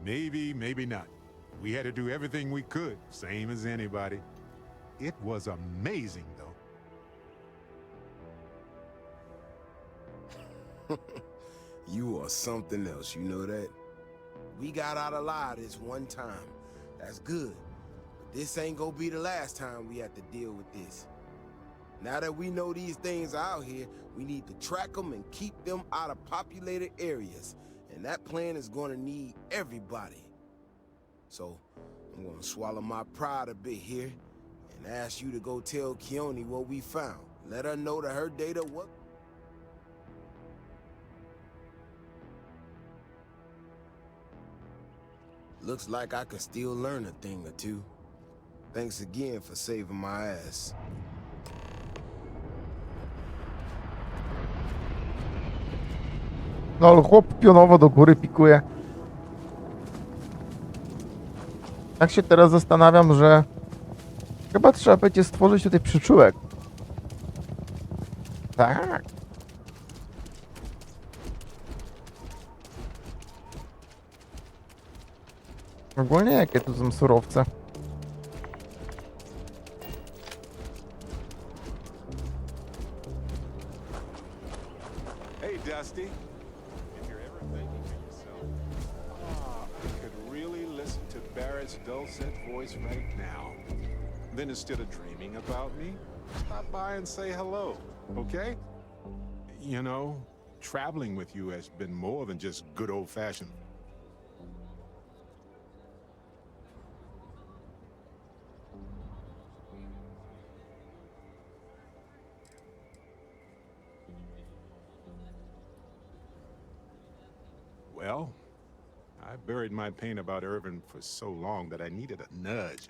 Maybe, maybe not. We had to do everything we could, same as anybody. It was amazing, though. You are something else, you know that? We got out alive this one time. That's good. But this ain't gonna be the last time we have to deal with this. Now that we know these things are out here, we need to track them and keep them out of populated areas. And that plan is gonna need everybody. So, I'm gonna swallow my pride a bit here and ask you to go tell Keone what we found. Let her know that her data what? Looks like I can still learn a thing or two. Thanks again for saving my ass. No ale chłop pionowo do góry pikuje. Tak się teraz zastanawiam, że chyba trzeba będzie stworzyć tutaj przyczółek. Tak. Ogólnie jakie tu są surowce? Hey, Dusty. If you're ever thinking to yourself, I could really listen to Barrett's dulcet voice right now. Then instead of dreaming about me, stop by and say hello, okay? You know, traveling with you has been more than just good old-fashioned. Well, I buried my pain about Irvin for so long that I needed a nudge.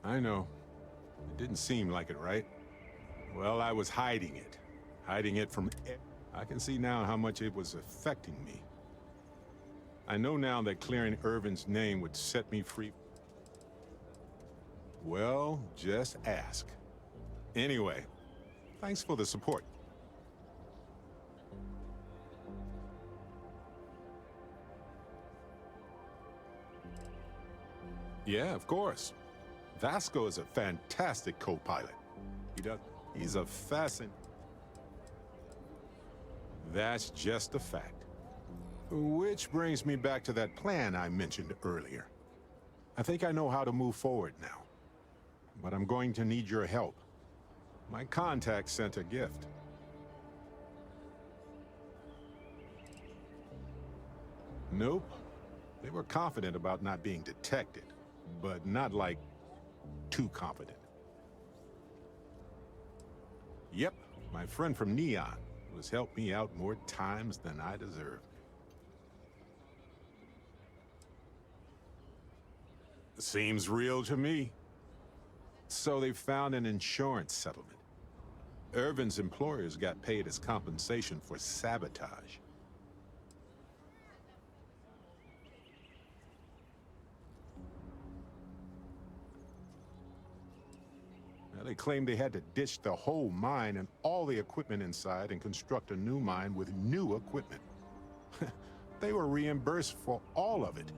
I know. It didn't seem like it, right? Well, I was hiding it from... I can see now how much it was affecting me. I know now that clearing Irvin's name would set me free. Well, just ask. Anyway, thanks for the support. Yeah, of course. Vasco is a fantastic co-pilot. He's a fascinating... That's just a fact. Which brings me back to that plan I mentioned earlier. I think I know how to move forward now. But I'm going to need your help. My contact sent a gift. Nope. They were confident about not being detected. But not like too confident. Yep, my friend from Neon, who has helped me out more times than I deserve. Seems real to me. So they found an insurance settlement. Irvin's employers got paid as compensation for sabotage. They claimed they had to ditch the whole mine and all the equipment inside and construct a new mine with new equipment. They were reimbursed for all of it.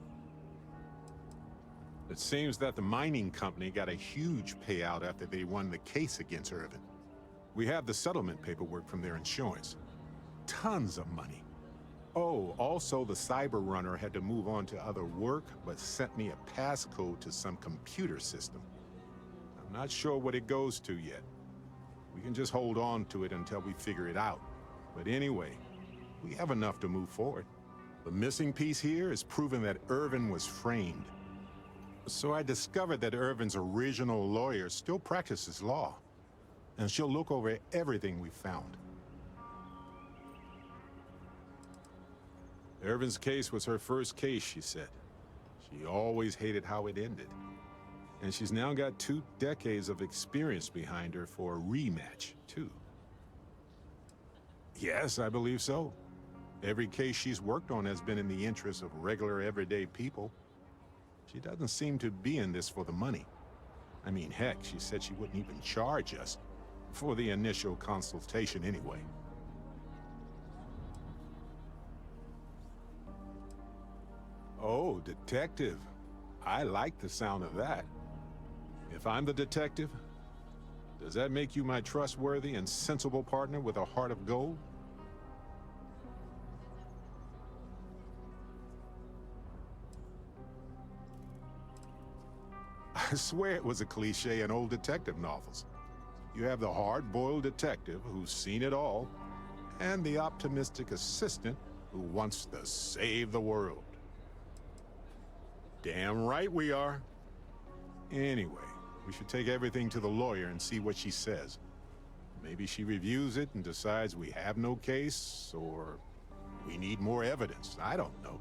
It seems that the mining company got a huge payout after they won the case against Irvin. We have the settlement paperwork from their insurance. Tons of money. Oh, also the cyber runner had to move on to other work, but sent me a passcode to some computer system. Not sure what it goes to yet. We can just hold on to it until we figure it out. But anyway, we have enough to move forward. The missing piece here is proving that Irvin was framed. So I discovered that Irvin's original lawyer still practices law, and she'll look over everything we found. Irvin's case was her first case, she said. She always hated how it ended. And she's now got 2 decades of experience behind her for a rematch, too. Yes, I believe so. Every case she's worked on has been in the interest of regular, everyday people. She doesn't seem to be in this for the money. I mean, heck, she said she wouldn't even charge us for the initial consultation anyway. Oh, detective. I like the sound of that. If I'm the detective, does that make you my trustworthy and sensible partner with a heart of gold? I swear it was a cliche in old detective novels. You have the hard-boiled detective who's seen it all, and the optimistic assistant who wants to save the world. Damn right we are. Anyway, we should take everything to the lawyer and see what she says. Maybe she reviews it and decides we have no case, or we need more evidence. I don't know.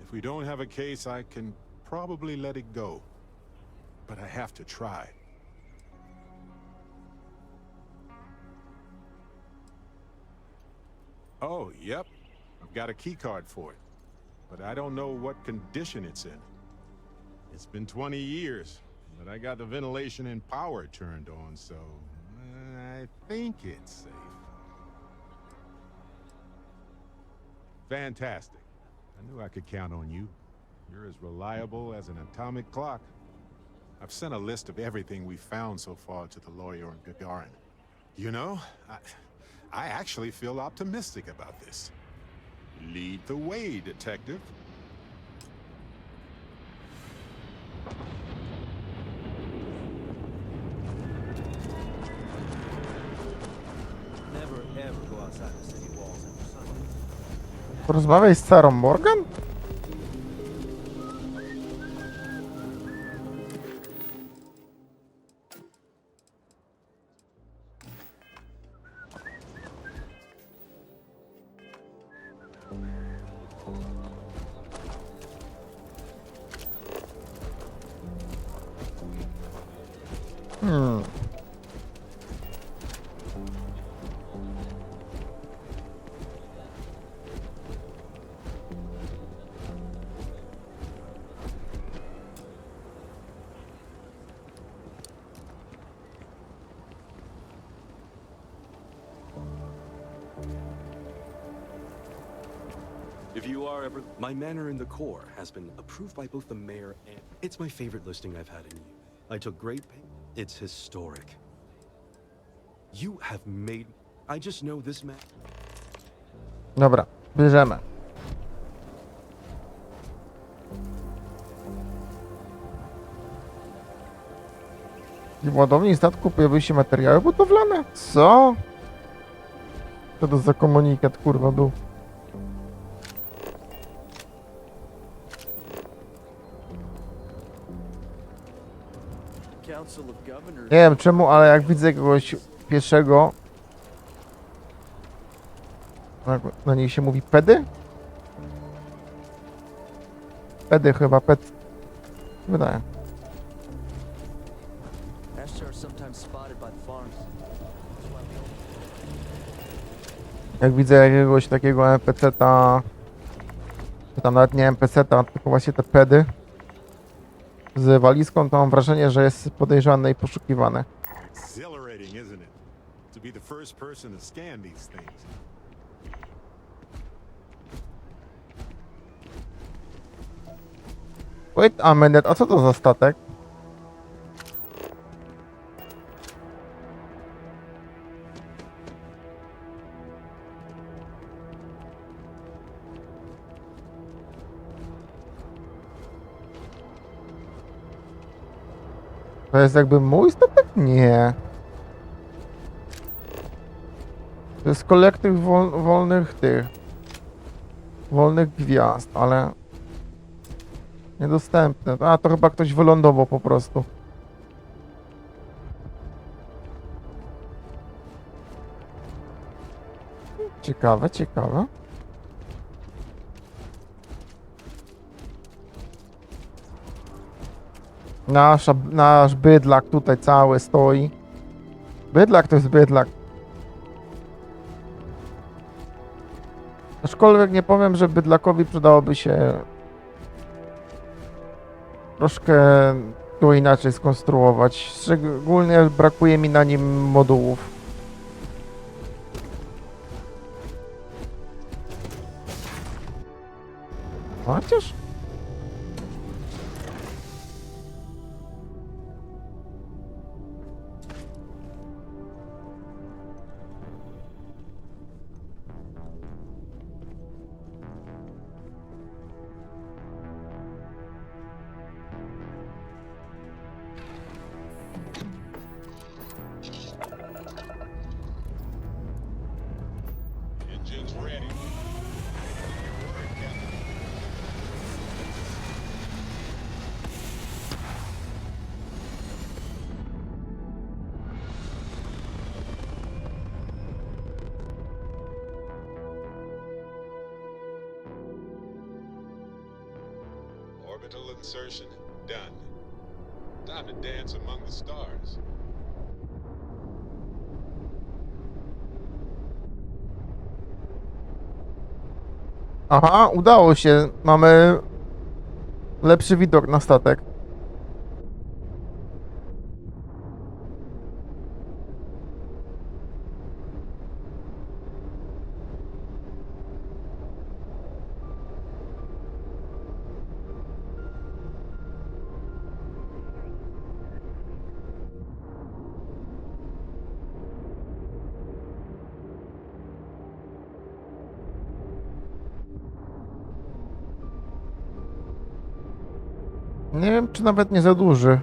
If we don't have a case, I can probably let it go. But I have to try. Oh, yep. I've got a key card for it. But I don't know what condition it's in. It's been 20 years, but I got the ventilation and power turned on, so I think it's safe. Fantastic. I knew I could count on you. You're as reliable as an atomic clock. I've sent a list of everything we found so far to the lawyer in Gagarin. You know, I actually feel optimistic about this. Lead the way, detective. Never ever go outside the city walls after sunset. Porozmawiaj z Sarą Morgan? If you are ever... My manor in the core has been approved by both the mayor and... It's my favorite listing I've had in you. I took great pain. It's historic. You have made... I just know this man... Dobra, bierzemy. W ładowni statku pojawiły się materiały budowlane? Co? Co to za komunikat, kurwa, był? Nie wiem czemu, ale jak widzę kogoś pieszego, na niej się mówi pedy? Pedy chyba, ped... Wydaje. Jak widzę jakiegoś takiego NPC-ta, czy tam nawet nie NPC-ta, tylko właśnie te pedy z walizką, to mam wrażenie, że jest podejrzany i poszukiwany. Exhilarating, isn't it? To be the first person to scan these things. Wait a minute, a co to za statek? To jest jakby mój statek? Nie. To jest kolektyw wolnych tych... Wolnych gwiazd, ale... Niedostępne. A, to chyba ktoś wylądował po prostu. Ciekawe, ciekawe. Nasz bydlak tutaj cały stoi. Bydlak to jest bydlak. Aczkolwiek nie powiem, że bydlakowi przydałoby się troszkę to inaczej skonstruować. Szczególnie brakuje mi na nim modułów. Chociaż? Engine's ready. Orbital insertion done. Time to dance among the stars. Aha, udało się. Mamy lepszy widok na statek. Nie wiem, czy nawet nie za duży.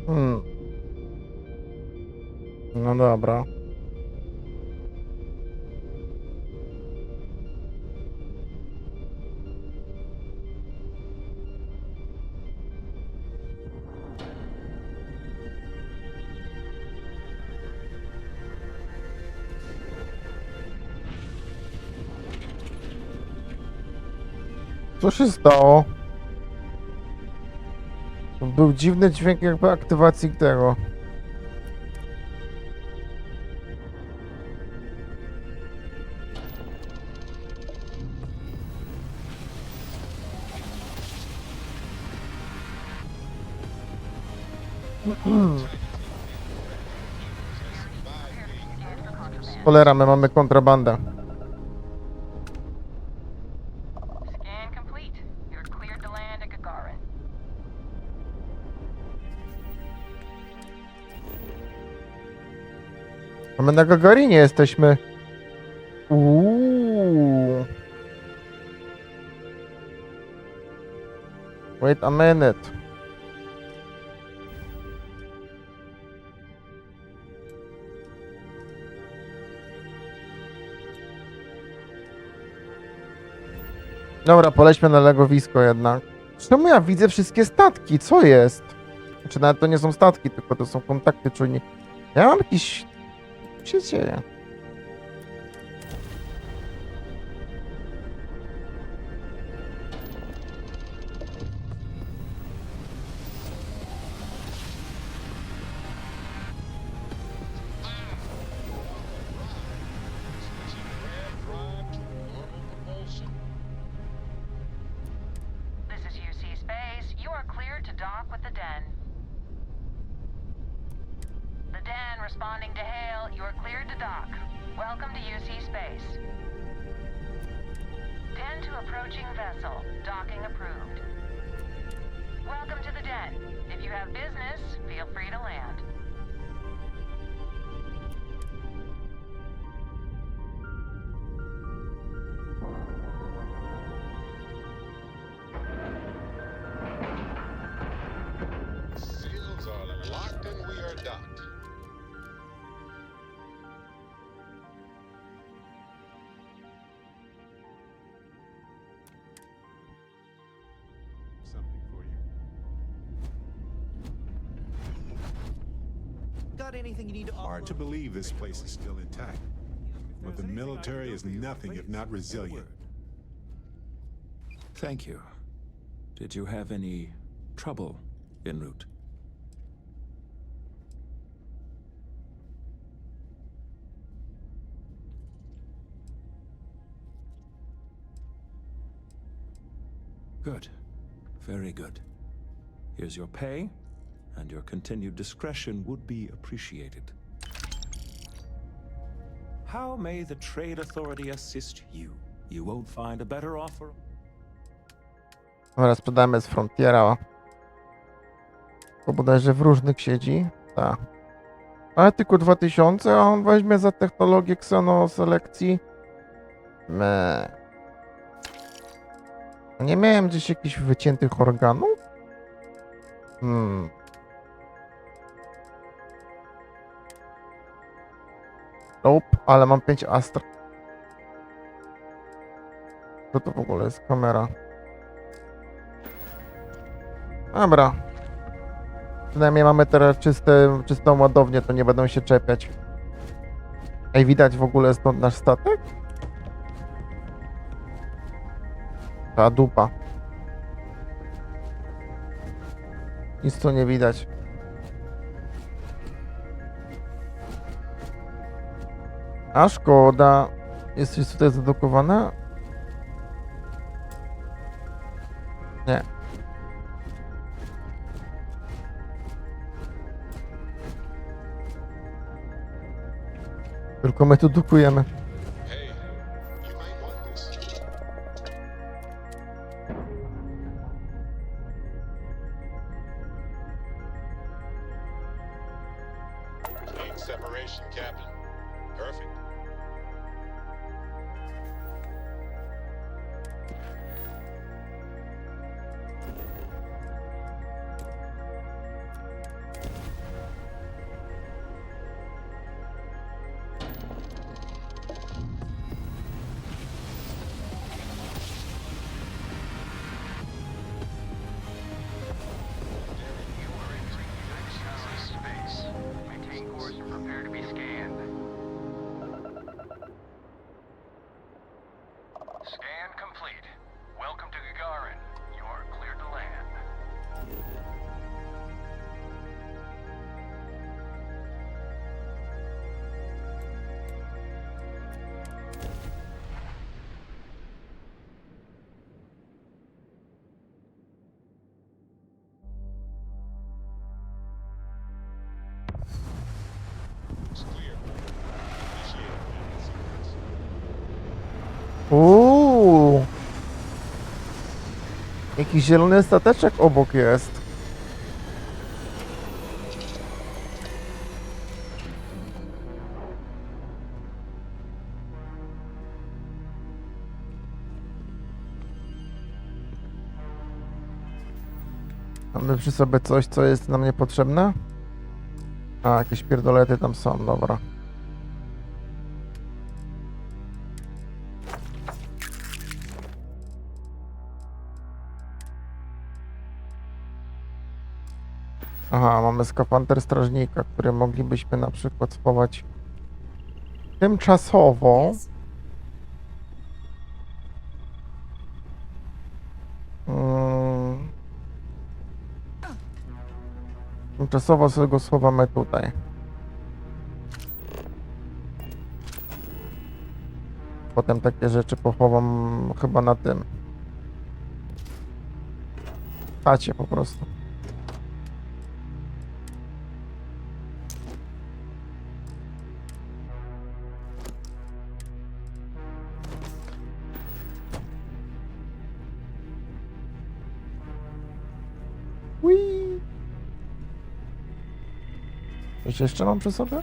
Hmm. No dobra. Co się stało? To był dziwny dźwięk jakby aktywacji tego. Cholera, my mamy kontrabandę. A my na Gagarinie jesteśmy. Uuu. Wait a minute. Dobra, polećmy na legowisko jednak. Czemu ja widzę wszystkie statki? Co jest? Znaczy nawet to nie są statki, tylko to są kontakty czujni. Ja mam jakiś... Co się dzieje? This is UC Space. You are cleared to dock with the Den. The Den responding to hail. You are cleared to dock. Welcome to UC Space. Den to approaching vessel. Docking approved. Welcome to the Den. If you have business, feel free to land. Seals are locked and we are docked. Something for you. Got anything you need to Hard to believe this place is still intact. But the military is nothing if not resilient. Thank you. Did you have any trouble en route? Good. Very good. Here's your pay, and your continued discretion would be appreciated. How may the Trade Authority assist you? You won't find a better offer. Dobra, sprzedamy z Frontiera. Bo bodajże w różnych siedzi. Tak. Ale tylko 2000, a on weźmie za technologię ksenoselekcji. Nie miałem gdzieś jakichś wyciętych organów? Nope, ale mam 5 astr. Co to w ogóle jest kamera? Dobra. Przynajmniej mamy teraz czystą ładownię, to nie będą się czepiać. Ej, widać w ogóle stąd nasz statek? Ta dupa. Nic tu nie widać. A szkoda. Jest coś tutaj zadokowane? Nie. Tylko my tu dukujemy. Separation, Captain. Perfect. Scan complete. Welcome to Gagarin. You are cleared to land. Jakiś zielony stateczek obok jest. Mamy przy sobie coś, co jest nam niepotrzebne? A, jakieś pierdolety tam są, dobra. Aha, mamy skafander strażnika, który moglibyśmy na przykład schować tymczasowo. Tymczasowo sobie go schowamy tutaj. Potem takie rzeczy pochowam chyba na tym. Tacie po prostu. Whee! Coś jeszcze mam przy sobie?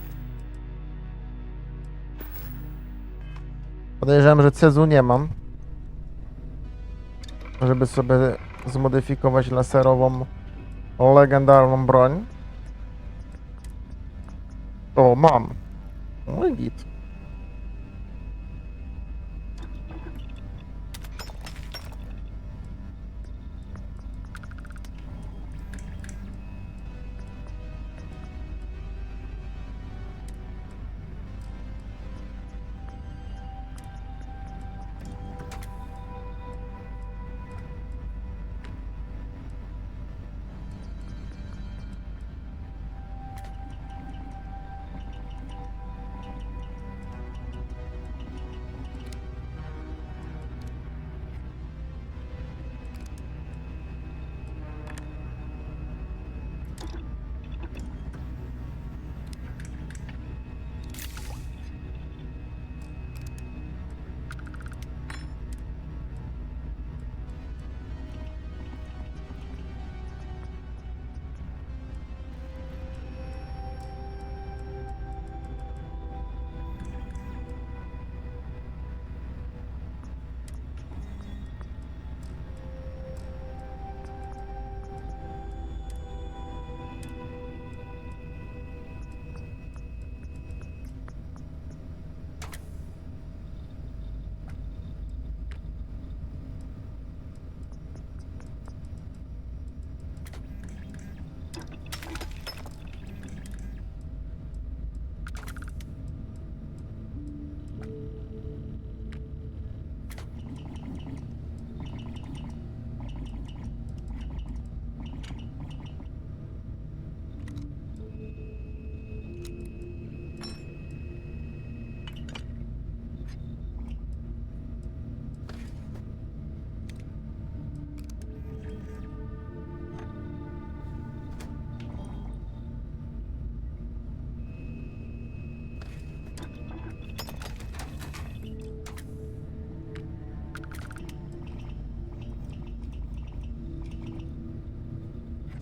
Podejrzewam, że cezu nie mam. Żeby sobie zmodyfikować laserową, legendarną broń. O, mam. No i git.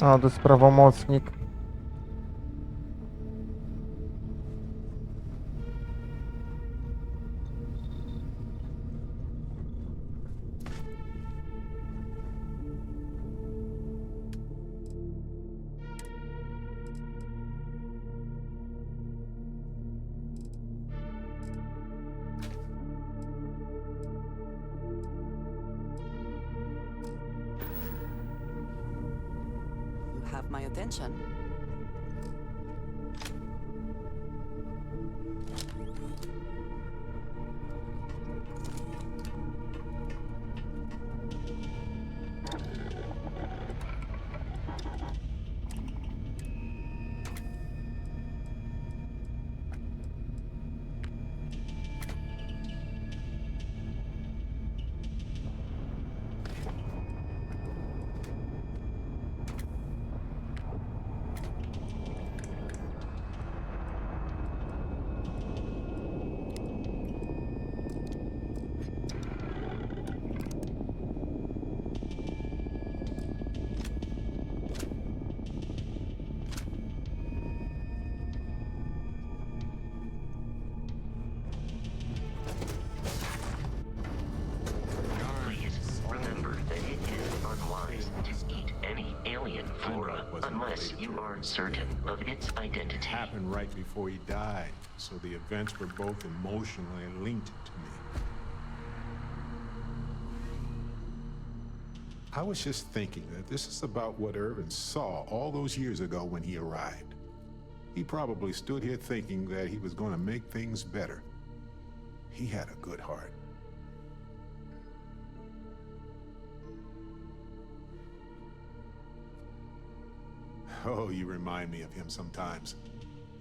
A, to jest prawomocnik. Have my attention. are certain of its identity. Happened right before he died, so the events were both emotionally linked to me. I was just thinking that this is about what Irvin saw all those years ago when he arrived. He probably stood here thinking that he was going to make things better. He had a good heart. Oh, you remind me of him sometimes,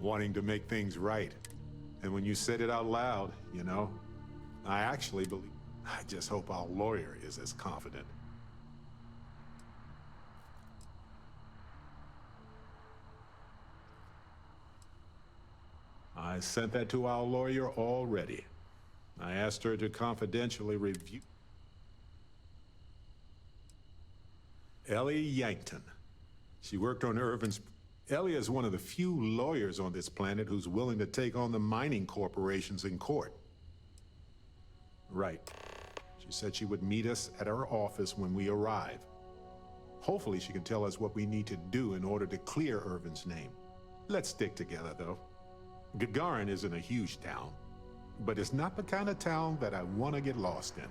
wanting to make things right. And when you said it out loud, you know, I actually believe. I just hope our lawyer is as confident. I sent that to our lawyer already. I asked her to confidentially review. Ellie Yankton. She worked on Irvin's... Ellie is one of the few lawyers on this planet who's willing to take on the mining corporations in court. Right. She said she would meet us at our office when we arrive. Hopefully she can tell us what we need to do in order to clear Irvin's name. Let's stick together, though. Gagarin isn't a huge town, but it's not the kind of town that I want to get lost in.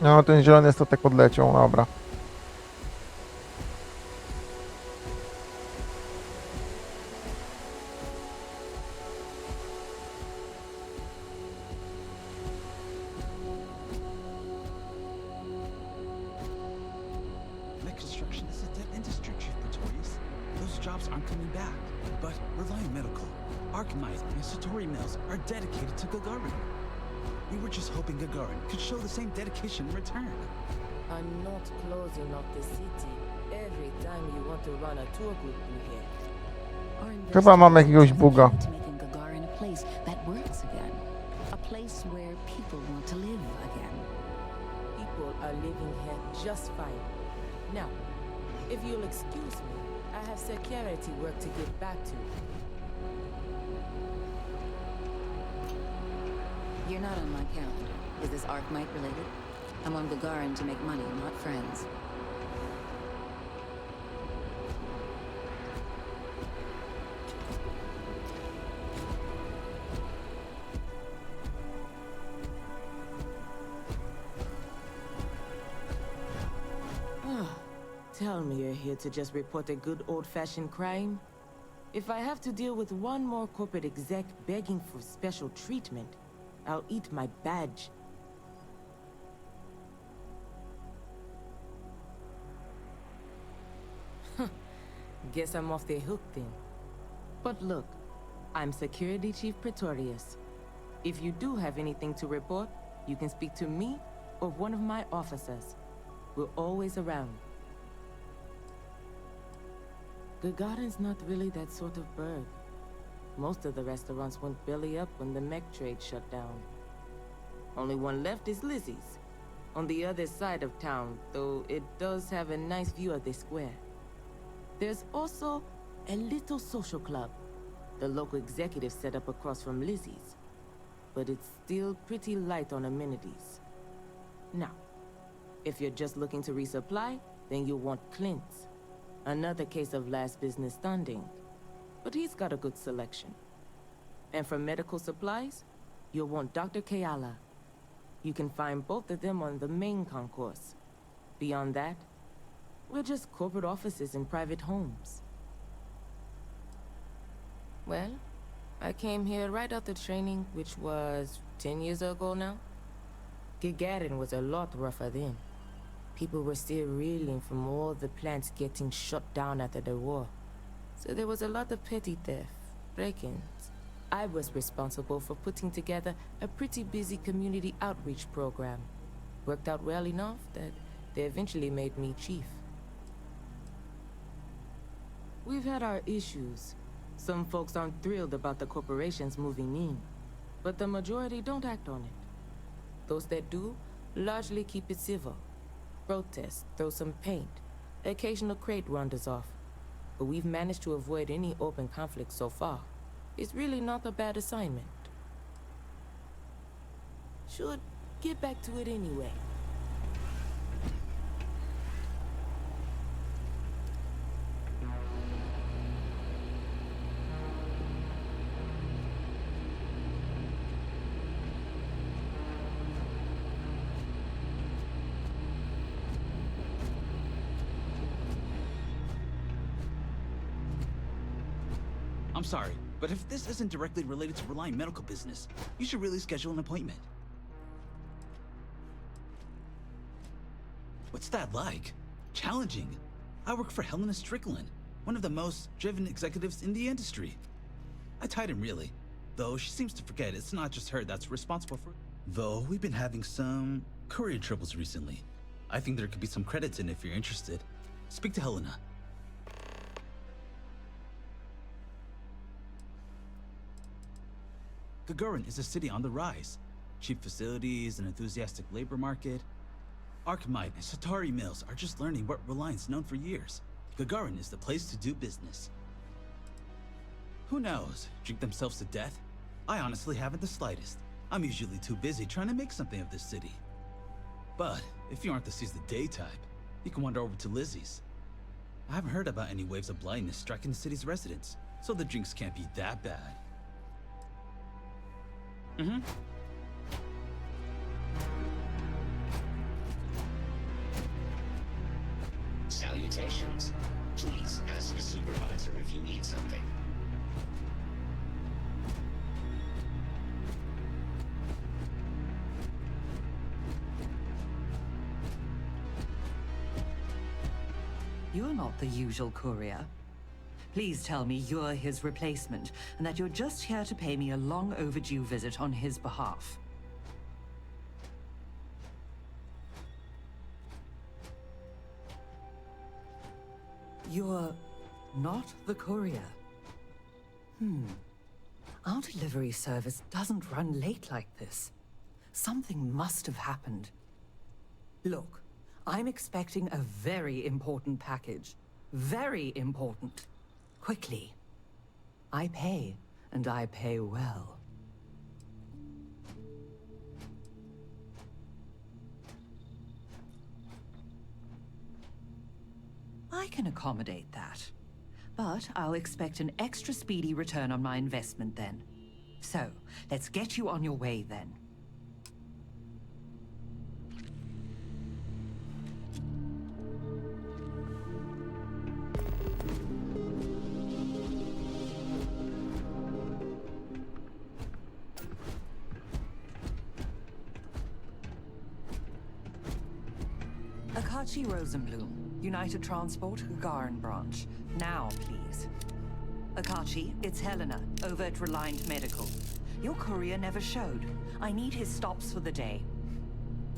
No, ten zielony statek odleciał, dobra. Met construction is a dead industry, Chief Pretorius. Those jobs aren't coming back. But Reliant Medical, Arkmite, and Satori Mills are dedicated to Gagarin. We were just hoping Gagarin could show the same dedication in return. I'm not closing off the city every time you want to run a tour group through here. Chyba mam jakiegoś buga. To making Gagarin a place that works again. A place where people want to live again. People are living here just fine. Now, if you'll excuse me, I have security work to get back to. You're not on my calendar. Is this Arkmite related? I'm on Gagarin to make money, not friends. Tell me you're here to just report a good old-fashioned crime? If I have to deal with one more corporate exec begging for special treatment, I'll eat my badge. Guess I'm off the hook then. But look, I'm Security Chief Pretorius. If you do have anything to report, you can speak to me or one of my officers. We're always around. Gagarin's not really that sort of burg. Most of the restaurants went belly up when the mech trade shut down. Only one left is Lizzie's, on the other side of town, though it does have a nice view of the square. There's also a little social club the local executive set up across from Lizzie's, but it's still pretty light on amenities. Now, if you're just looking to resupply, then you'll want Clint's. Another case of last business standing, but he's got a good selection. And for medical supplies, you'll want Dr. Keala. You can find both of them on the main concourse. Beyond that, we're just corporate offices and private homes. Well, I came here right after training, which was 10 years ago now. Gagarin was a lot rougher then. People were still reeling from all the plants getting shut down after the war. So there was a lot of petty theft, break-ins. I was responsible for putting together a pretty busy community outreach program. Worked out well enough that they eventually made me chief. We've had our issues. Some folks aren't thrilled about the corporations moving in, but the majority don't act on it. Those that do largely keep it civil. Protest, throw some paint, occasional crate wanders off. But we've managed to avoid any open conflict so far. It's really not a bad assignment. Should get back to it anyway. I'm sorry, but if this isn't directly related to Reliant medical business, you should really schedule an appointment. What's that like? Challenging. I work for Helena Strickland, one of the most driven executives in the industry. I tied him really, though she seems to forget it's not just her that's responsible for it. Though we've been having some courier troubles recently. I think there could be some credits in if you're interested. Speak to Helena. Gagarin is a city on the rise. Cheap facilities, an enthusiastic labor market. Archmite and Satari Mills are just learning what Reliant's known for years. Gagarin is the place to do business. Who knows? Drink themselves to death? I honestly haven't the slightest. I'm usually too busy trying to make something of this city. But if you aren't the seize the day type, you can wander over to Lizzie's. I haven't heard about any waves of blindness striking the city's residents, so the drinks can't be that bad. Salutations. Please ask the supervisor if you need something. You're not the usual courier. Please tell me you're his replacement, and that you're just here to pay me a long overdue visit on his behalf. You're not the courier. Our delivery service doesn't run late like this. Something must have happened. Look, I'm expecting a very important package. Very important. Quickly. I pay, and I pay well. I can accommodate that. But I'll expect an extra speedy return on my investment then. So, let's get you on your way then. Akachi Rosenblum, United Transport, Gagarin branch. Now, please. Akachi, it's Helena, over at Reliant Medical. Your courier never showed. I need his stops for the day.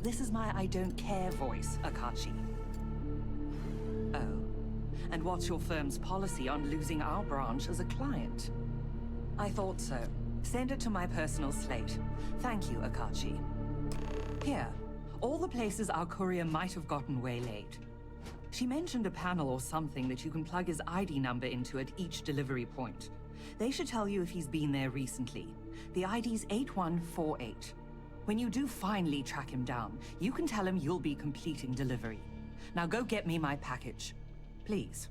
This is my I don't care voice, Akachi. Oh. And what's your firm's policy on losing our branch as a client? I thought so. Send it to my personal slate. Thank you, Akachi. Here. All the places our courier might have gotten waylaid. She mentioned a panel or something that you can plug his ID number into at each delivery point. They should tell you if he's been there recently. The ID's 8148. When you do finally track him down, you can tell him you'll be completing delivery. Now go get me my package. Please.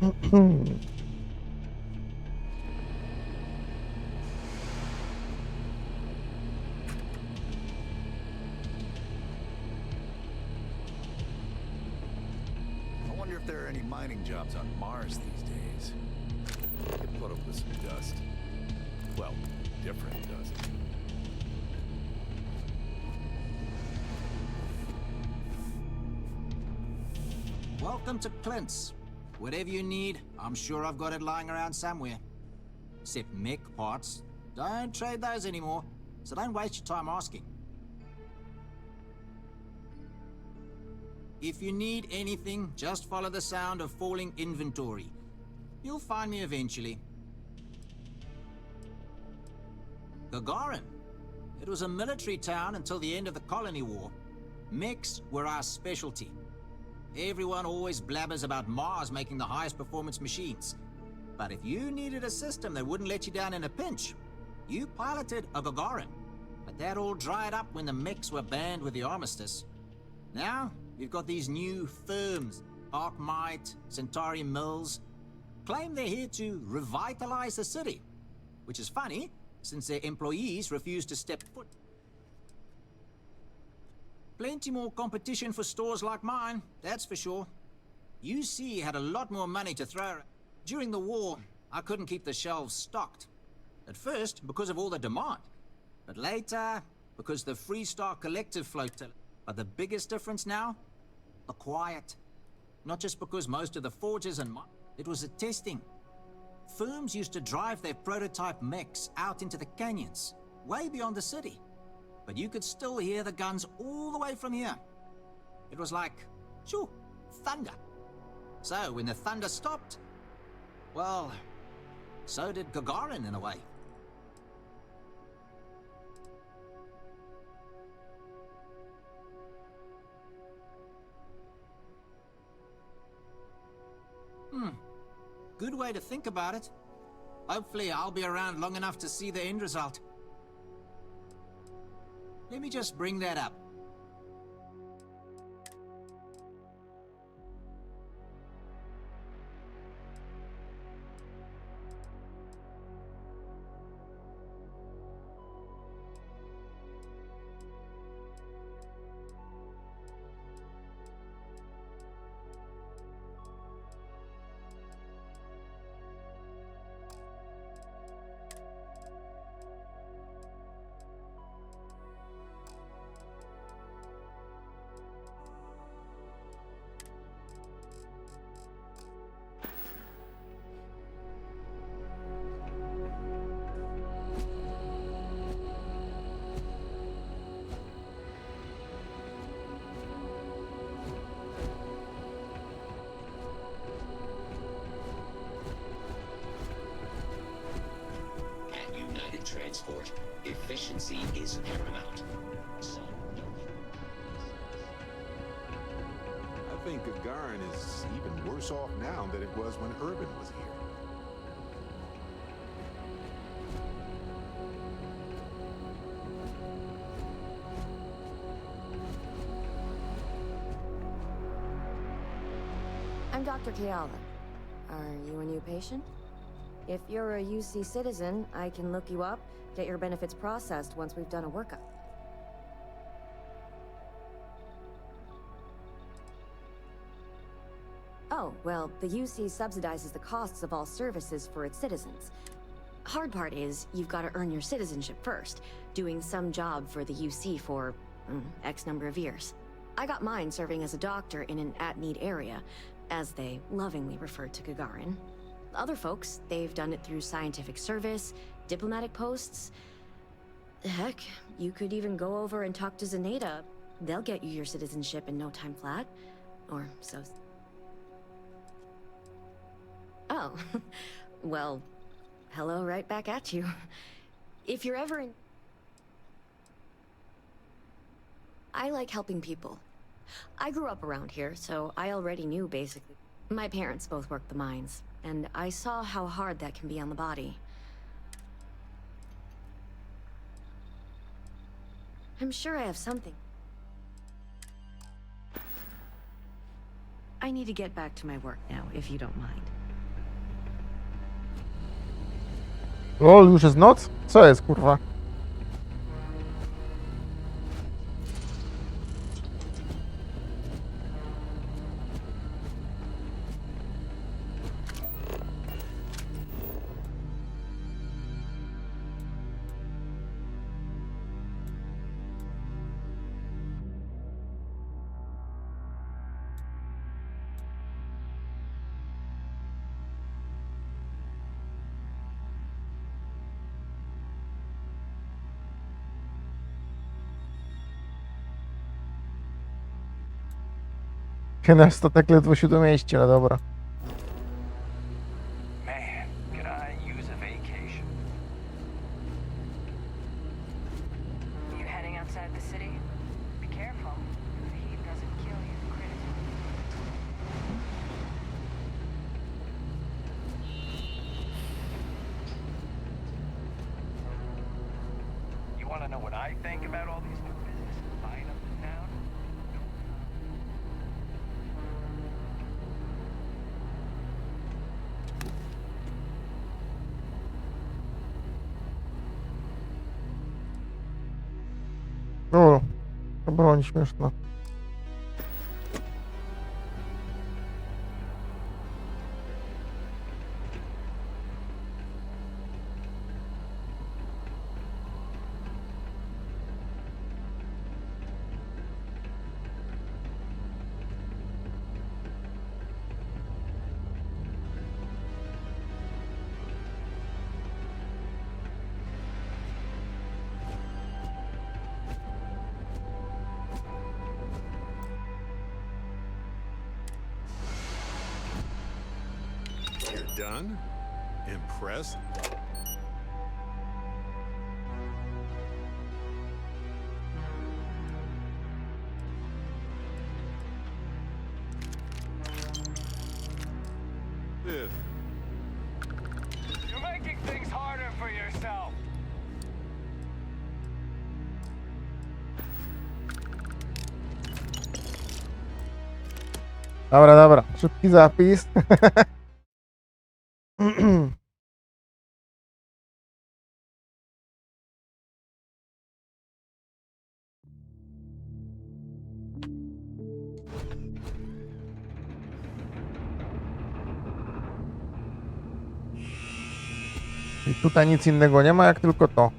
I wonder if there are any mining jobs on Mars these days. I could put up with some dust. Well, different dust. Welcome to Clint's. Whatever you need, I'm sure I've got it lying around somewhere. Except mech parts. Don't trade those anymore, so don't waste your time asking. If you need anything, just follow the sound of falling inventory. You'll find me eventually. Gagarin. It was a military town until the end of the Colony War. Mechs were our specialty. Everyone always blabbers about Mars making the highest performance machines. But if you needed a system that wouldn't let you down in a pinch, you piloted a Gagarin. But that all dried up when the mechs were banned with the armistice. Now, we've got these new firms, Arkmite, Centauri Mills, claim they're here to revitalize the city. Which is funny, since their employees refuse to step foot. Plenty more competition for stores like mine, that's for sure. UC had a lot more money to throw. During the war, I couldn't keep the shelves stocked. At first, because of all the demand. But later, because the Freestar Collective floated. But the biggest difference now? The quiet. Not just because most of the forges and it was the testing. Firms used to drive their prototype mechs out into the canyons, way beyond the city. But you could still hear the guns all the way from here. It was like, shoo, thunder. So when the thunder stopped, well, so did Gagarin in a way. Good way to think about it. Hopefully I'll be around long enough to see the end result. Let me just bring that up. Transport. Efficiency is paramount. So, I think Gagarin is even worse off now than it was when Urban was here. I'm Dr. Keala. Are you a new patient? If you're a UC citizen, I can look you up, get your benefits processed once we've done a workup. Oh, well, the UC subsidizes the costs of all services for its citizens. Hard part is, you've got to earn your citizenship first, doing some job for the UC for X number of years. I got mine serving as a doctor in an at-need area, as they lovingly refer to Gagarin. Other folks, they've done it through scientific service, diplomatic posts. Heck, you could even go over and talk to Zaneta. They'll get you your citizenship in no time flat. Or so. Oh, well, hello right back at you. If you're ever in... I like helping people. I grew up around here, so I already knew basically. My parents both worked the mines, and I saw how hard that can be on the body. I'm sure I have something. I need to get back to my work now, if you don't mind. O, już jest noc? Co jest, kurwa? Nasz statek ledwo się domieści, ale dobra. Man, could I use a vacation? You heading outside the city? Be careful. The heat doesn't kill you, critical. to know what I think about all these new businesses buying up the town? O, to broń śmieszna. You're done? Impressed? Yeah. You're making things harder for yourself. Dobra, dobra. Szybki zapis. I tutaj nic innego nie ma, jak tylko to.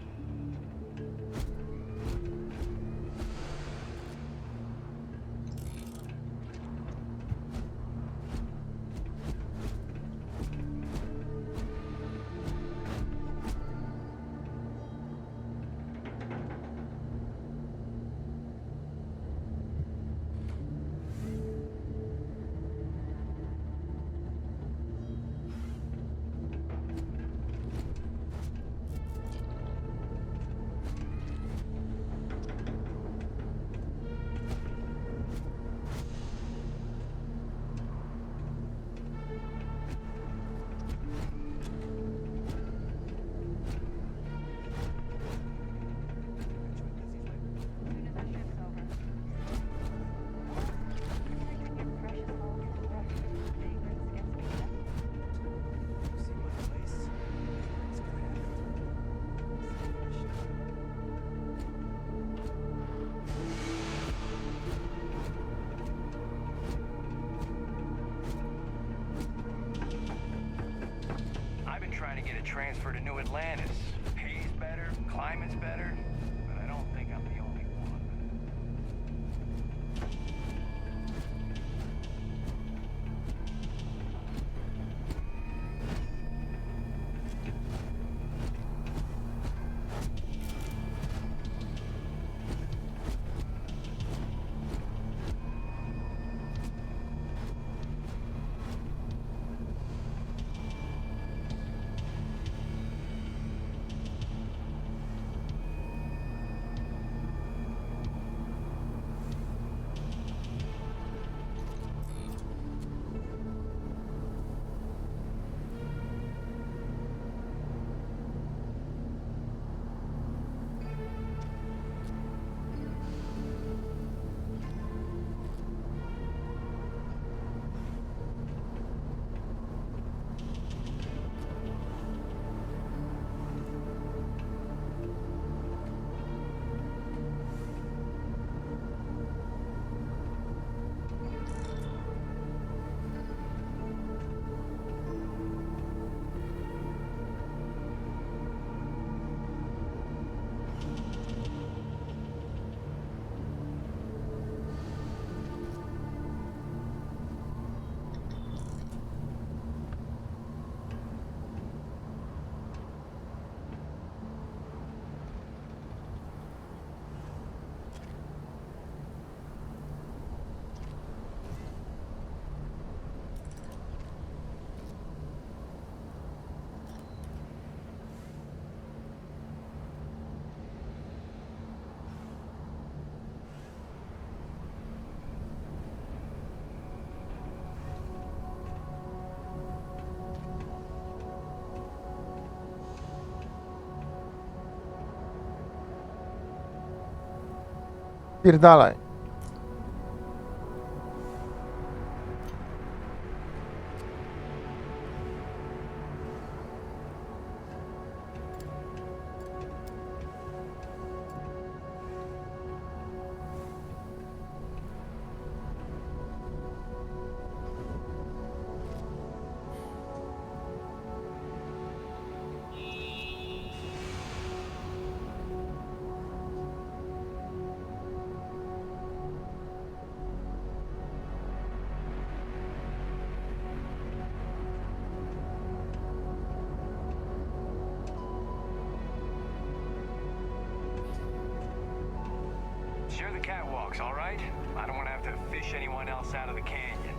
Trying to get a transfer to New Atlantis. Pays better, climate's better, but I don't think I'm the only one. Spierdalaj. Share the catwalks, all right? I don't want to have to fish anyone else out of the canyon.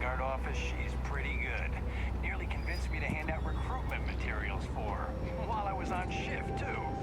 Vanguard office, she's pretty good. Nearly convinced me to hand out recruitment materials for her, while I was on shift, too.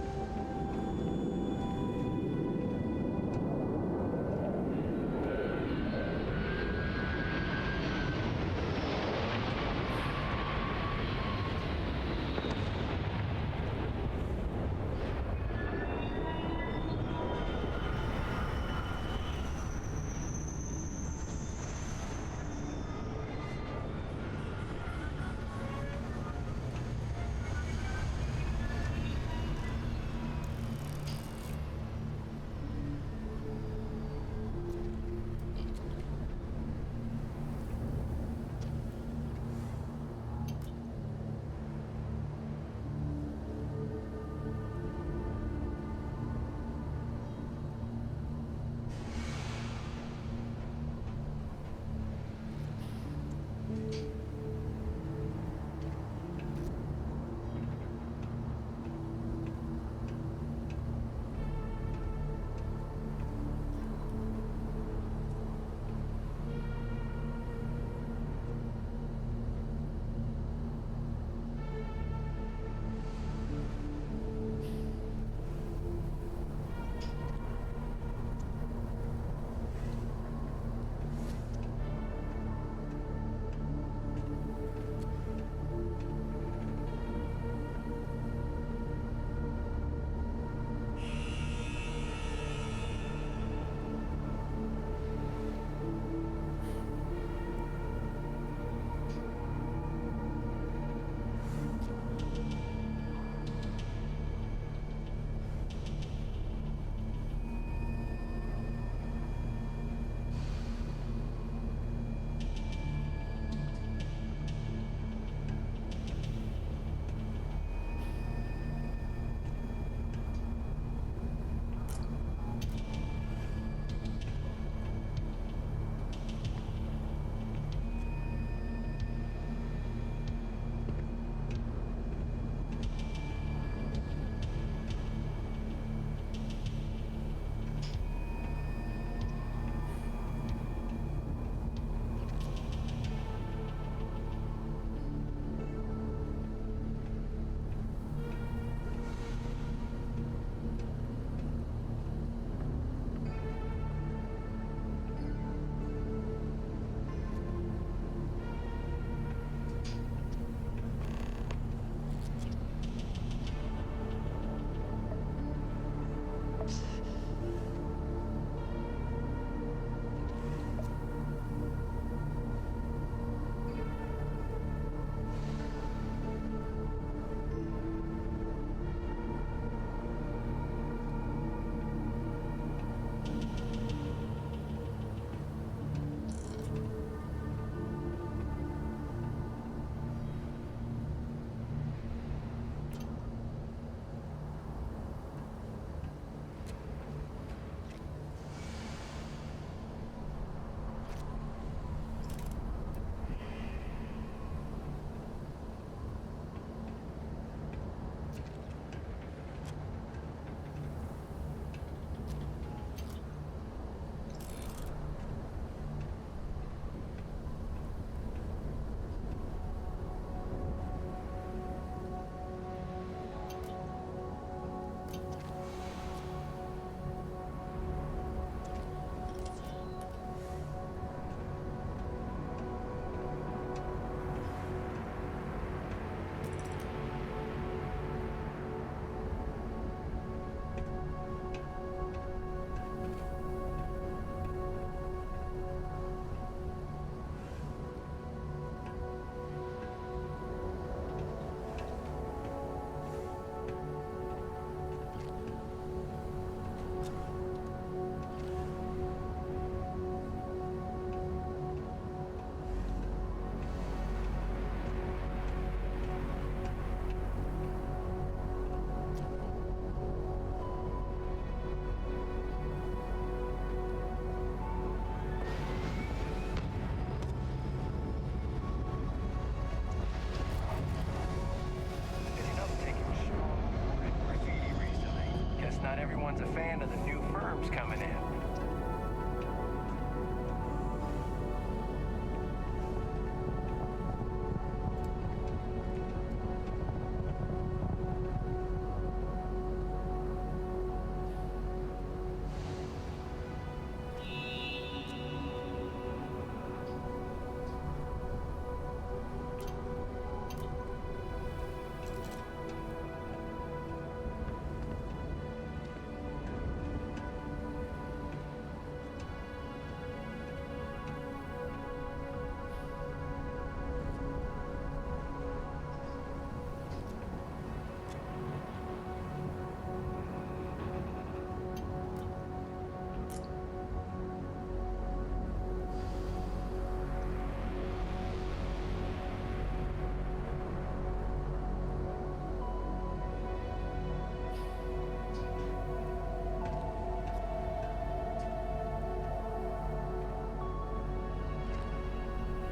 everyone's a fan of the new firms coming in.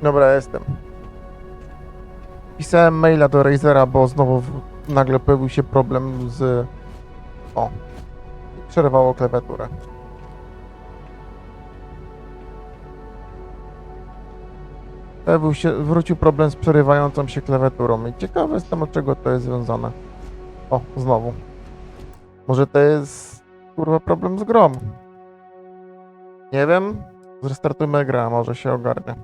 Dobra, jestem. Pisałem maila do Razera, bo znowu nagle pojawił się problem z... O. Przerwało klawiaturę. Wrócił problem z przerywającą się klawiaturą i ciekawy jestem, od czego to jest związane. O, znowu. Może to jest, kurwa, problem z grą. Nie wiem. Zrestartujmy grę, a może się ogarnie.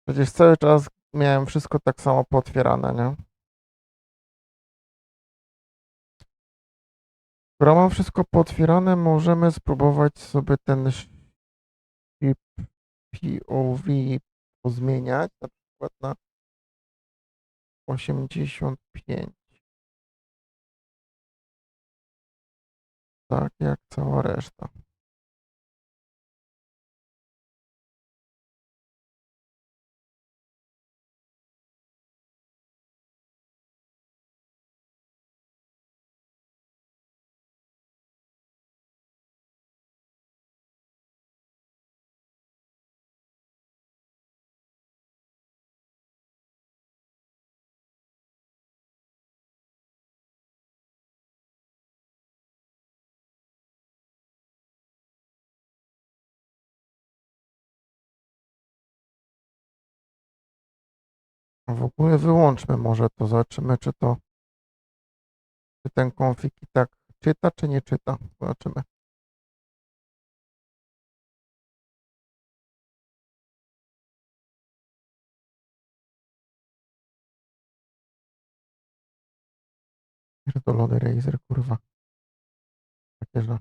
Przecież cały czas miałem wszystko tak samo pootwierane, nie? Skoro mam wszystko pootwierane, możemy spróbować sobie ten ship POV pozmieniać, na przykład na 85. Tak jak cała reszta. W ogóle wyłączmy może to, zobaczymy czy to, czy ten konfig i tak czyta, czy nie czyta. Zobaczymy. Pierdolony Razer, kurwa. Takie, że...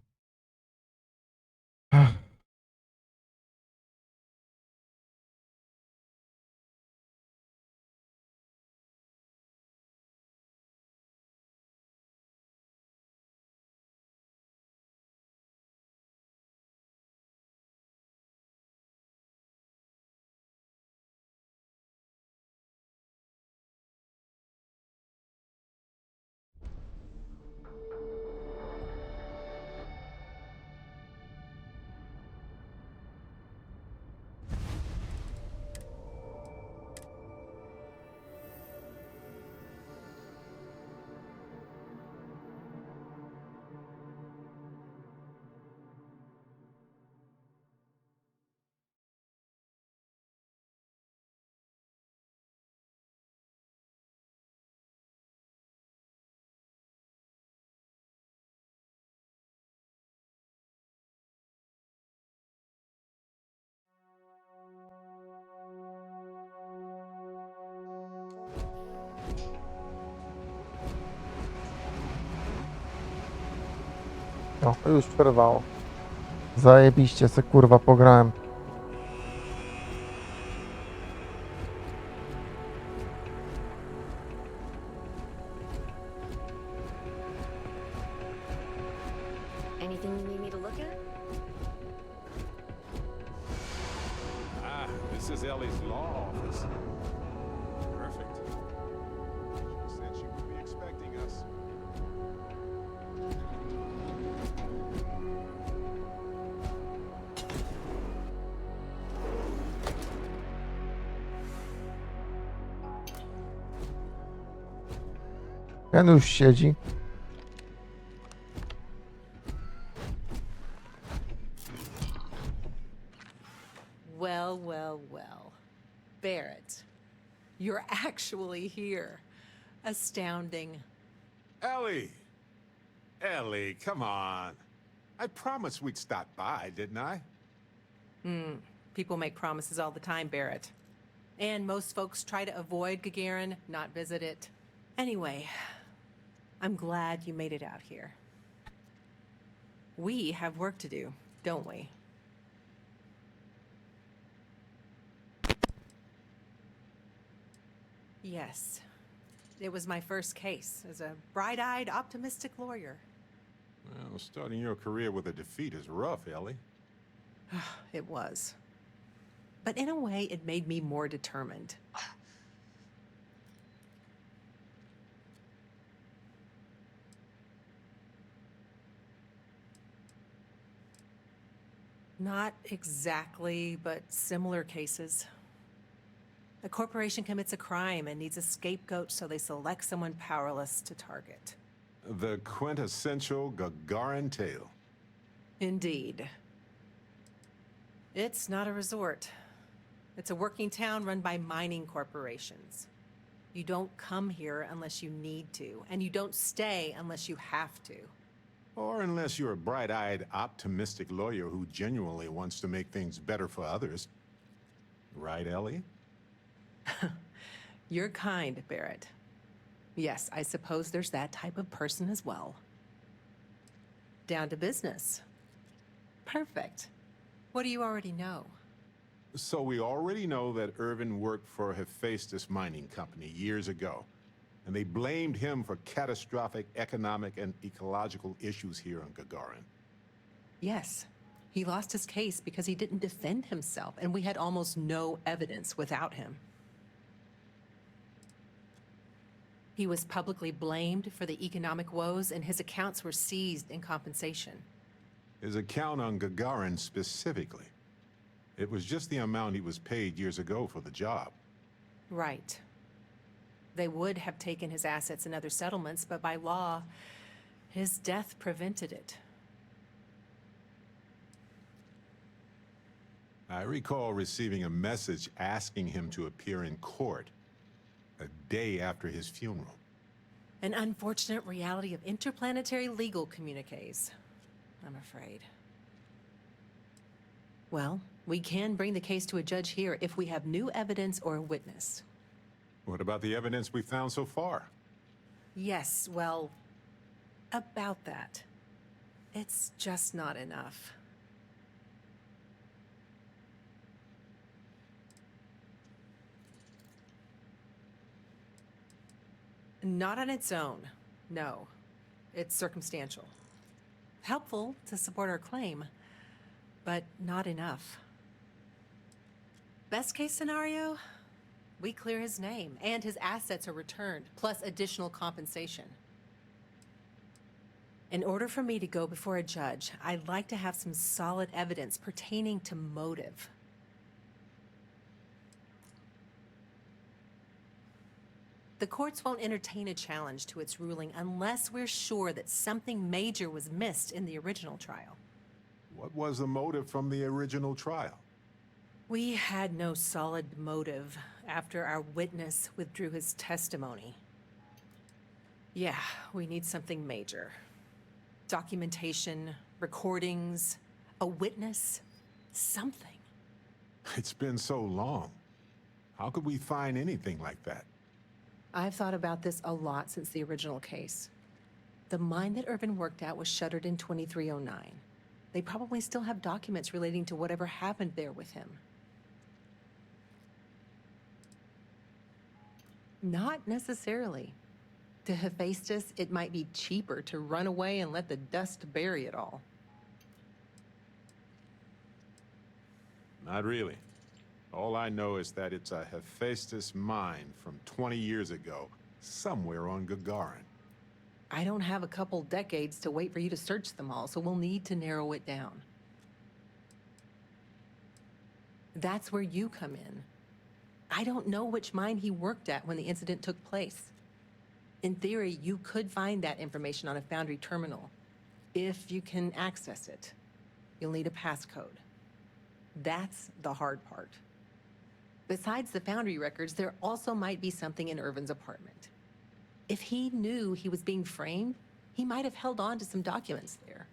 No, już przerwało. Zajebiście se kurwa pograłem. Anything you need me to look at? Ah, this is Ellie's law office. Perfect. She said she would be expecting us. Ten już siedzi. Well, well, well. Barrett, you're actually here. Astounding. Ellie! Ellie, come on. I promised we'd stop by, didn't I? People make promises all the time, Barrett. And most folks try to avoid Gagarin, not visit it. Anyway, I'm glad you made it out here. We have work to do, don't we? Yes. It was my first case as a bright-eyed, optimistic lawyer. Well, starting your career with a defeat is rough, Ellie. It was. But in a way, it made me more determined. Not exactly, but similar cases. A corporation commits a crime and needs a scapegoat, so they select someone powerless to target. The quintessential Gagarin tale. Indeed. It's not a resort. It's a working town run by mining corporations. You don't come here unless you need to, and you don't stay unless you have to. Or unless you're a bright-eyed, optimistic lawyer who genuinely wants to make things better for others. Right, Ellie? You're kind, Barrett. Yes, I suppose there's that type of person as well. Down to business. Perfect. What do you already know? So we already know that Irvin worked for Hephaestus Mining Company years ago, and they blamed him for catastrophic economic and ecological issues here on Gagarin. Yes. He lost his case because he didn't defend himself, and we had almost no evidence without him. He was publicly blamed for the economic woes, and his accounts were seized in compensation. His account on Gagarin specifically. It was just the amount he was paid years ago for the job. Right. They would have taken his assets and other settlements, but by law, his death prevented it. I recall receiving a message asking him to appear in court a day after his funeral. An unfortunate reality of interplanetary legal communiques, I'm afraid. Well, we can bring the case to a judge here if we have new evidence or a witness. What about the evidence we found so far? Yes, well, about that. It's just not enough. Not on its own, no. It's circumstantial. Helpful to support our claim, but not enough. Best case scenario, we clear his name and his assets are returned, plus additional compensation. In order for me to go before a judge, I'd like to have some solid evidence pertaining to motive. The courts won't entertain a challenge to its ruling unless we're sure that something major was missed in the original trial. What was the motive from the original trial? We had no solid motive after our witness withdrew his testimony. Yeah, we need something major. Documentation, recordings, a witness, something. It's been so long. How could we find anything like that? I've thought about this a lot since the original case. The mine that Irvin worked at was shuttered in 2309. They probably still have documents relating to whatever happened there with him. Not necessarily. To Hephaestus, it might be cheaper to run away and let the dust bury it all. Not really. All I know is that it's a Hephaestus mine from 20 years ago, somewhere on Gagarin. I don't have a couple decades to wait for you to search them all, so we'll need to narrow it down. That's where you come in. I don't know which mine he worked at when the incident took place. In theory, you could find that information on a Foundry terminal, if you can access it. You'll need a passcode. That's the hard part. Besides the Foundry records, there also might be something in Irvin's apartment. If he knew he was being framed, he might have held on to some documents there.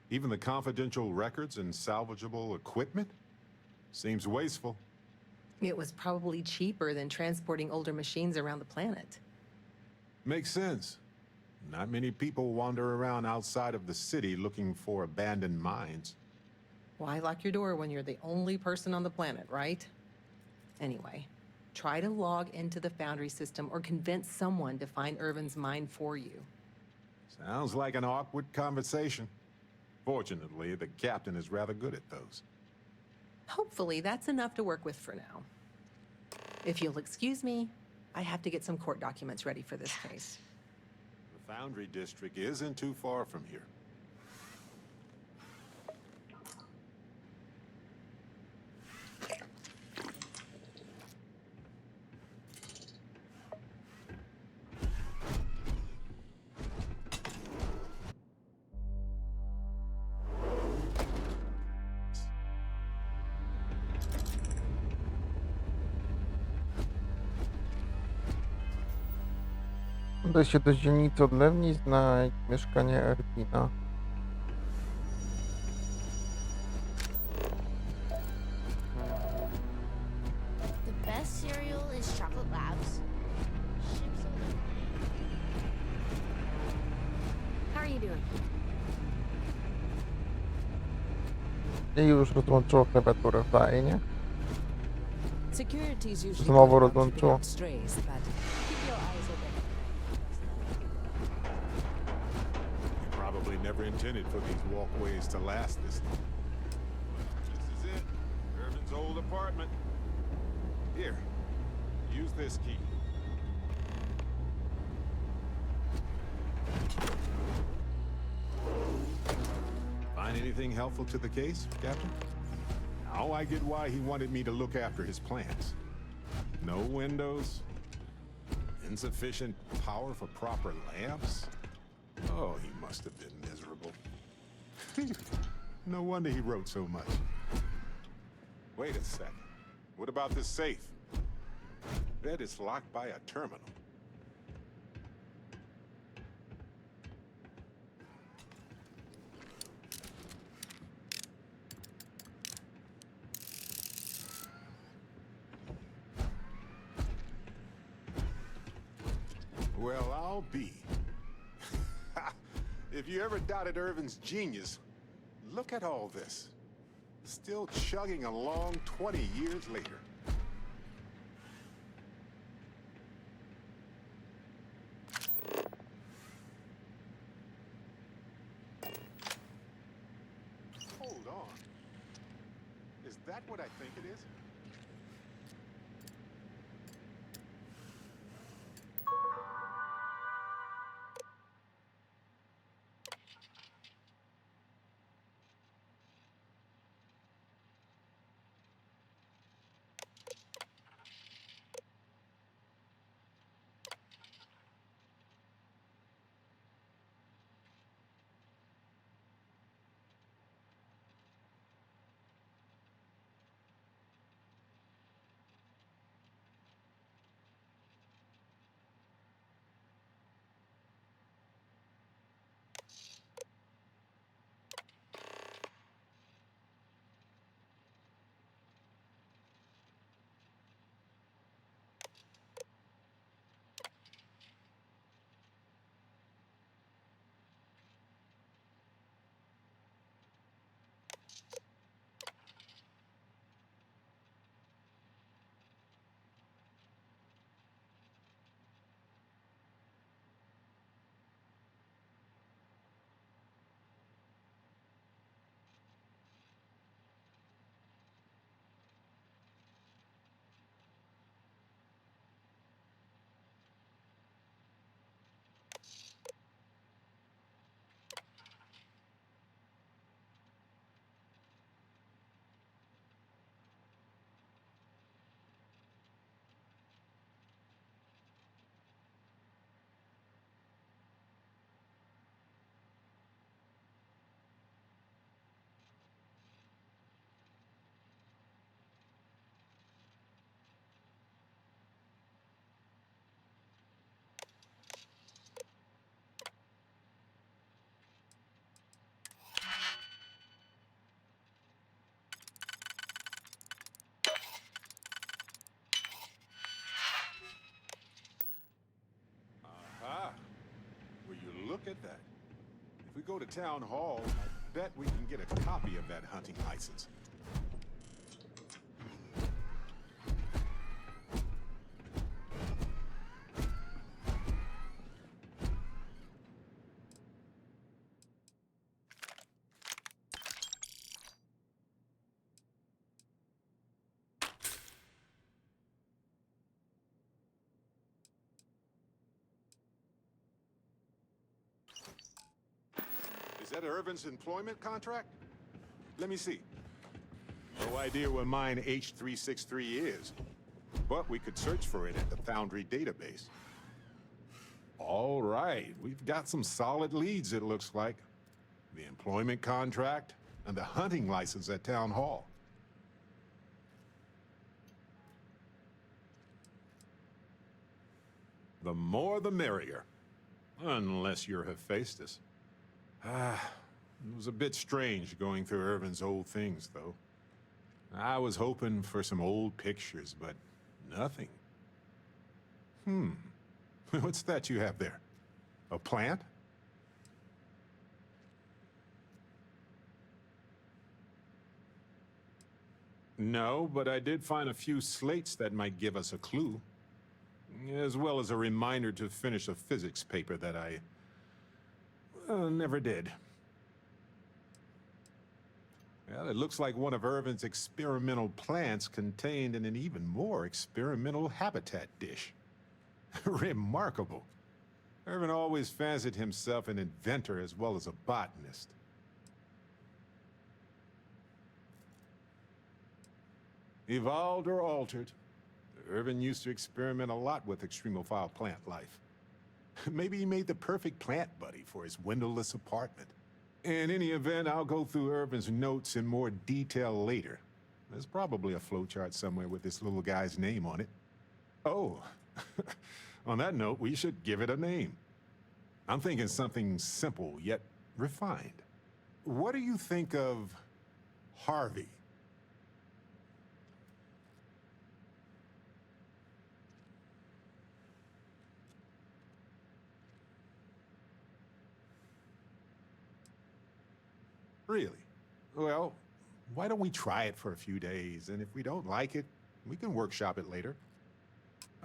Even the confidential records and salvageable equipment? Seems wasteful. It was probably cheaper than transporting older machines around the planet. Makes sense. Not many people wander around outside of the city looking for abandoned mines. Why lock your door when you're the only person on the planet, right? Anyway, try to log into the Foundry system or convince someone to find Irvin's mine for you. Sounds like an awkward conversation. Fortunately, the captain is rather good at those. Hopefully, that's enough to work with for now. If you'll excuse me, I have to get some court documents ready for this case. The Foundry District isn't too far from here. Udaj się do dzielnicy Odlewni, znajdź mieszkanie Erwina. The best cereal is Chocolate Labs. Ships over. How are you doing? I już rozłączyło klawiaturę, fajnie. Security's usually Znowu good about keeping rozłączyło. out strays, but keep your eyes open. We probably never intended for these walkways to last this long. This is it. Irvin's old apartment. Here, use this key. Find anything helpful to the case, Captain? Now I get why he wanted me to look after his plans. No windows, insufficient power for proper lamps. Oh, he must have been miserable. No wonder he wrote so much. Wait a second. What about this safe? Bet it's locked by a terminal. Well, I'll be. If you ever doubted Irvin's genius, look at all this. Still chugging along 20 years later. Hold on. Is that what I think it is? Look at that. If we go to Town Hall, I bet we can get a copy of that hunting license. Is that Irvin's employment contract? Let me see. No idea what mine H363 is, but we could search for it at the Foundry database. All right, we've got some solid leads, it looks like. The employment contract and the hunting license at Town Hall. The more the merrier. Unless you're Hephaestus. It was a bit strange going through Irvin's old things, though. I was hoping for some old pictures, but nothing. What's that you have there? A plant? No, but I did find a few slates that might give us a clue. As well as a reminder to finish a physics paper that I never did. Well, it looks like one of Irvin's experimental plants contained in an even more experimental habitat dish. Remarkable. Irvin always fancied himself an inventor as well as a botanist. Evolved or altered, Irvin used to experiment a lot with extremophile plant life. Maybe he made the perfect plant buddy for his windowless apartment. In any event, I'll go through Irvin's notes in more detail later. There's probably a flowchart somewhere with this little guy's name on it. Oh, on that note, we should give it a name. I'm thinking something simple yet refined. What do you think of Harvey? Really? Well, why don't we try it for a few days, and if we don't like it, we can workshop it later.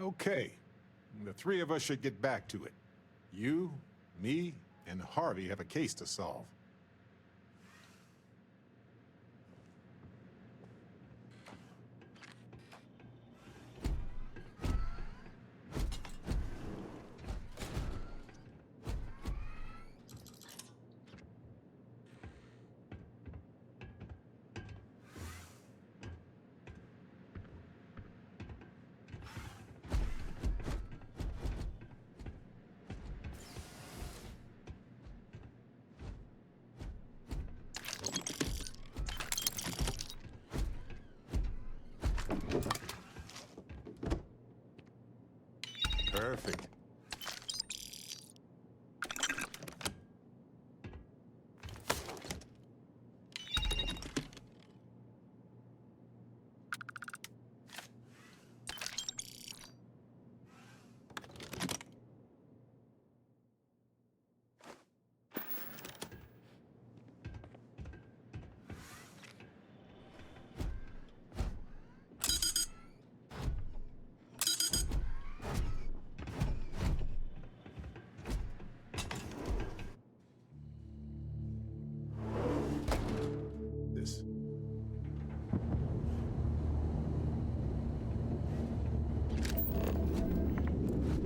Okay. The three of us should get back to it. You, me, and Harvey have a case to solve. Perfect.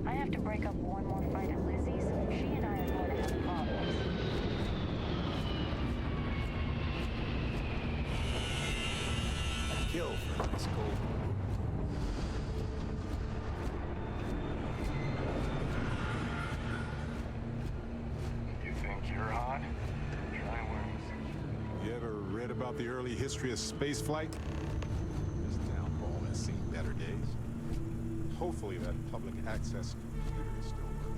I have to break up one more fight at Lizzie's. She and I are going to have problems. Kill for a nice cold. You think you're hot? Try wins. You ever read about the early history of spaceflight? This town hall has seen better days. Hopefully that public access computer is still working.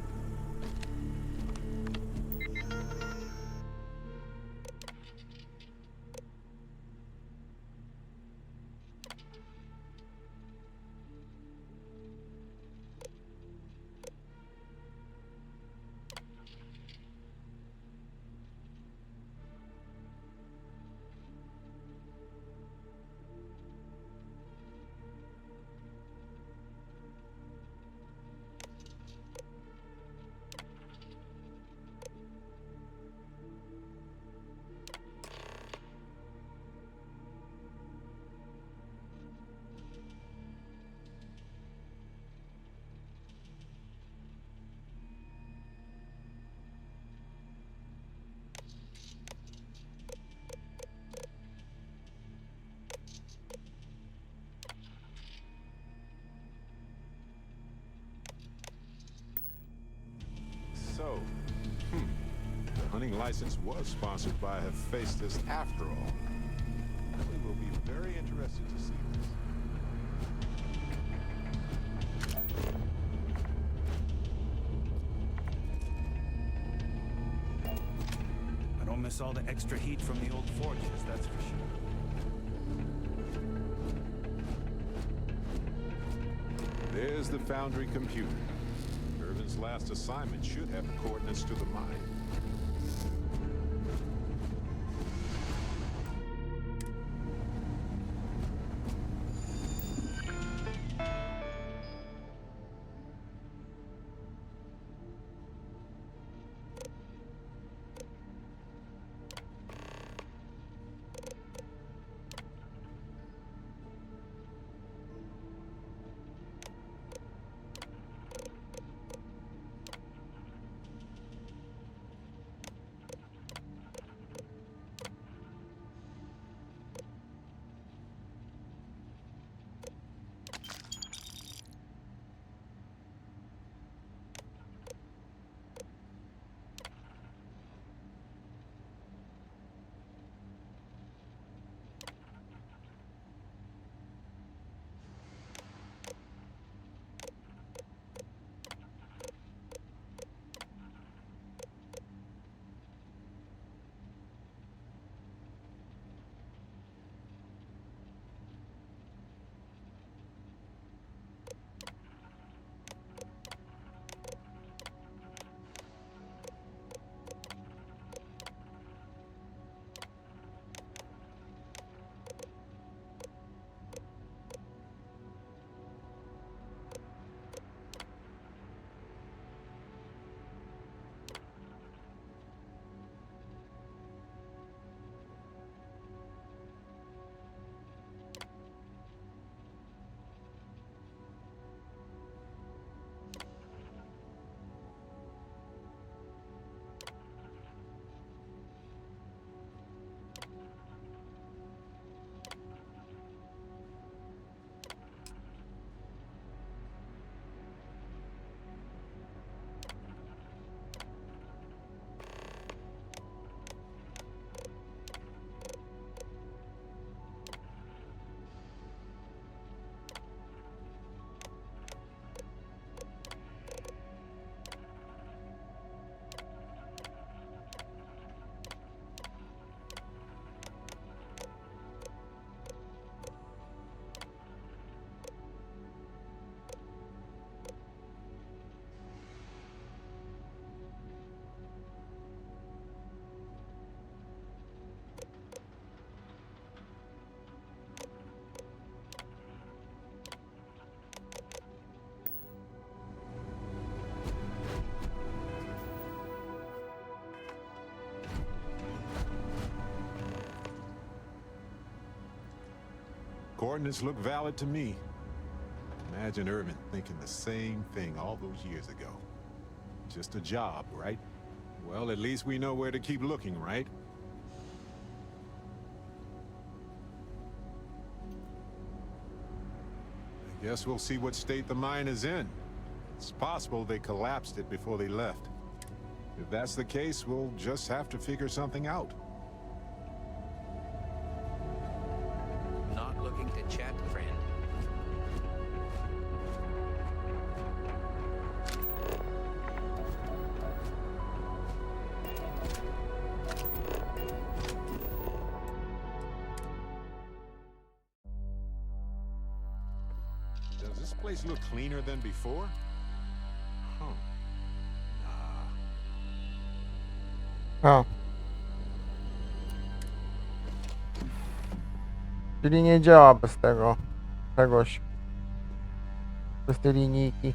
license was sponsored by Hephaestus after all. We will be very interested to see this. I don't miss all the extra heat from the old forges, that's for sure. There's the Foundry computer. Irvin's last assignment should have the coordinates to the mine. Coordinates look valid to me. Imagine Irvin thinking the same thing all those years ago. Just a job, right? Well, at least we know where to keep looking, right? I guess we'll see what state the mine is in. It's possible they collapsed it before they left. If that's the case, we'll just have to figure something out. Not looking to chat, friend. Does this place look cleaner than before? Huh. O. Czyli nie działa bez tego czegoś. Bez tej linijki.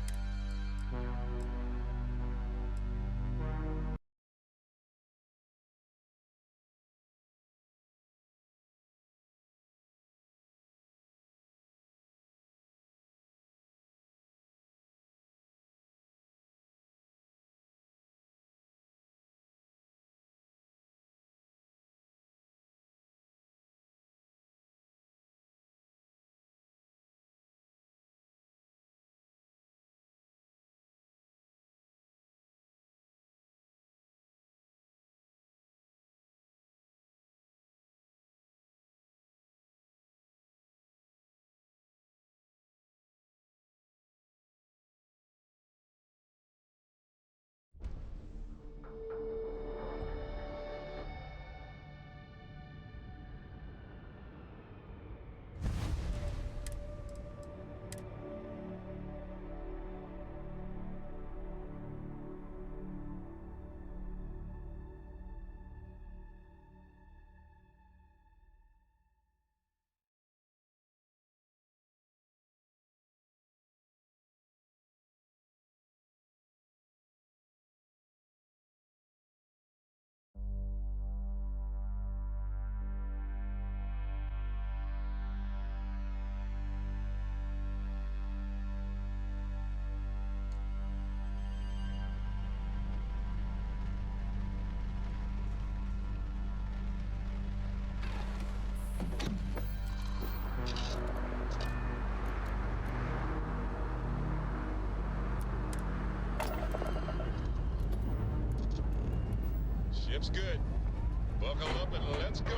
let's go.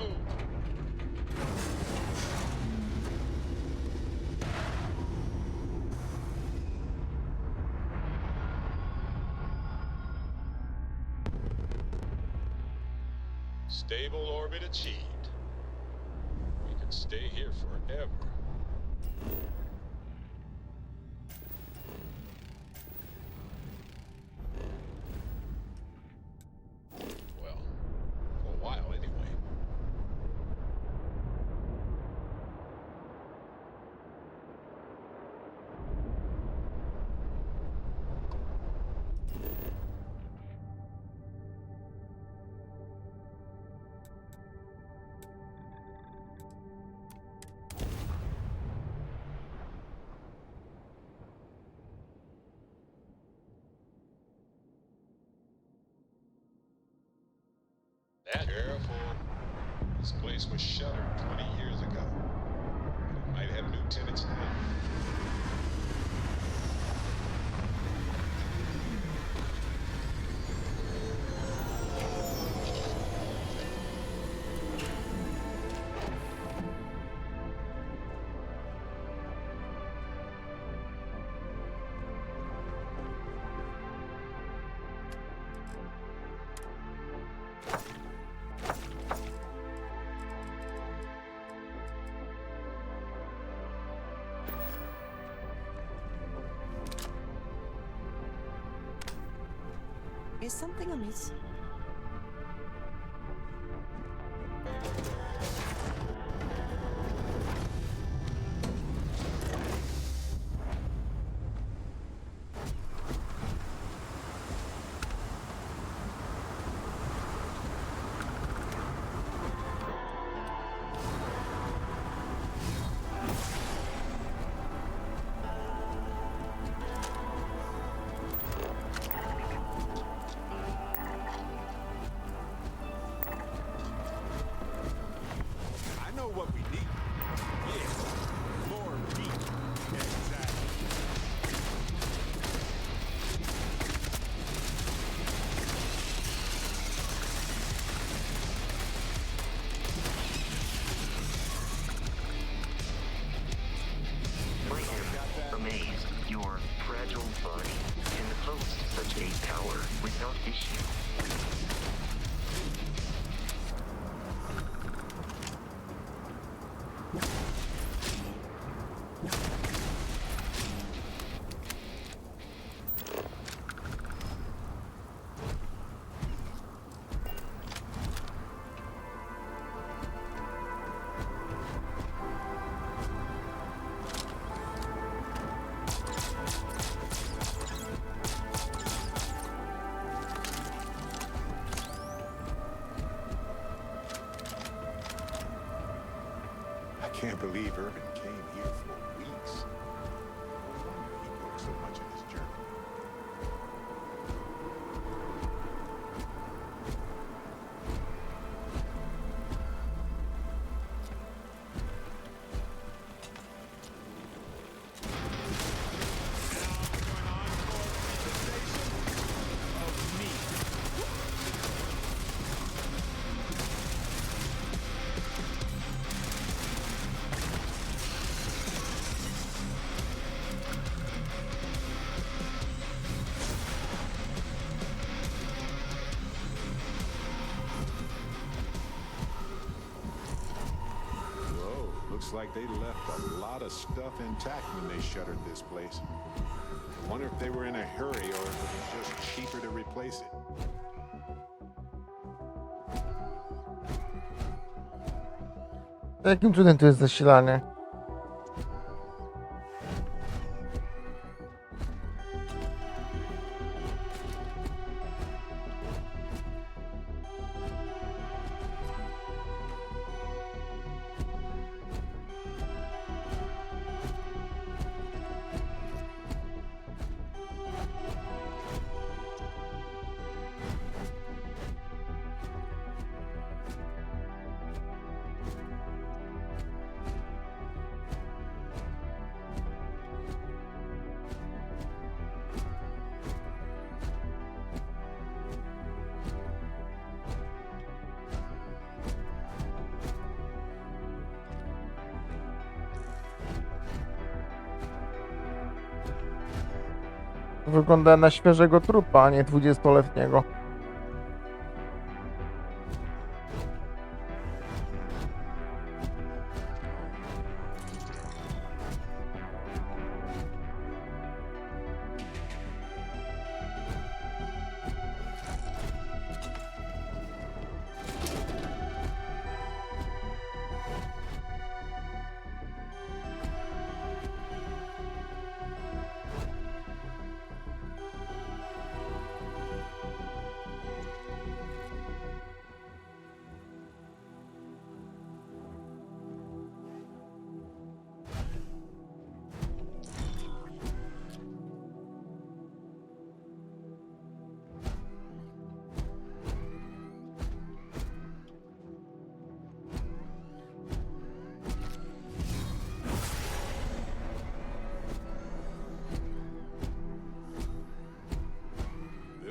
Stable orbit achieved. We could stay here forever. Well, for a while anyway. Careful. This place was shuttered 20 years ago. It might have new tenants now. Is something amiss? Amazed, your fragile body can host such a power without issue. I can't believe Urban came here for weeks. No wonder he broke so much in his journey. Looks like they left a lot of stuff intact when they shuttered this place. I wonder if they were in a hurry or if it was just cheaper to replace it. Jakim cudem to jest zasilanie? Wygląda na świeżego trupa, a nie 20-letniego.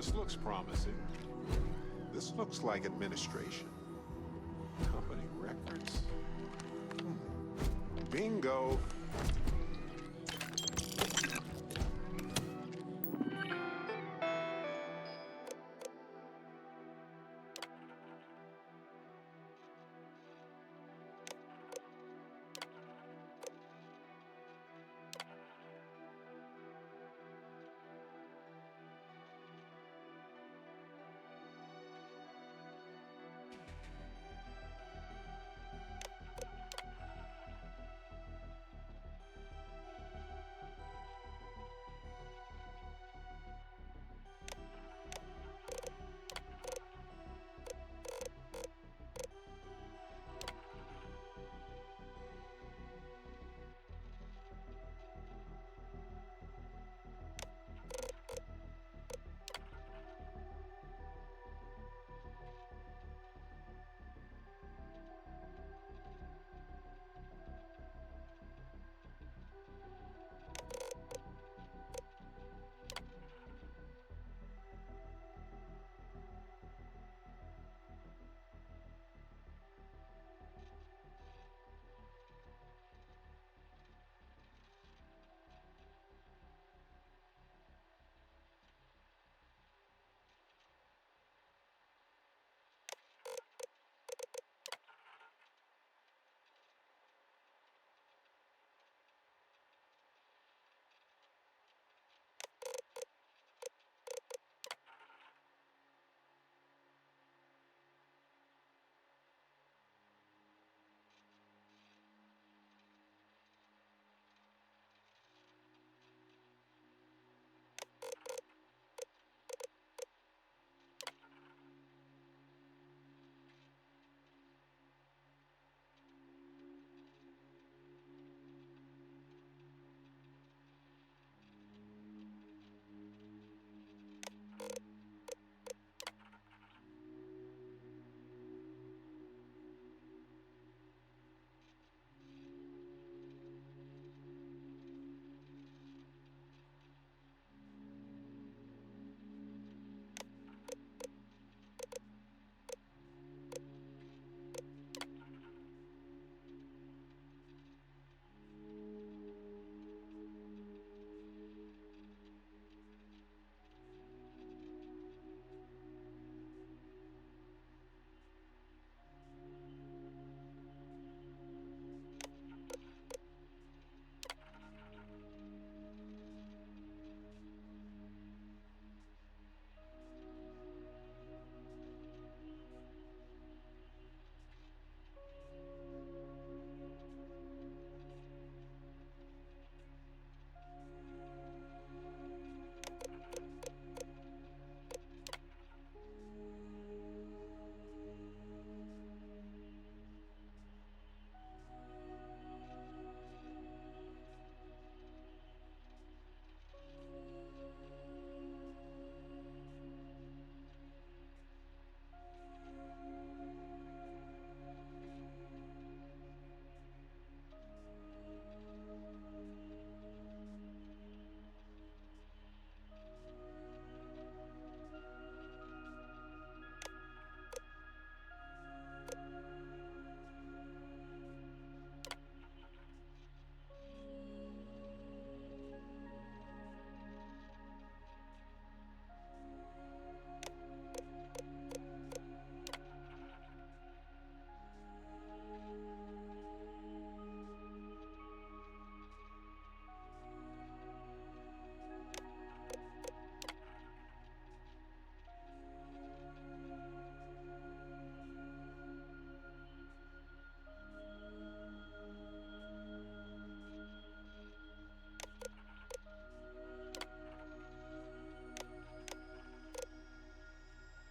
This looks promising. This looks like administration. Company records. Bingo.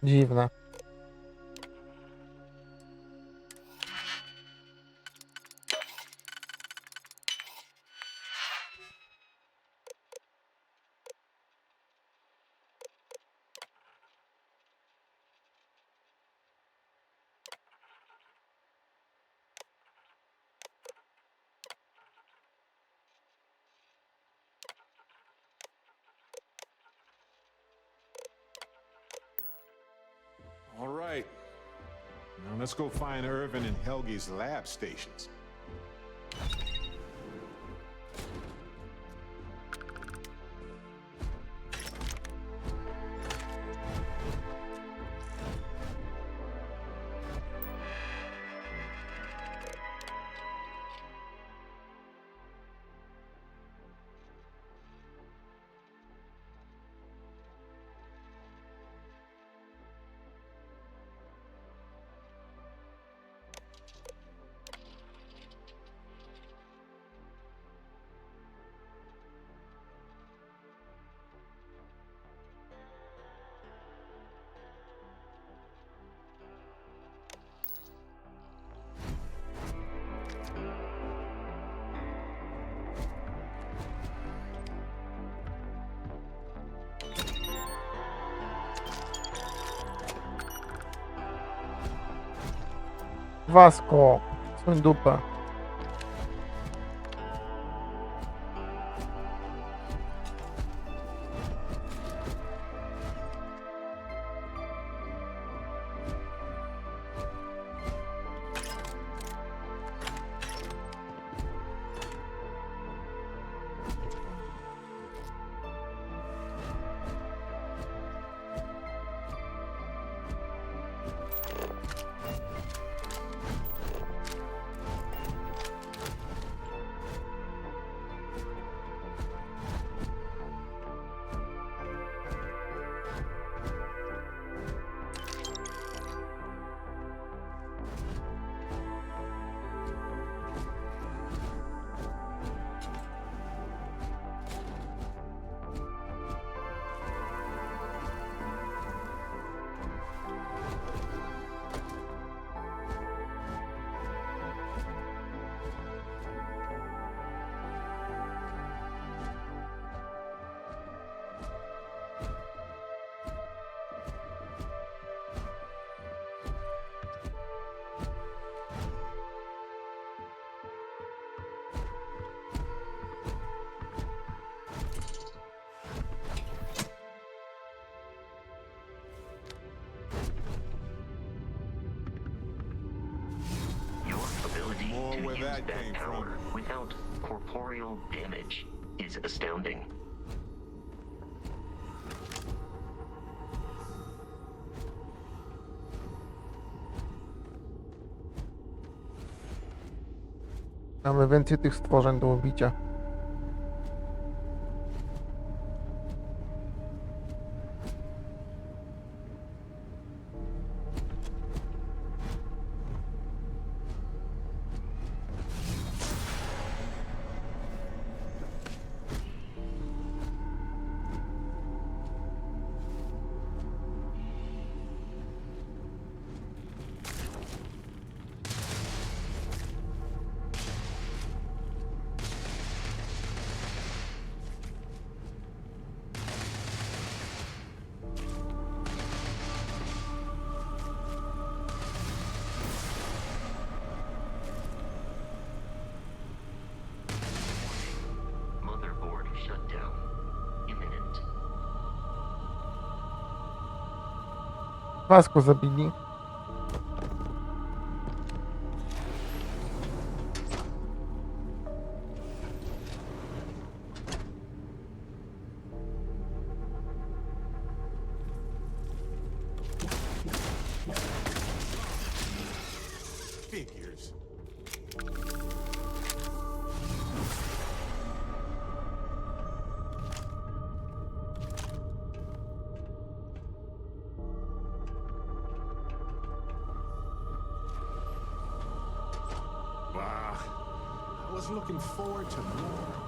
Dziwne. All right. Now let's go find Irvin and Helge's lab stations. Wasko, suń dupę. To use that power without corporeal damage is astounding. Mamy więcej tych stworzeń do ubicia. Motherboard shutdown imminent. Wasko zabili. Figures. Wow. I was looking forward to more.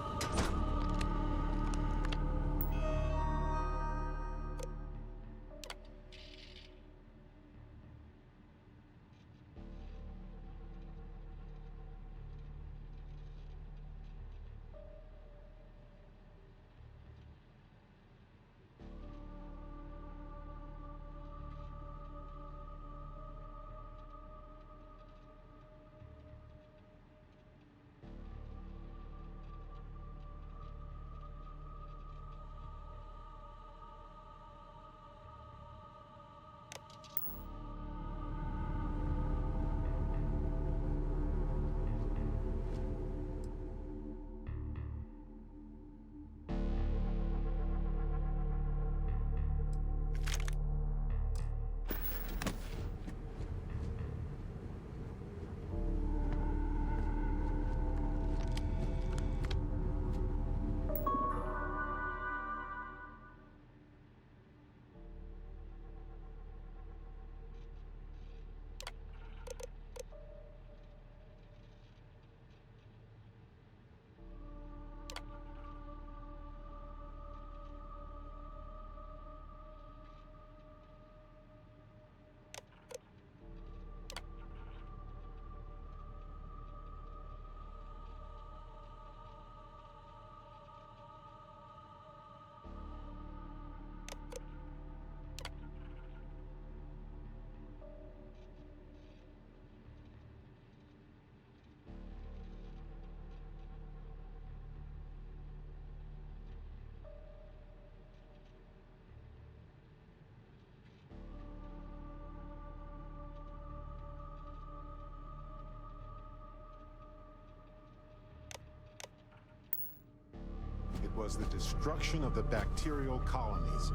was the destruction of the bacterial colonies,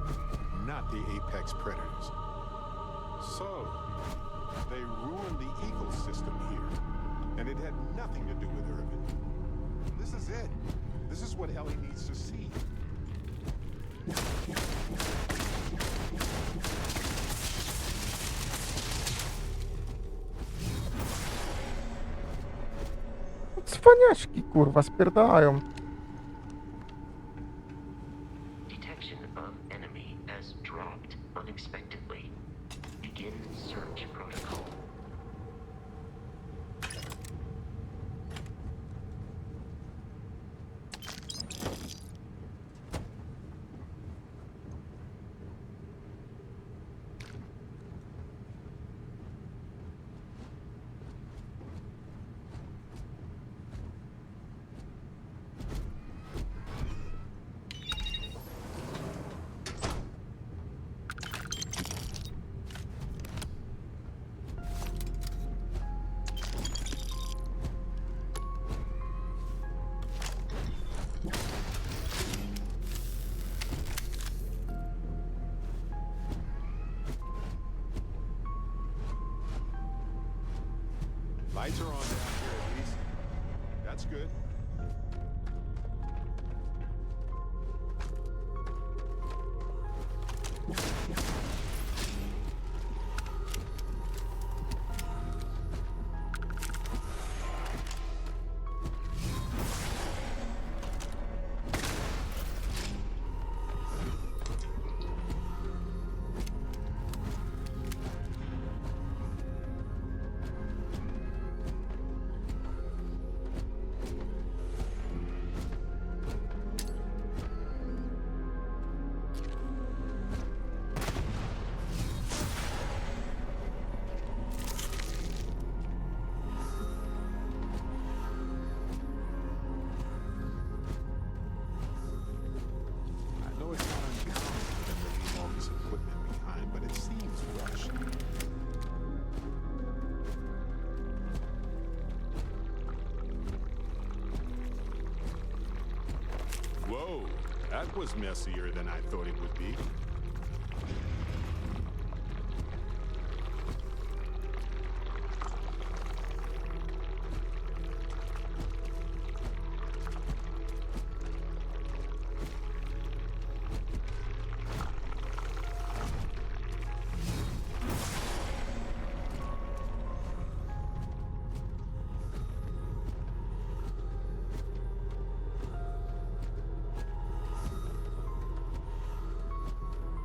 not the apex predators. So, they ruined the ecosystem here, and it had nothing to do with Irvin. This is it. This is what Ellie needs to see. Cwaniaczki, kurwa, spierdalają. Detection of enemy has dropped unexpectedly. Begin search protocol. Lights are on down here at least. That's good. Whoa, that was messier than I thought it would be.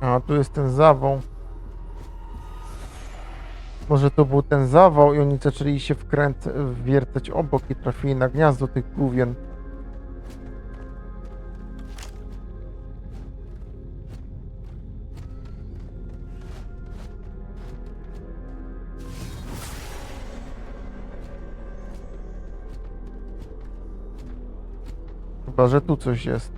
A, tu jest ten zawał. Może to był ten zawał i oni zaczęli się wiercać obok i trafili na gniazdo tych główien. Chyba, że tu coś jest.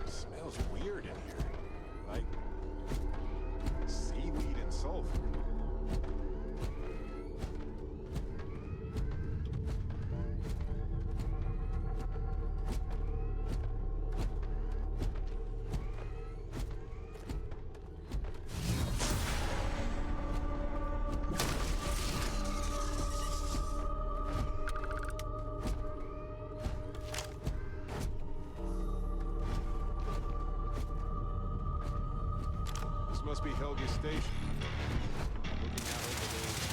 Smells weird in here. Like seaweed and sulfur. be Helge's station. Looking out over those...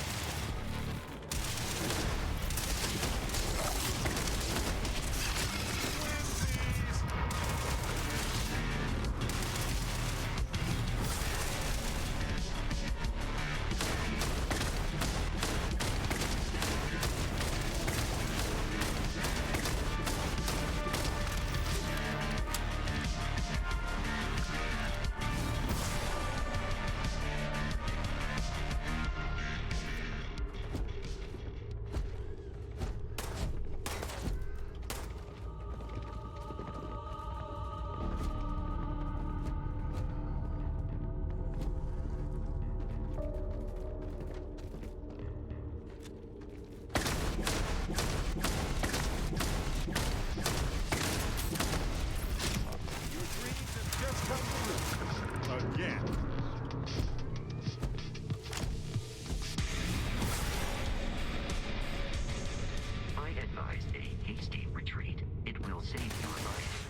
Again. I advise a hasty retreat. It will save your life.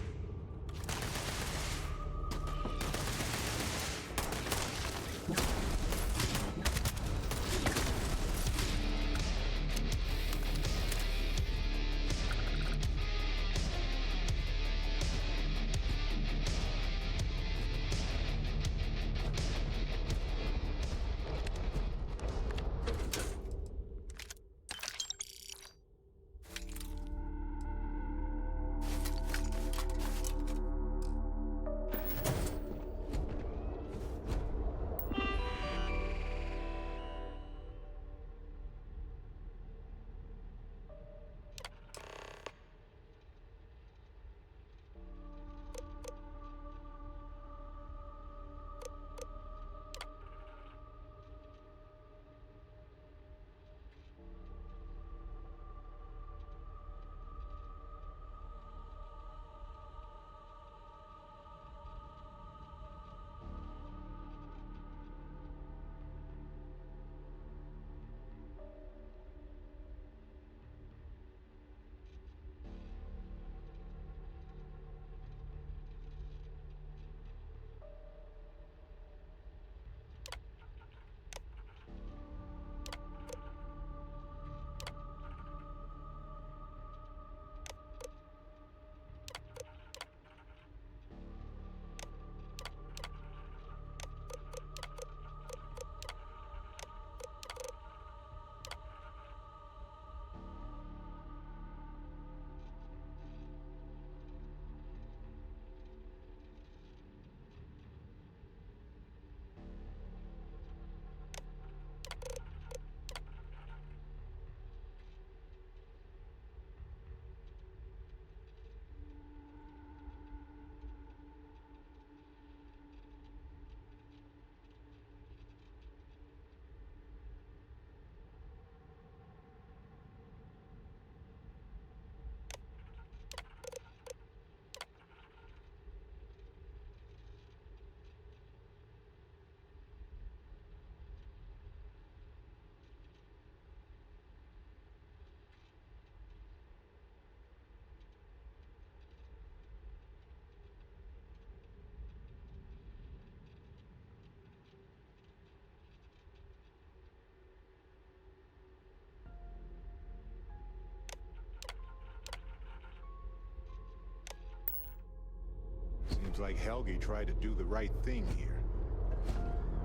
Seems like Helge tried to do the right thing here.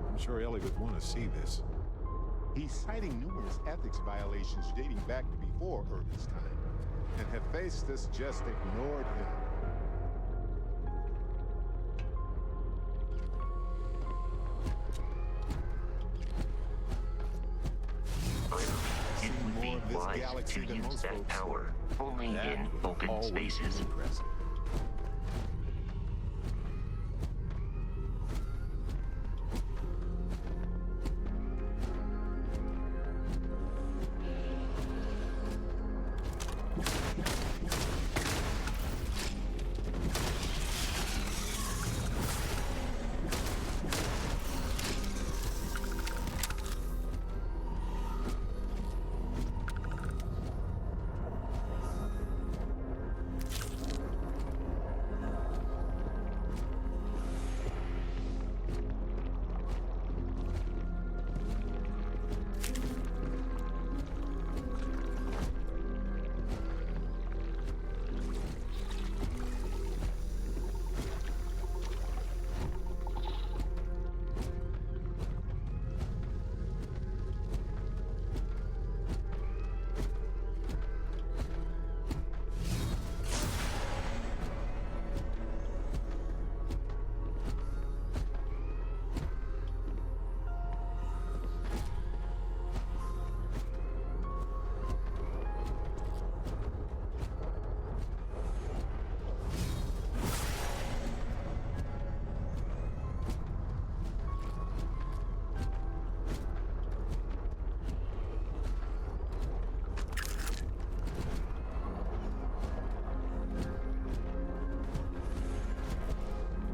I'm sure Ellie would want to see this. He's citing numerous ethics violations dating back to before Irvin's time, and Hephaestus just ignored him. It would be wise to use that power only in open spaces.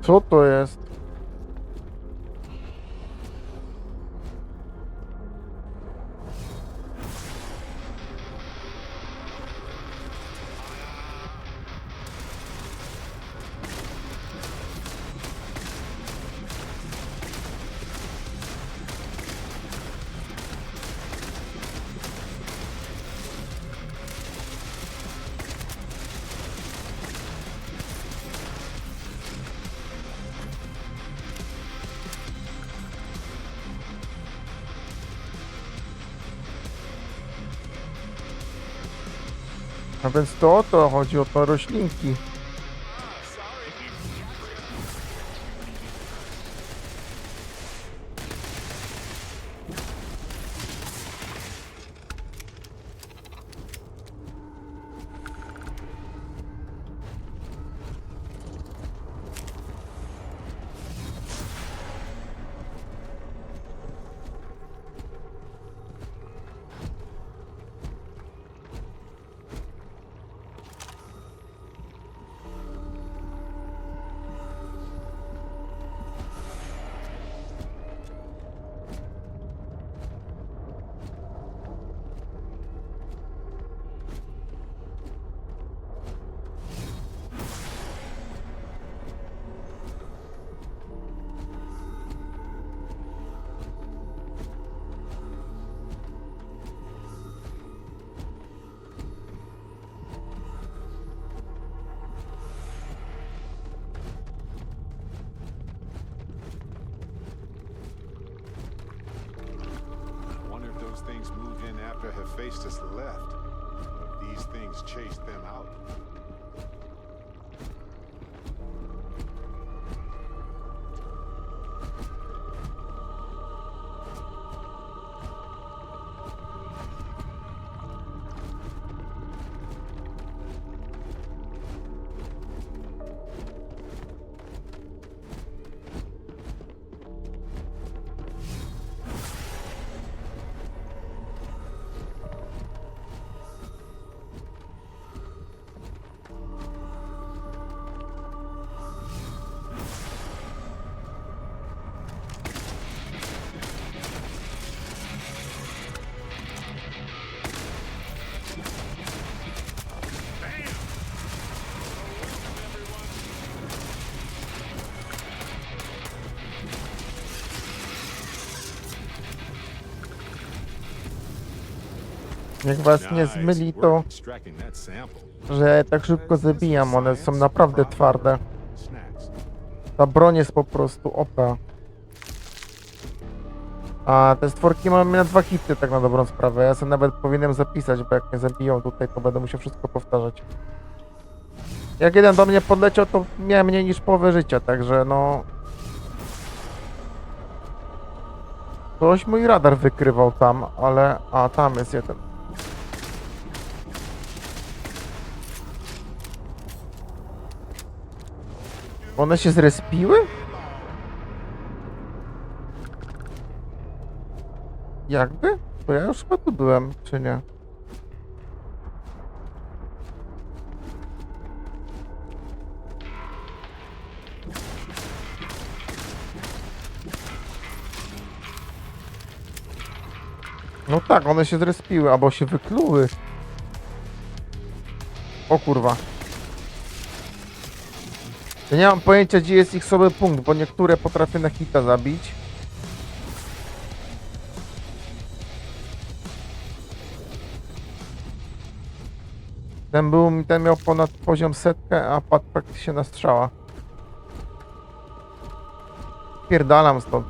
Co to jest? A więc to o to chodzi, o te roślinki. Things moved in after Hephaestus left. Or if these things chased them out. Jak was nie zmyli, to że ja tak szybko zabijam, one są naprawdę twarde. Ta broń jest po prostu OP. A te stworki mamy na 2 hity, tak na dobrą sprawę. Ja sobie nawet powinienem zapisać, bo jak mnie zabiją tutaj, to będę musiał wszystko powtarzać. Jak jeden do mnie podleciał, to miałem mniej niż połowę życia, także no... Ktoś mój radar wykrywał tam, ale... A, tam jest jeden. One się zrespiły? Jakby? Bo ja już chyba tu byłem, czy nie? No tak, one się zrespiły, albo się wykluły. O kurwa. Ja nie mam pojęcia, gdzie jest ich słaby punkt, bo niektóre potrafię na hita zabić. Ten miał ponad poziom 100, a padł praktycznie na strzała. Pierdalam stąd.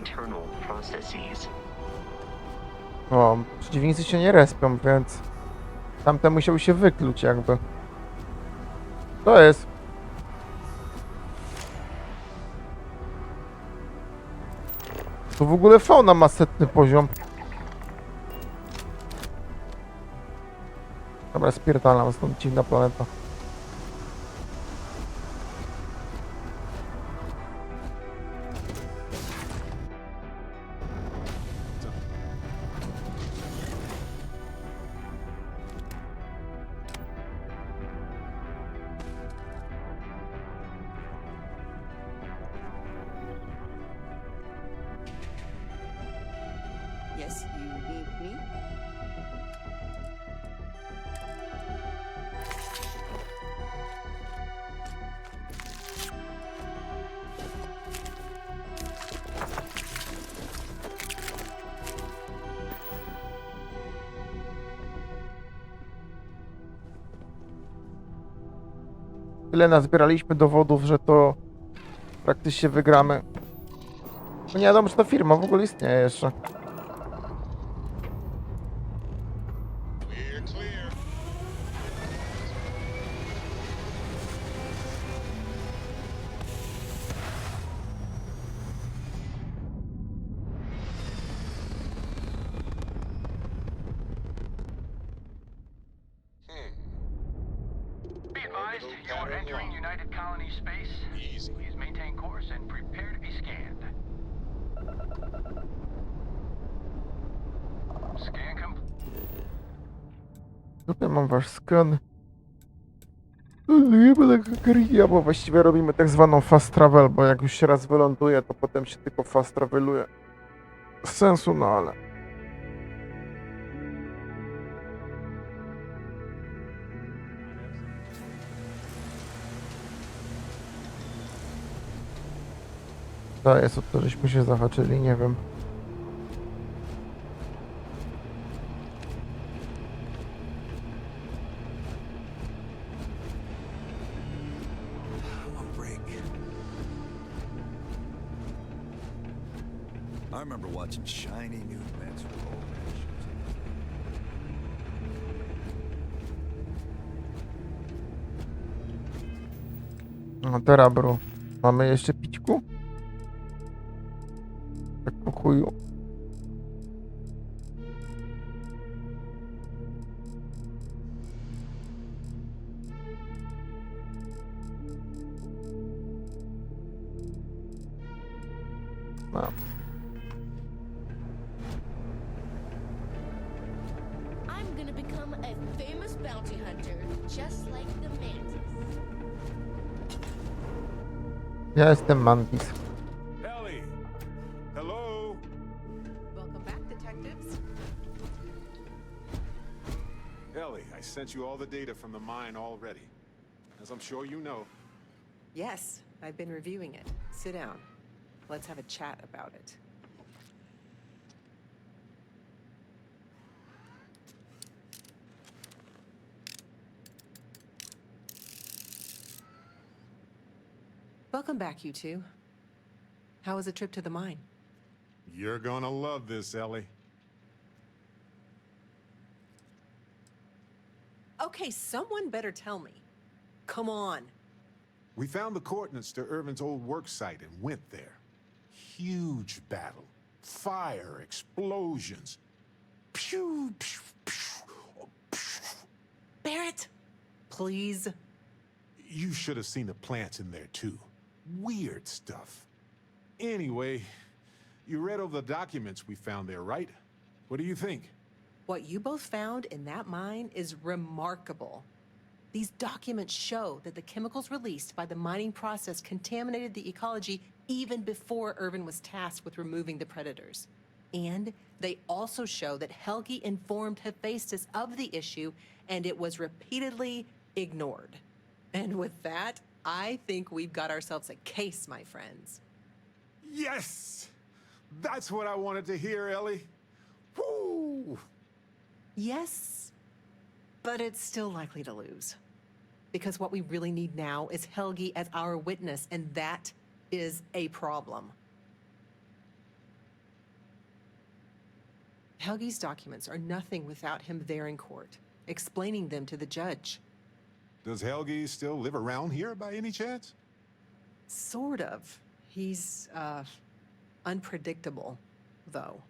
internal processes. O, przeciwnicy się nie respią, więc tamte musiał się wykluć jakby. To jest. Tu w ogóle fauna ma 100 poziom. Dobra, spierdalam, stąd dziwna planeta. Yes, you need me? Tyle nazbieraliśmy dowodów, że to praktycznie wygramy. No nie wiadomo, czy ta firma w ogóle istnieje jeszcze. Be advised, you are entering United Colony space. Please maintain course and prepare to be scanned. Scan complete. Tutaj mam wasz skan. Lejemy taka grania, bo właściwie robimy tak zwaną fast travel, bo jak już się raz wyląduje, to potem się tylko fast traveluje. Bez sensu, no ale... To jest, o to żeśmy się zahaczyli, nie wiem. I remember watching shiny new events with old No teraz, bro. Mamy jeszcze pićku? Tak po chuju. No. I'm gonna become a famous bounty hunter, just like the mantis. Ja jestem Mantis. Ellie! Hello? Welcome back, detectives. Ellie, I sent you all the data from the mine already. As I'm sure you know. Yes, I've been reviewing it. Sit down. Let's have a chat about it. Welcome back, you two. How was the trip to the mine? You're gonna love this, Ellie. Okay, someone better tell me. Come on. We found the coordinates to Irvin's old work site and went there. Huge battle. Fire, explosions. Pew, pew, pew, pew. Barrett, please. You should have seen the plants in there, too. Weird stuff. Anyway, you read over the documents we found there, right? What do you think? What you both found in that mine is remarkable. These documents show that the chemicals released by the mining process contaminated the ecology even before Irvin was tasked with removing the predators. And they also show that Helgi informed Hephaestus of the issue, and it was repeatedly ignored. And with that, I think we've got ourselves a case, my friends. Yes! That's what I wanted to hear, Ellie. Woo! Yes, but it's still likely to lose. Because what we really need now is Helgi as our witness, and that is a problem. Helgi's documents are nothing without him there in court, explaining them to the judge. Does Helgi still live around here by any chance? Sort of. He's, unpredictable, though.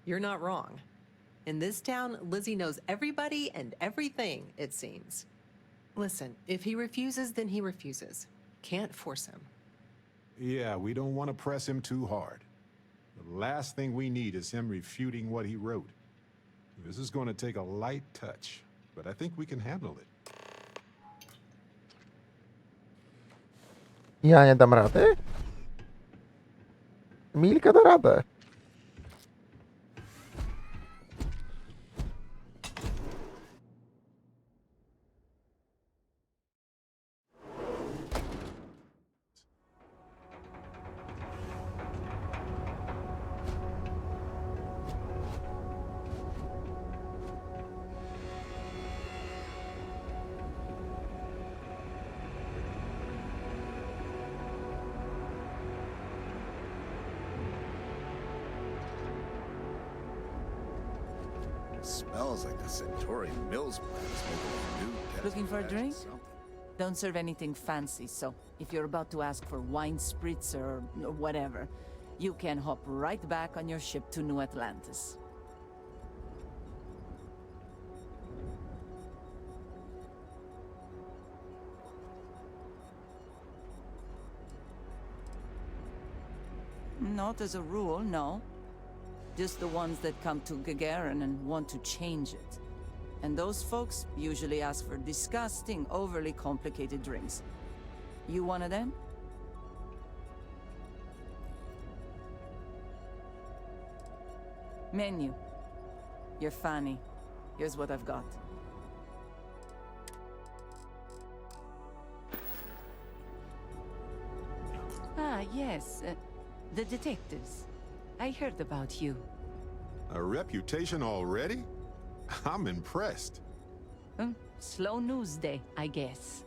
You're not wrong. In this town, Lizzie knows everybody and everything, it seems. Listen, if he refuses, then he refuses. Can't force him. Yeah, we don't want to press him too hard. The last thing we need is him refuting what he wrote. This is going to take a light touch, but I think we can handle it. Ja nie dam rady? Milka da radę. Smells like the Centauri Mills plant is making a new test Looking for a batch of drink? something. Don't serve anything fancy, so if you're about to ask for wine spritzer or whatever, you can hop right back on your ship to New Atlantis. Not as a rule, no. Just the ones that come to Gagarin and want to change it. And those folks usually ask for disgusting, overly complicated drinks. You one of them? Menu. You're funny. Here's what I've got. Ah, yes. The detectives. I heard about you. A reputation already? I'm impressed. Slow news day, I guess.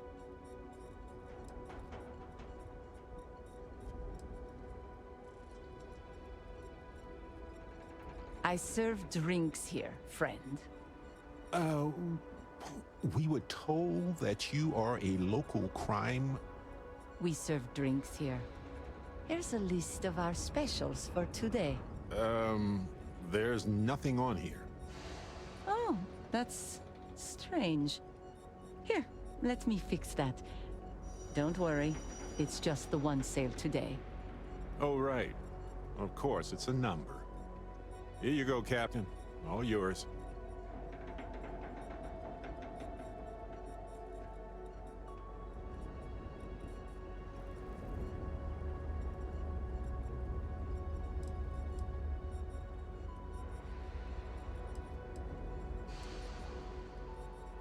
I serve drinks here, friend. We were told that you are a local crime. We serve drinks here. Here's a list of our specials for today. There's nothing on here. Oh, that's strange. Here, let me fix that. Don't worry, it's just the one sale today. Oh, right. Of course, it's a number. Here you go, Captain. All yours.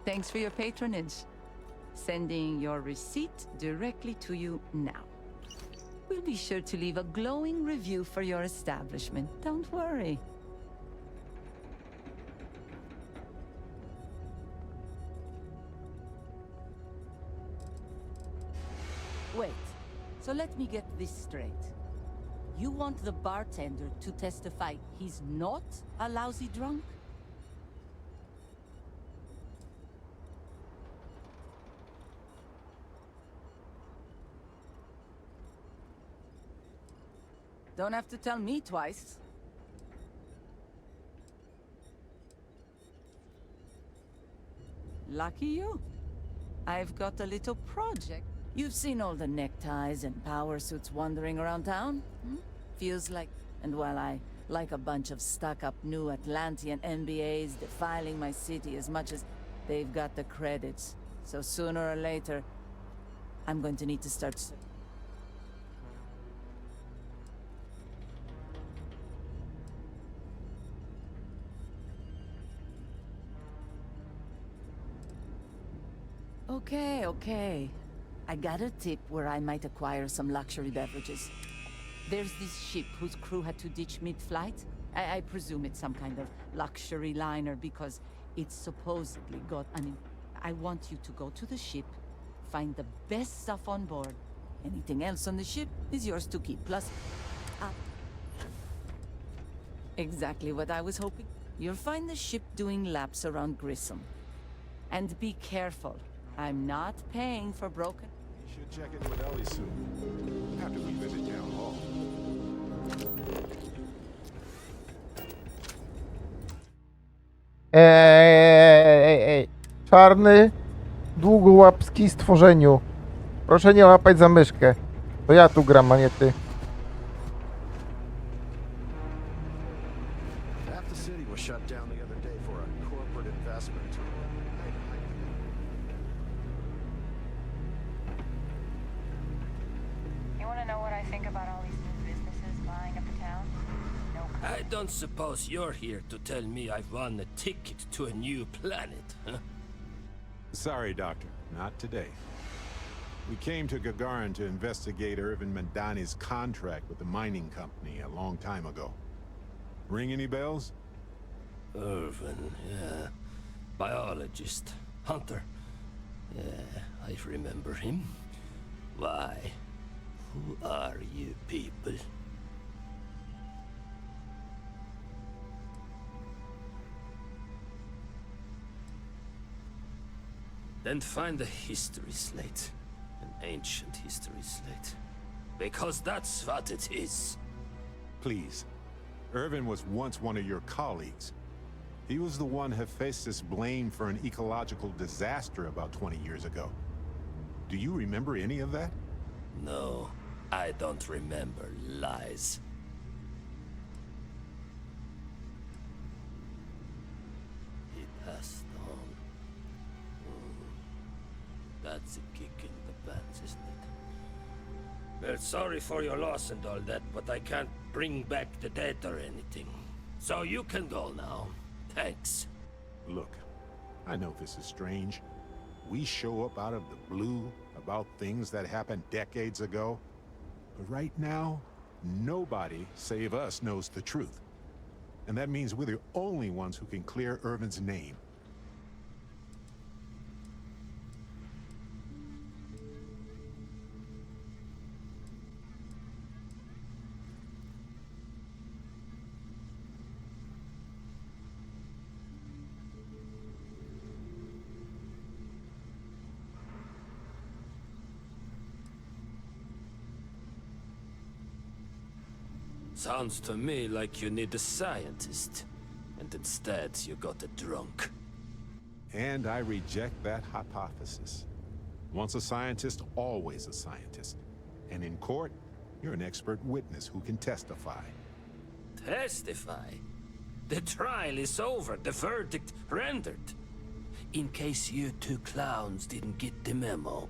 Thanks for your patronage. Sending your receipt directly to you now. We'll be sure to leave a glowing review for your establishment. Don't worry. Wait, so let me get this straight. You want the bartender to testify he's not a lousy drunk? Don't have to tell me twice. Lucky you. I've got a little project. You've seen all the neckties and power suits wandering around town? Feels like... And while I like a bunch of stuck-up new Atlantean MBAs defiling my city as much as they've got the credits. So sooner or later, I'm going to need to start... Okay. I got a tip where I might acquire some luxury beverages. There's this ship whose crew had to ditch mid-flight. I presume it's some kind of luxury liner because it's supposedly got an... I want you to go to the ship, find the best stuff on board. Anything else on the ship is yours to keep. Plus, exactly what I was hoping. You'll find the ship doing laps around Grissom. And be careful. I'm not paying for broken... You should check in with Ellie soon. After we visit Town Hall. Ej. Czarny, długołapski stworzeniu. Proszę nie łapać za myszkę. To ja tu gram, a nie ty. Half the city was shut down the other day for a corporate investment. You want to know what I think about all these new businesses buying up the town? No. I don't suppose you're here to tell me I've won a ticket to a new planet, huh? Sorry, Doctor. Not today. We came to Gagarin to investigate Irvin Mandani's contract with the mining company a long time ago. Ring any bells? Irvin, yeah. Biologist. Hunter. Yeah, I remember him. Why? Who are you people? Then find the history slate. An ancient history slate. Because that's what it is. Please. Irvin was once one of your colleagues. He was the one Hephaestus blamed for an ecological disaster about 20 years ago. Do you remember any of that? No, I don't remember lies. He passed on. That's a kick in the pants, isn't it? Well, sorry for your loss and all that, but I can't bring back the dead or anything. So you can go now. Thanks. Look, I know this is strange. We show up out of the blue about things that happened decades ago. But right now, nobody save us knows the truth. And that means we're the only ones who can clear Irvin's name. Sounds to me like you need a scientist. And instead, you got a drunk. And I reject that hypothesis. Once a scientist, always a scientist. And in court, you're an expert witness who can testify. Testify? The trial is over, the verdict rendered. In case you two clowns didn't get the memo.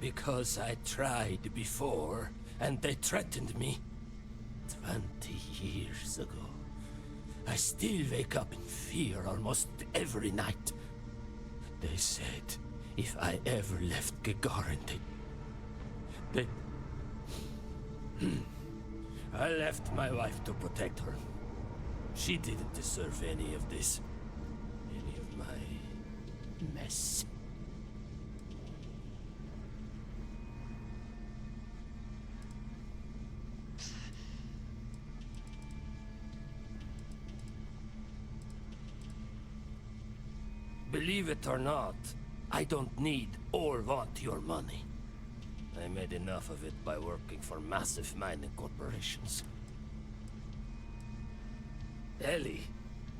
Because I tried before, and they threatened me. 20 years ago. I still wake up in fear almost every night. They said if I ever left Gagarin, they... I left my wife to protect her. She didn't deserve any of this. Any of my mess. Believe it or not, I don't need or want your money. I made enough of it by working for massive mining corporations. Ellie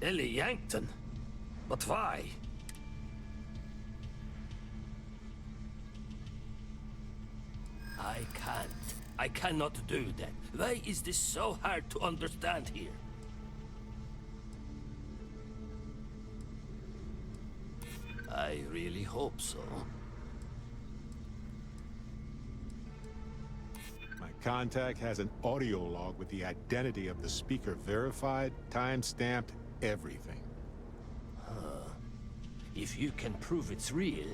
Yankton? But why? I cannot do that. Why is this so hard to understand here? I really hope so. My contact has an audio log with the identity of the speaker verified, time-stamped, everything. If you can prove it's real,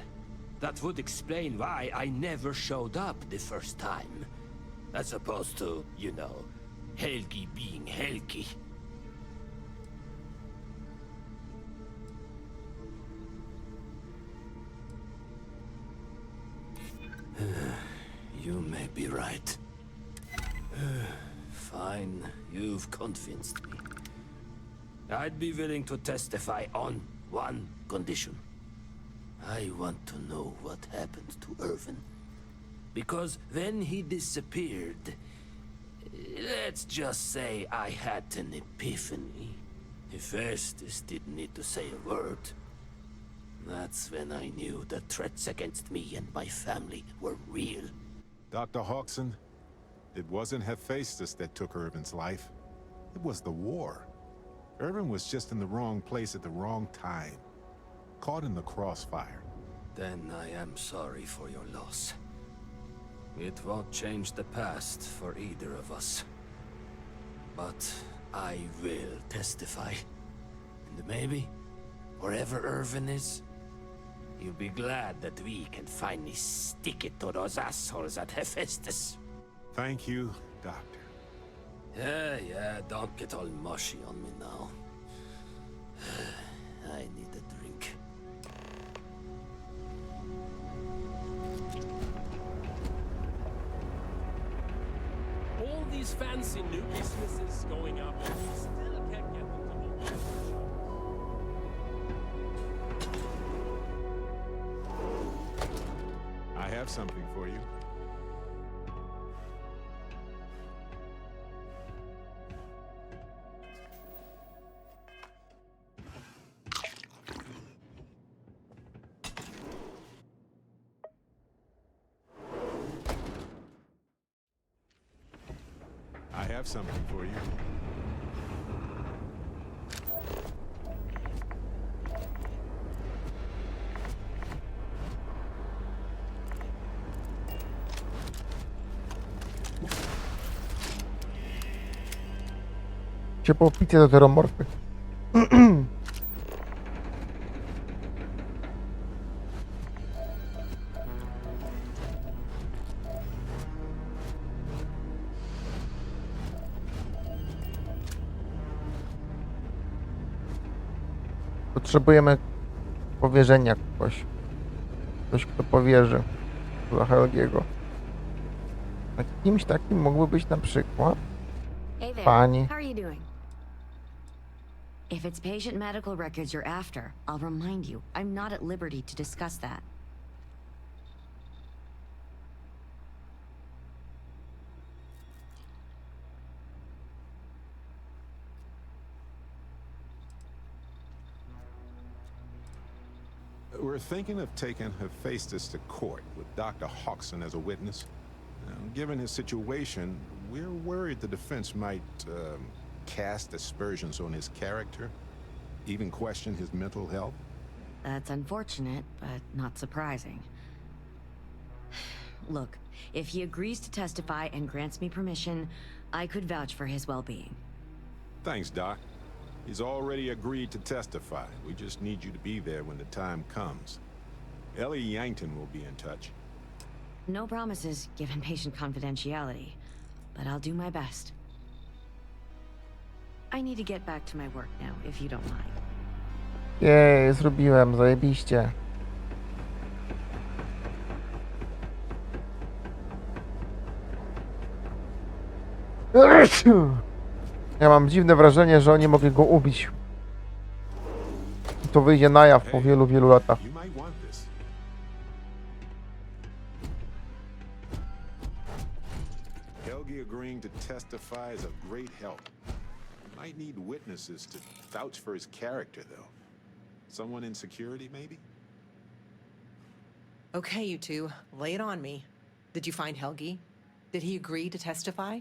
that would explain why I never showed up the first time. As opposed to, you know, Helgi being Helgi. You may be right. Fine, you've convinced me. I'd be willing to testify on one condition. I want to know what happened to Irvin. Because when he disappeared, let's just say I had an epiphany. Hephaestus didn't need to say a word. That's when I knew the threats against me and my family were real. Dr. Hawkson, it wasn't Hephaestus that took Irvin's life. It was the war. Irvin was just in the wrong place at the wrong time. Caught in the crossfire. Then I am sorry for your loss. It won't change the past for either of us. But I will testify. And maybe, wherever Irvin is, you'll be glad that we can finally stick it to those assholes at Hephaestus. Thank you, Doctor. Yeah, don't get all mushy on me now. I need a drink. All these fancy new businesses going up, and we still can't get them to move. I have something for you. I have something for you. Ciepło picie do teromorfy. Potrzebujemy powierzenia kogoś. Ktoś, kto powierzy dla Helgiego. A kimś takim mógłby być na przykład Hey there. pani. How are you doing? If it's patient medical records you're after, I'll remind you, I'm not at liberty to discuss that. We're thinking of taking Hephaestus to court with Dr. Hawkson as a witness. Now, given his situation, we're worried the defense might cast aspersions on his character, even question his mental health. That's unfortunate, but not surprising. Look, if he agrees to testify and grants me permission, I could vouch for his well-being. Thanks, Doc. He's already agreed to testify. We just need you to be there when the time comes. Ellie Yankton will be in touch. No promises, given patient confidentiality, but I'll do my best. I need to get back to my work now, if you don't mind. Jej, zrobiłem, zajebiście. Ja mam dziwne wrażenie, że oni mogli go ubić. I to wyjdzie na jaw po wielu, wielu latach. You might want this. Helgi agreeing to testify is a great help. Might need witnesses to vouch for his character, though. Someone in security, maybe? Okay, you two, lay it on me. Did you find Helgi? Did he agree to testify?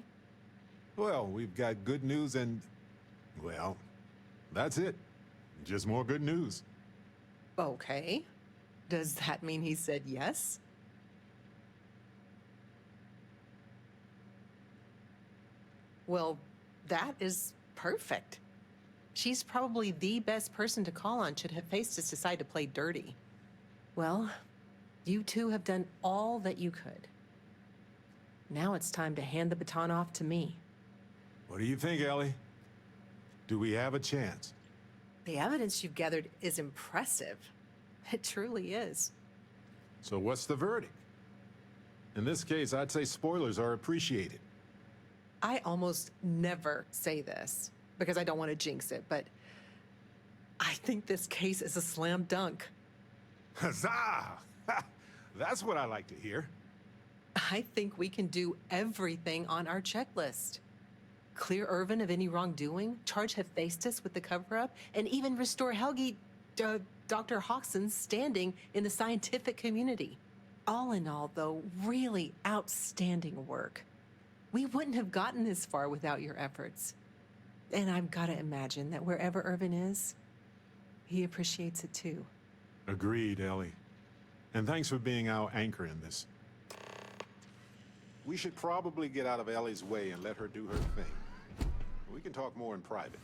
Well, we've got good news and... well, that's it. Just more good news. Okay. Does that mean he said yes? Well, that is perfect. She's probably the best person to call on should Hephaestus decide to play dirty. Well, you two have done all that you could. Now it's time to hand the baton off to me. What do you think, Ellie? Do we have a chance? The evidence you've gathered is impressive. It truly is. So what's the verdict? In this case, I'd say spoilers are appreciated. I almost never say this because I don't want to jinx it, but I think this case is a slam dunk. Huzzah! That's what I like to hear. I think we can do everything on our checklist. Clear Irvin of any wrongdoing, charge Hephaestus with the cover-up, and even restore Helgi, Dr. Hawkson's standing in the scientific community. All in all, though, really outstanding work. We wouldn't have gotten this far without your efforts. And I've got to imagine that wherever Irvin is, he appreciates it too. Agreed, Ellie. And thanks for being our anchor in this. We should probably get out of Ellie's way and let her do her thing. We can talk more in private.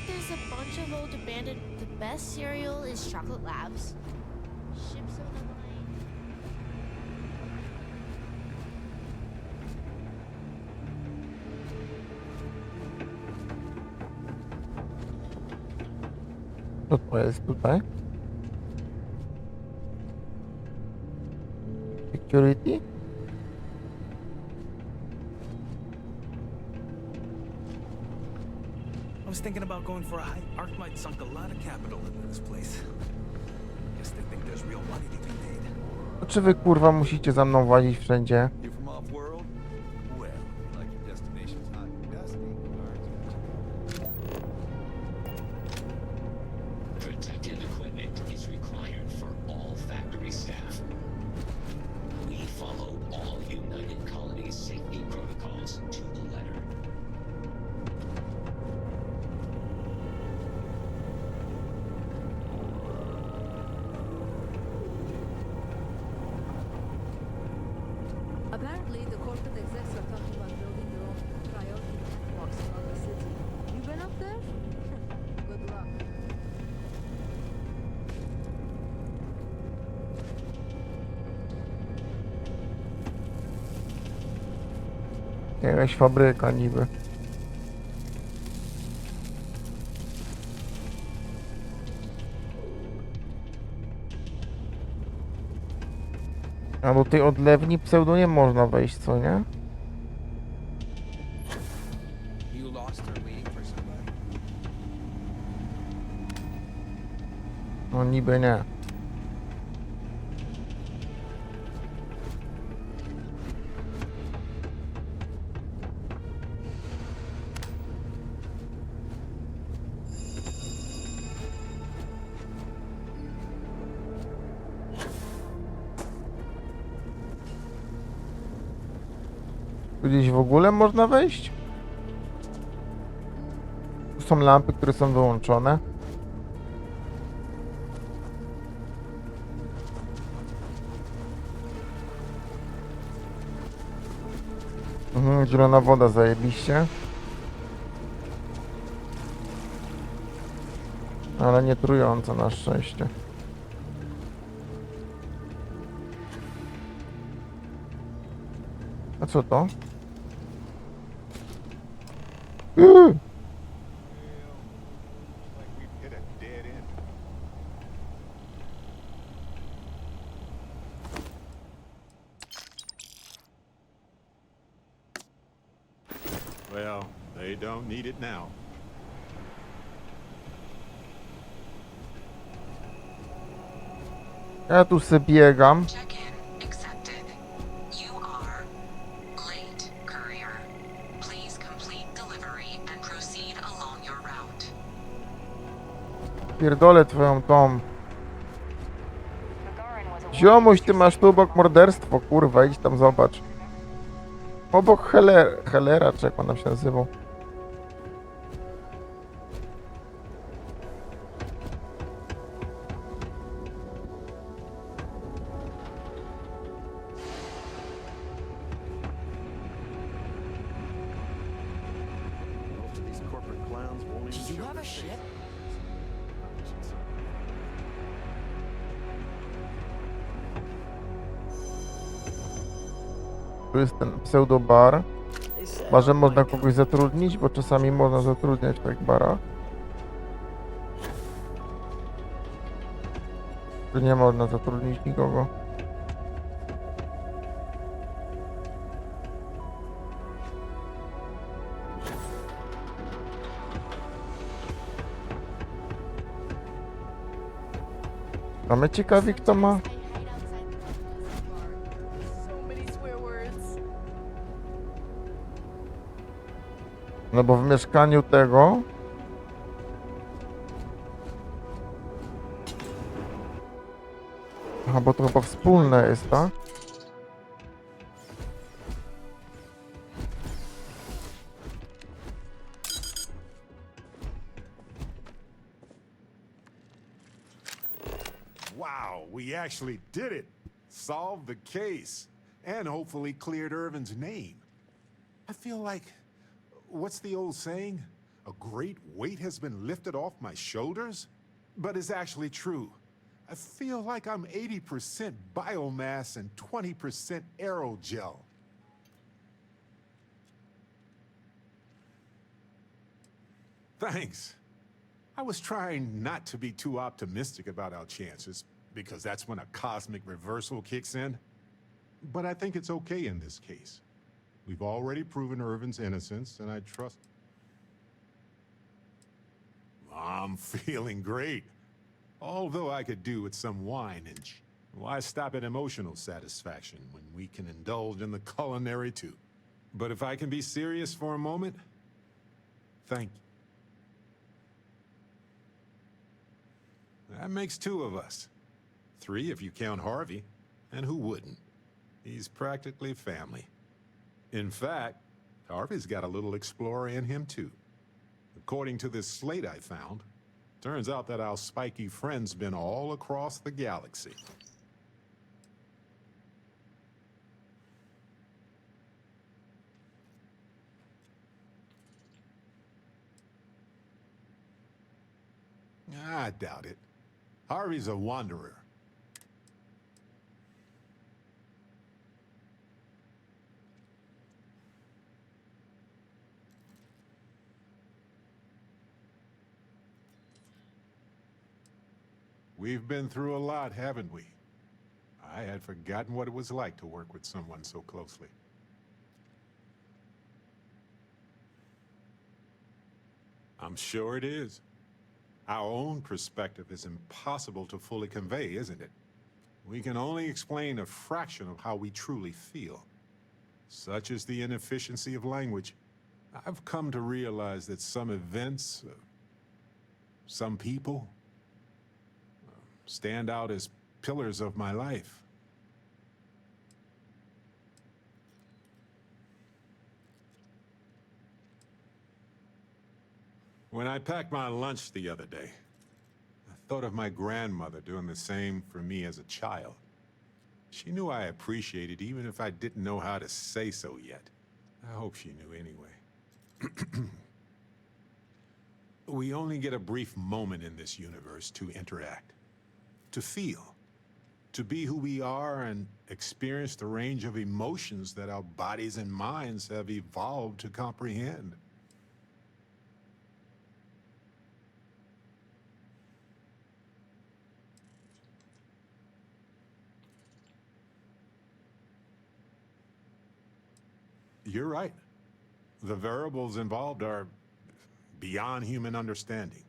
There's a bunch of old abandoned. The best cereal is Chocolate Labs. Ships on the line. Co to jest tutaj? Security? I was thinking about going for a hike. Ark might sunk a lot of capital into this place. Guess they think there's real money to be made. Czy wy kurwa musicie za mną łazić wszędzie? You from off-world? Well, like your destination's hot and dusty. Protective equipment is required for all factory staff. We follow all United Colonies safety protocols to the letter. Apparently, the corporate execs are talking about building their own priority box around the city. You been up there? Good luck. Jakaś fabryka niby. A do tej odlewni pseudo nie można wejść, co nie? You lost her waiting for somebody? No niby nie. Tu gdzieś w ogóle można wejść? Tu są lampy, które są wyłączone. Zielona woda, zajebiście. Ale nie trująca na szczęście. A co to? Well, they don't need it now. Ja tu sobie biegam. Pierdolę twoją tą. Ziomuś, ty masz tu obok morderstwo, kurwa, idź tam zobacz. Obok Hellera, czy jak on tam się nazywał. ship? Tu jest ten pseudobar. Barze można kogoś zatrudnić, bo czasami można zatrudniać w tych barach. Tu nie można zatrudnić nikogo. A my ciekawi, kto ma. No bo w mieszkaniu tego... Aha, bo to chyba wspólne jest, tak? Wow, we actually did it. Solved the case. And hopefully cleared Irvin's name. I feel like... What's the old saying? A great weight has been lifted off my shoulders? But it's actually true. I feel like I'm 80% biomass and 20% aerogel. Thanks. I was trying not to be too optimistic about our chances, because that's when a cosmic reversal kicks in. But I think it's okay in this case. We've already proven Irvin's innocence, and I trust... I'm feeling great. Although I could do with some wine and... Why stop at emotional satisfaction when we can indulge in the culinary too? But if I can be serious for a moment... Thank you. That makes 2 of us. 3 if you count Harvey. And who wouldn't? He's practically family. In fact, Harvey's got a little explorer in him too. According to this slate I found, turns out that our spiky friend's been all across the galaxy. I doubt it. Harvey's a wanderer. We've been through a lot, haven't we? I had forgotten what it was like to work with someone so closely. I'm sure it is. Our own perspective is impossible to fully convey, isn't it? We can only explain a fraction of how we truly feel. Such is the inefficiency of language. I've come to realize that some events, some people, stand out as pillars of my life. When I packed my lunch the other day, I thought of my grandmother doing the same for me as a child. She knew I appreciated even if I didn't know how to say so yet. I hope she knew anyway. We only get a brief moment in this universe to interact, to feel, to be who we are and experience the range of emotions that our bodies and minds have evolved to comprehend. You're right. The variables involved are beyond human understanding.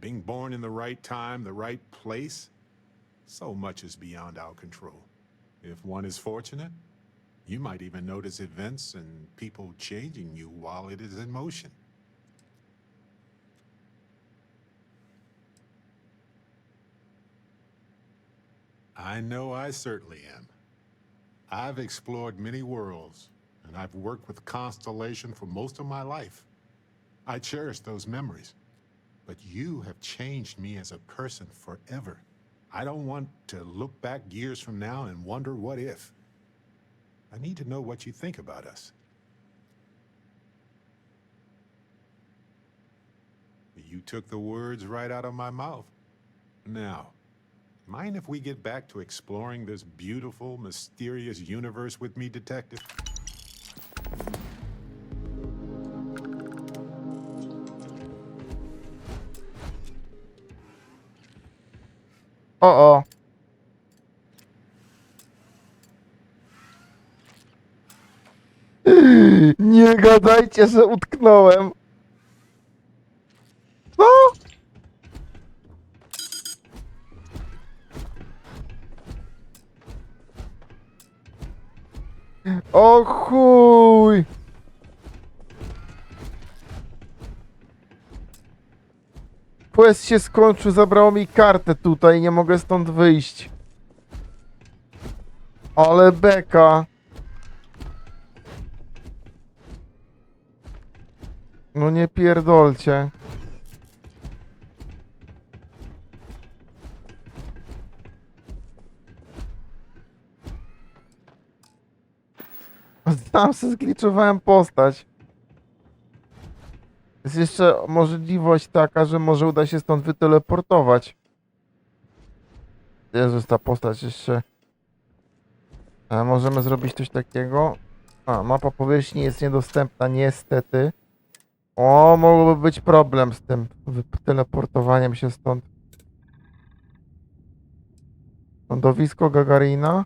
Being born in the right time, the right place, so much is beyond our control. If one is fortunate, you might even notice events and people changing you while it is in motion. I know I certainly am. I've explored many worlds, and I've worked with Constellation for most of my life. I cherish those memories. But you have changed me as a person forever. I don't want to look back years from now and wonder what if. I need to know what you think about us. you took the words right out of my mouth. Now, mind if we get back to exploring this beautiful, mysterious universe with me, detective? O. Nie gadajcie, że utknąłem. Co? O chuj! Quest się skończył, zabrało mi kartę tutaj, nie mogę stąd wyjść. Ale beka. No nie pierdolcie. Sam się zgliczowałem postać. Jest jeszcze możliwość taka, że może uda się stąd wyteleportować. Jezus, ta postać jeszcze... możemy zrobić coś takiego. Mapa powierzchni jest niedostępna, niestety. O, mogłoby być problem z tym teleportowaniem się stąd. Lądowisko Gagarina.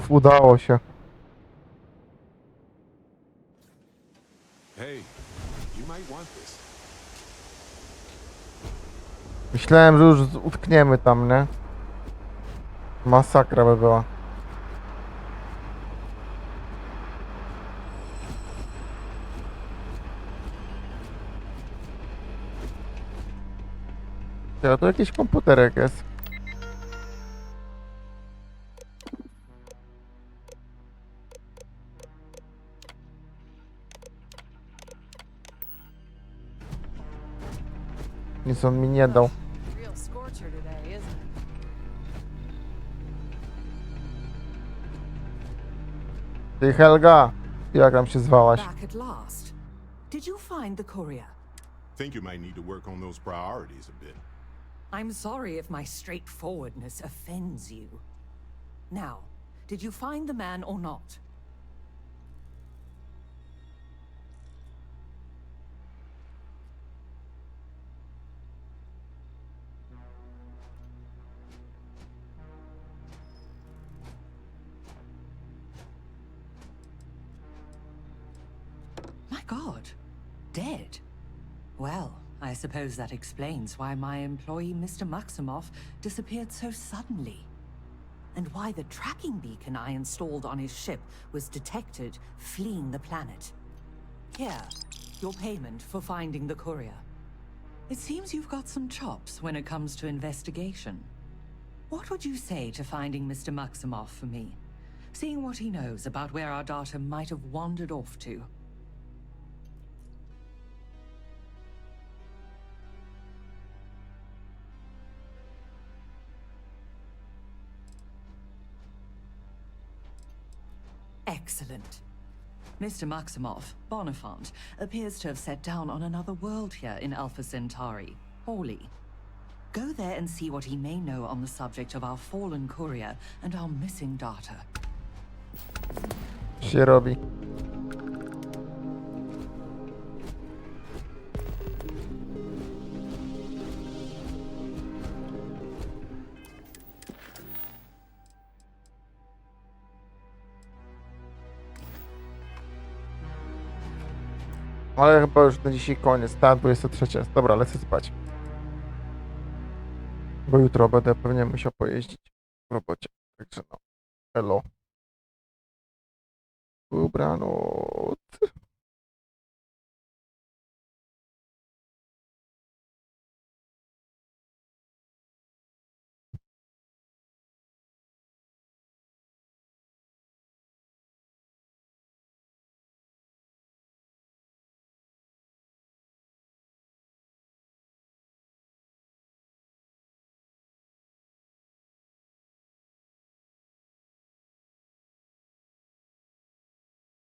Udało się. Hey, you might want this. Myślałem, że już utkniemy tam, nie? Masakra by była. To jakiś komputerek jest. Nic on mi nie dał. Real scorcher today, isn't it? Ty Helga, jak tam się zwałaś? Back at last. Did you find the courier? Think you might need to work on those priorities a bit. I'm sorry if my straightforwardness offends you. Now, did you find the man or not? My God, dead? Well, I suppose that explains why my employee, Mr. Maximoff, disappeared so suddenly. And why the tracking beacon I installed on his ship was detected fleeing the planet. Here, your payment for finding the courier. It seems you've got some chops when it comes to investigation. What would you say to finding Mr. Maximoff for me? Seeing what he knows about where our data might have wandered off to. Excellent. Mr. Maximoff, Bonifant, appears to have set down on another world here in Alpha Centauri, Hawley. Go there and see what he may know on the subject of our fallen courier and our missing data. Się robi. Ale chyba już na dzisiaj koniec, ta 23. Dobra, lecę spać. Bo jutro będę pewnie musiał pojeździć w robocie. Także no, elo. Dobranoc.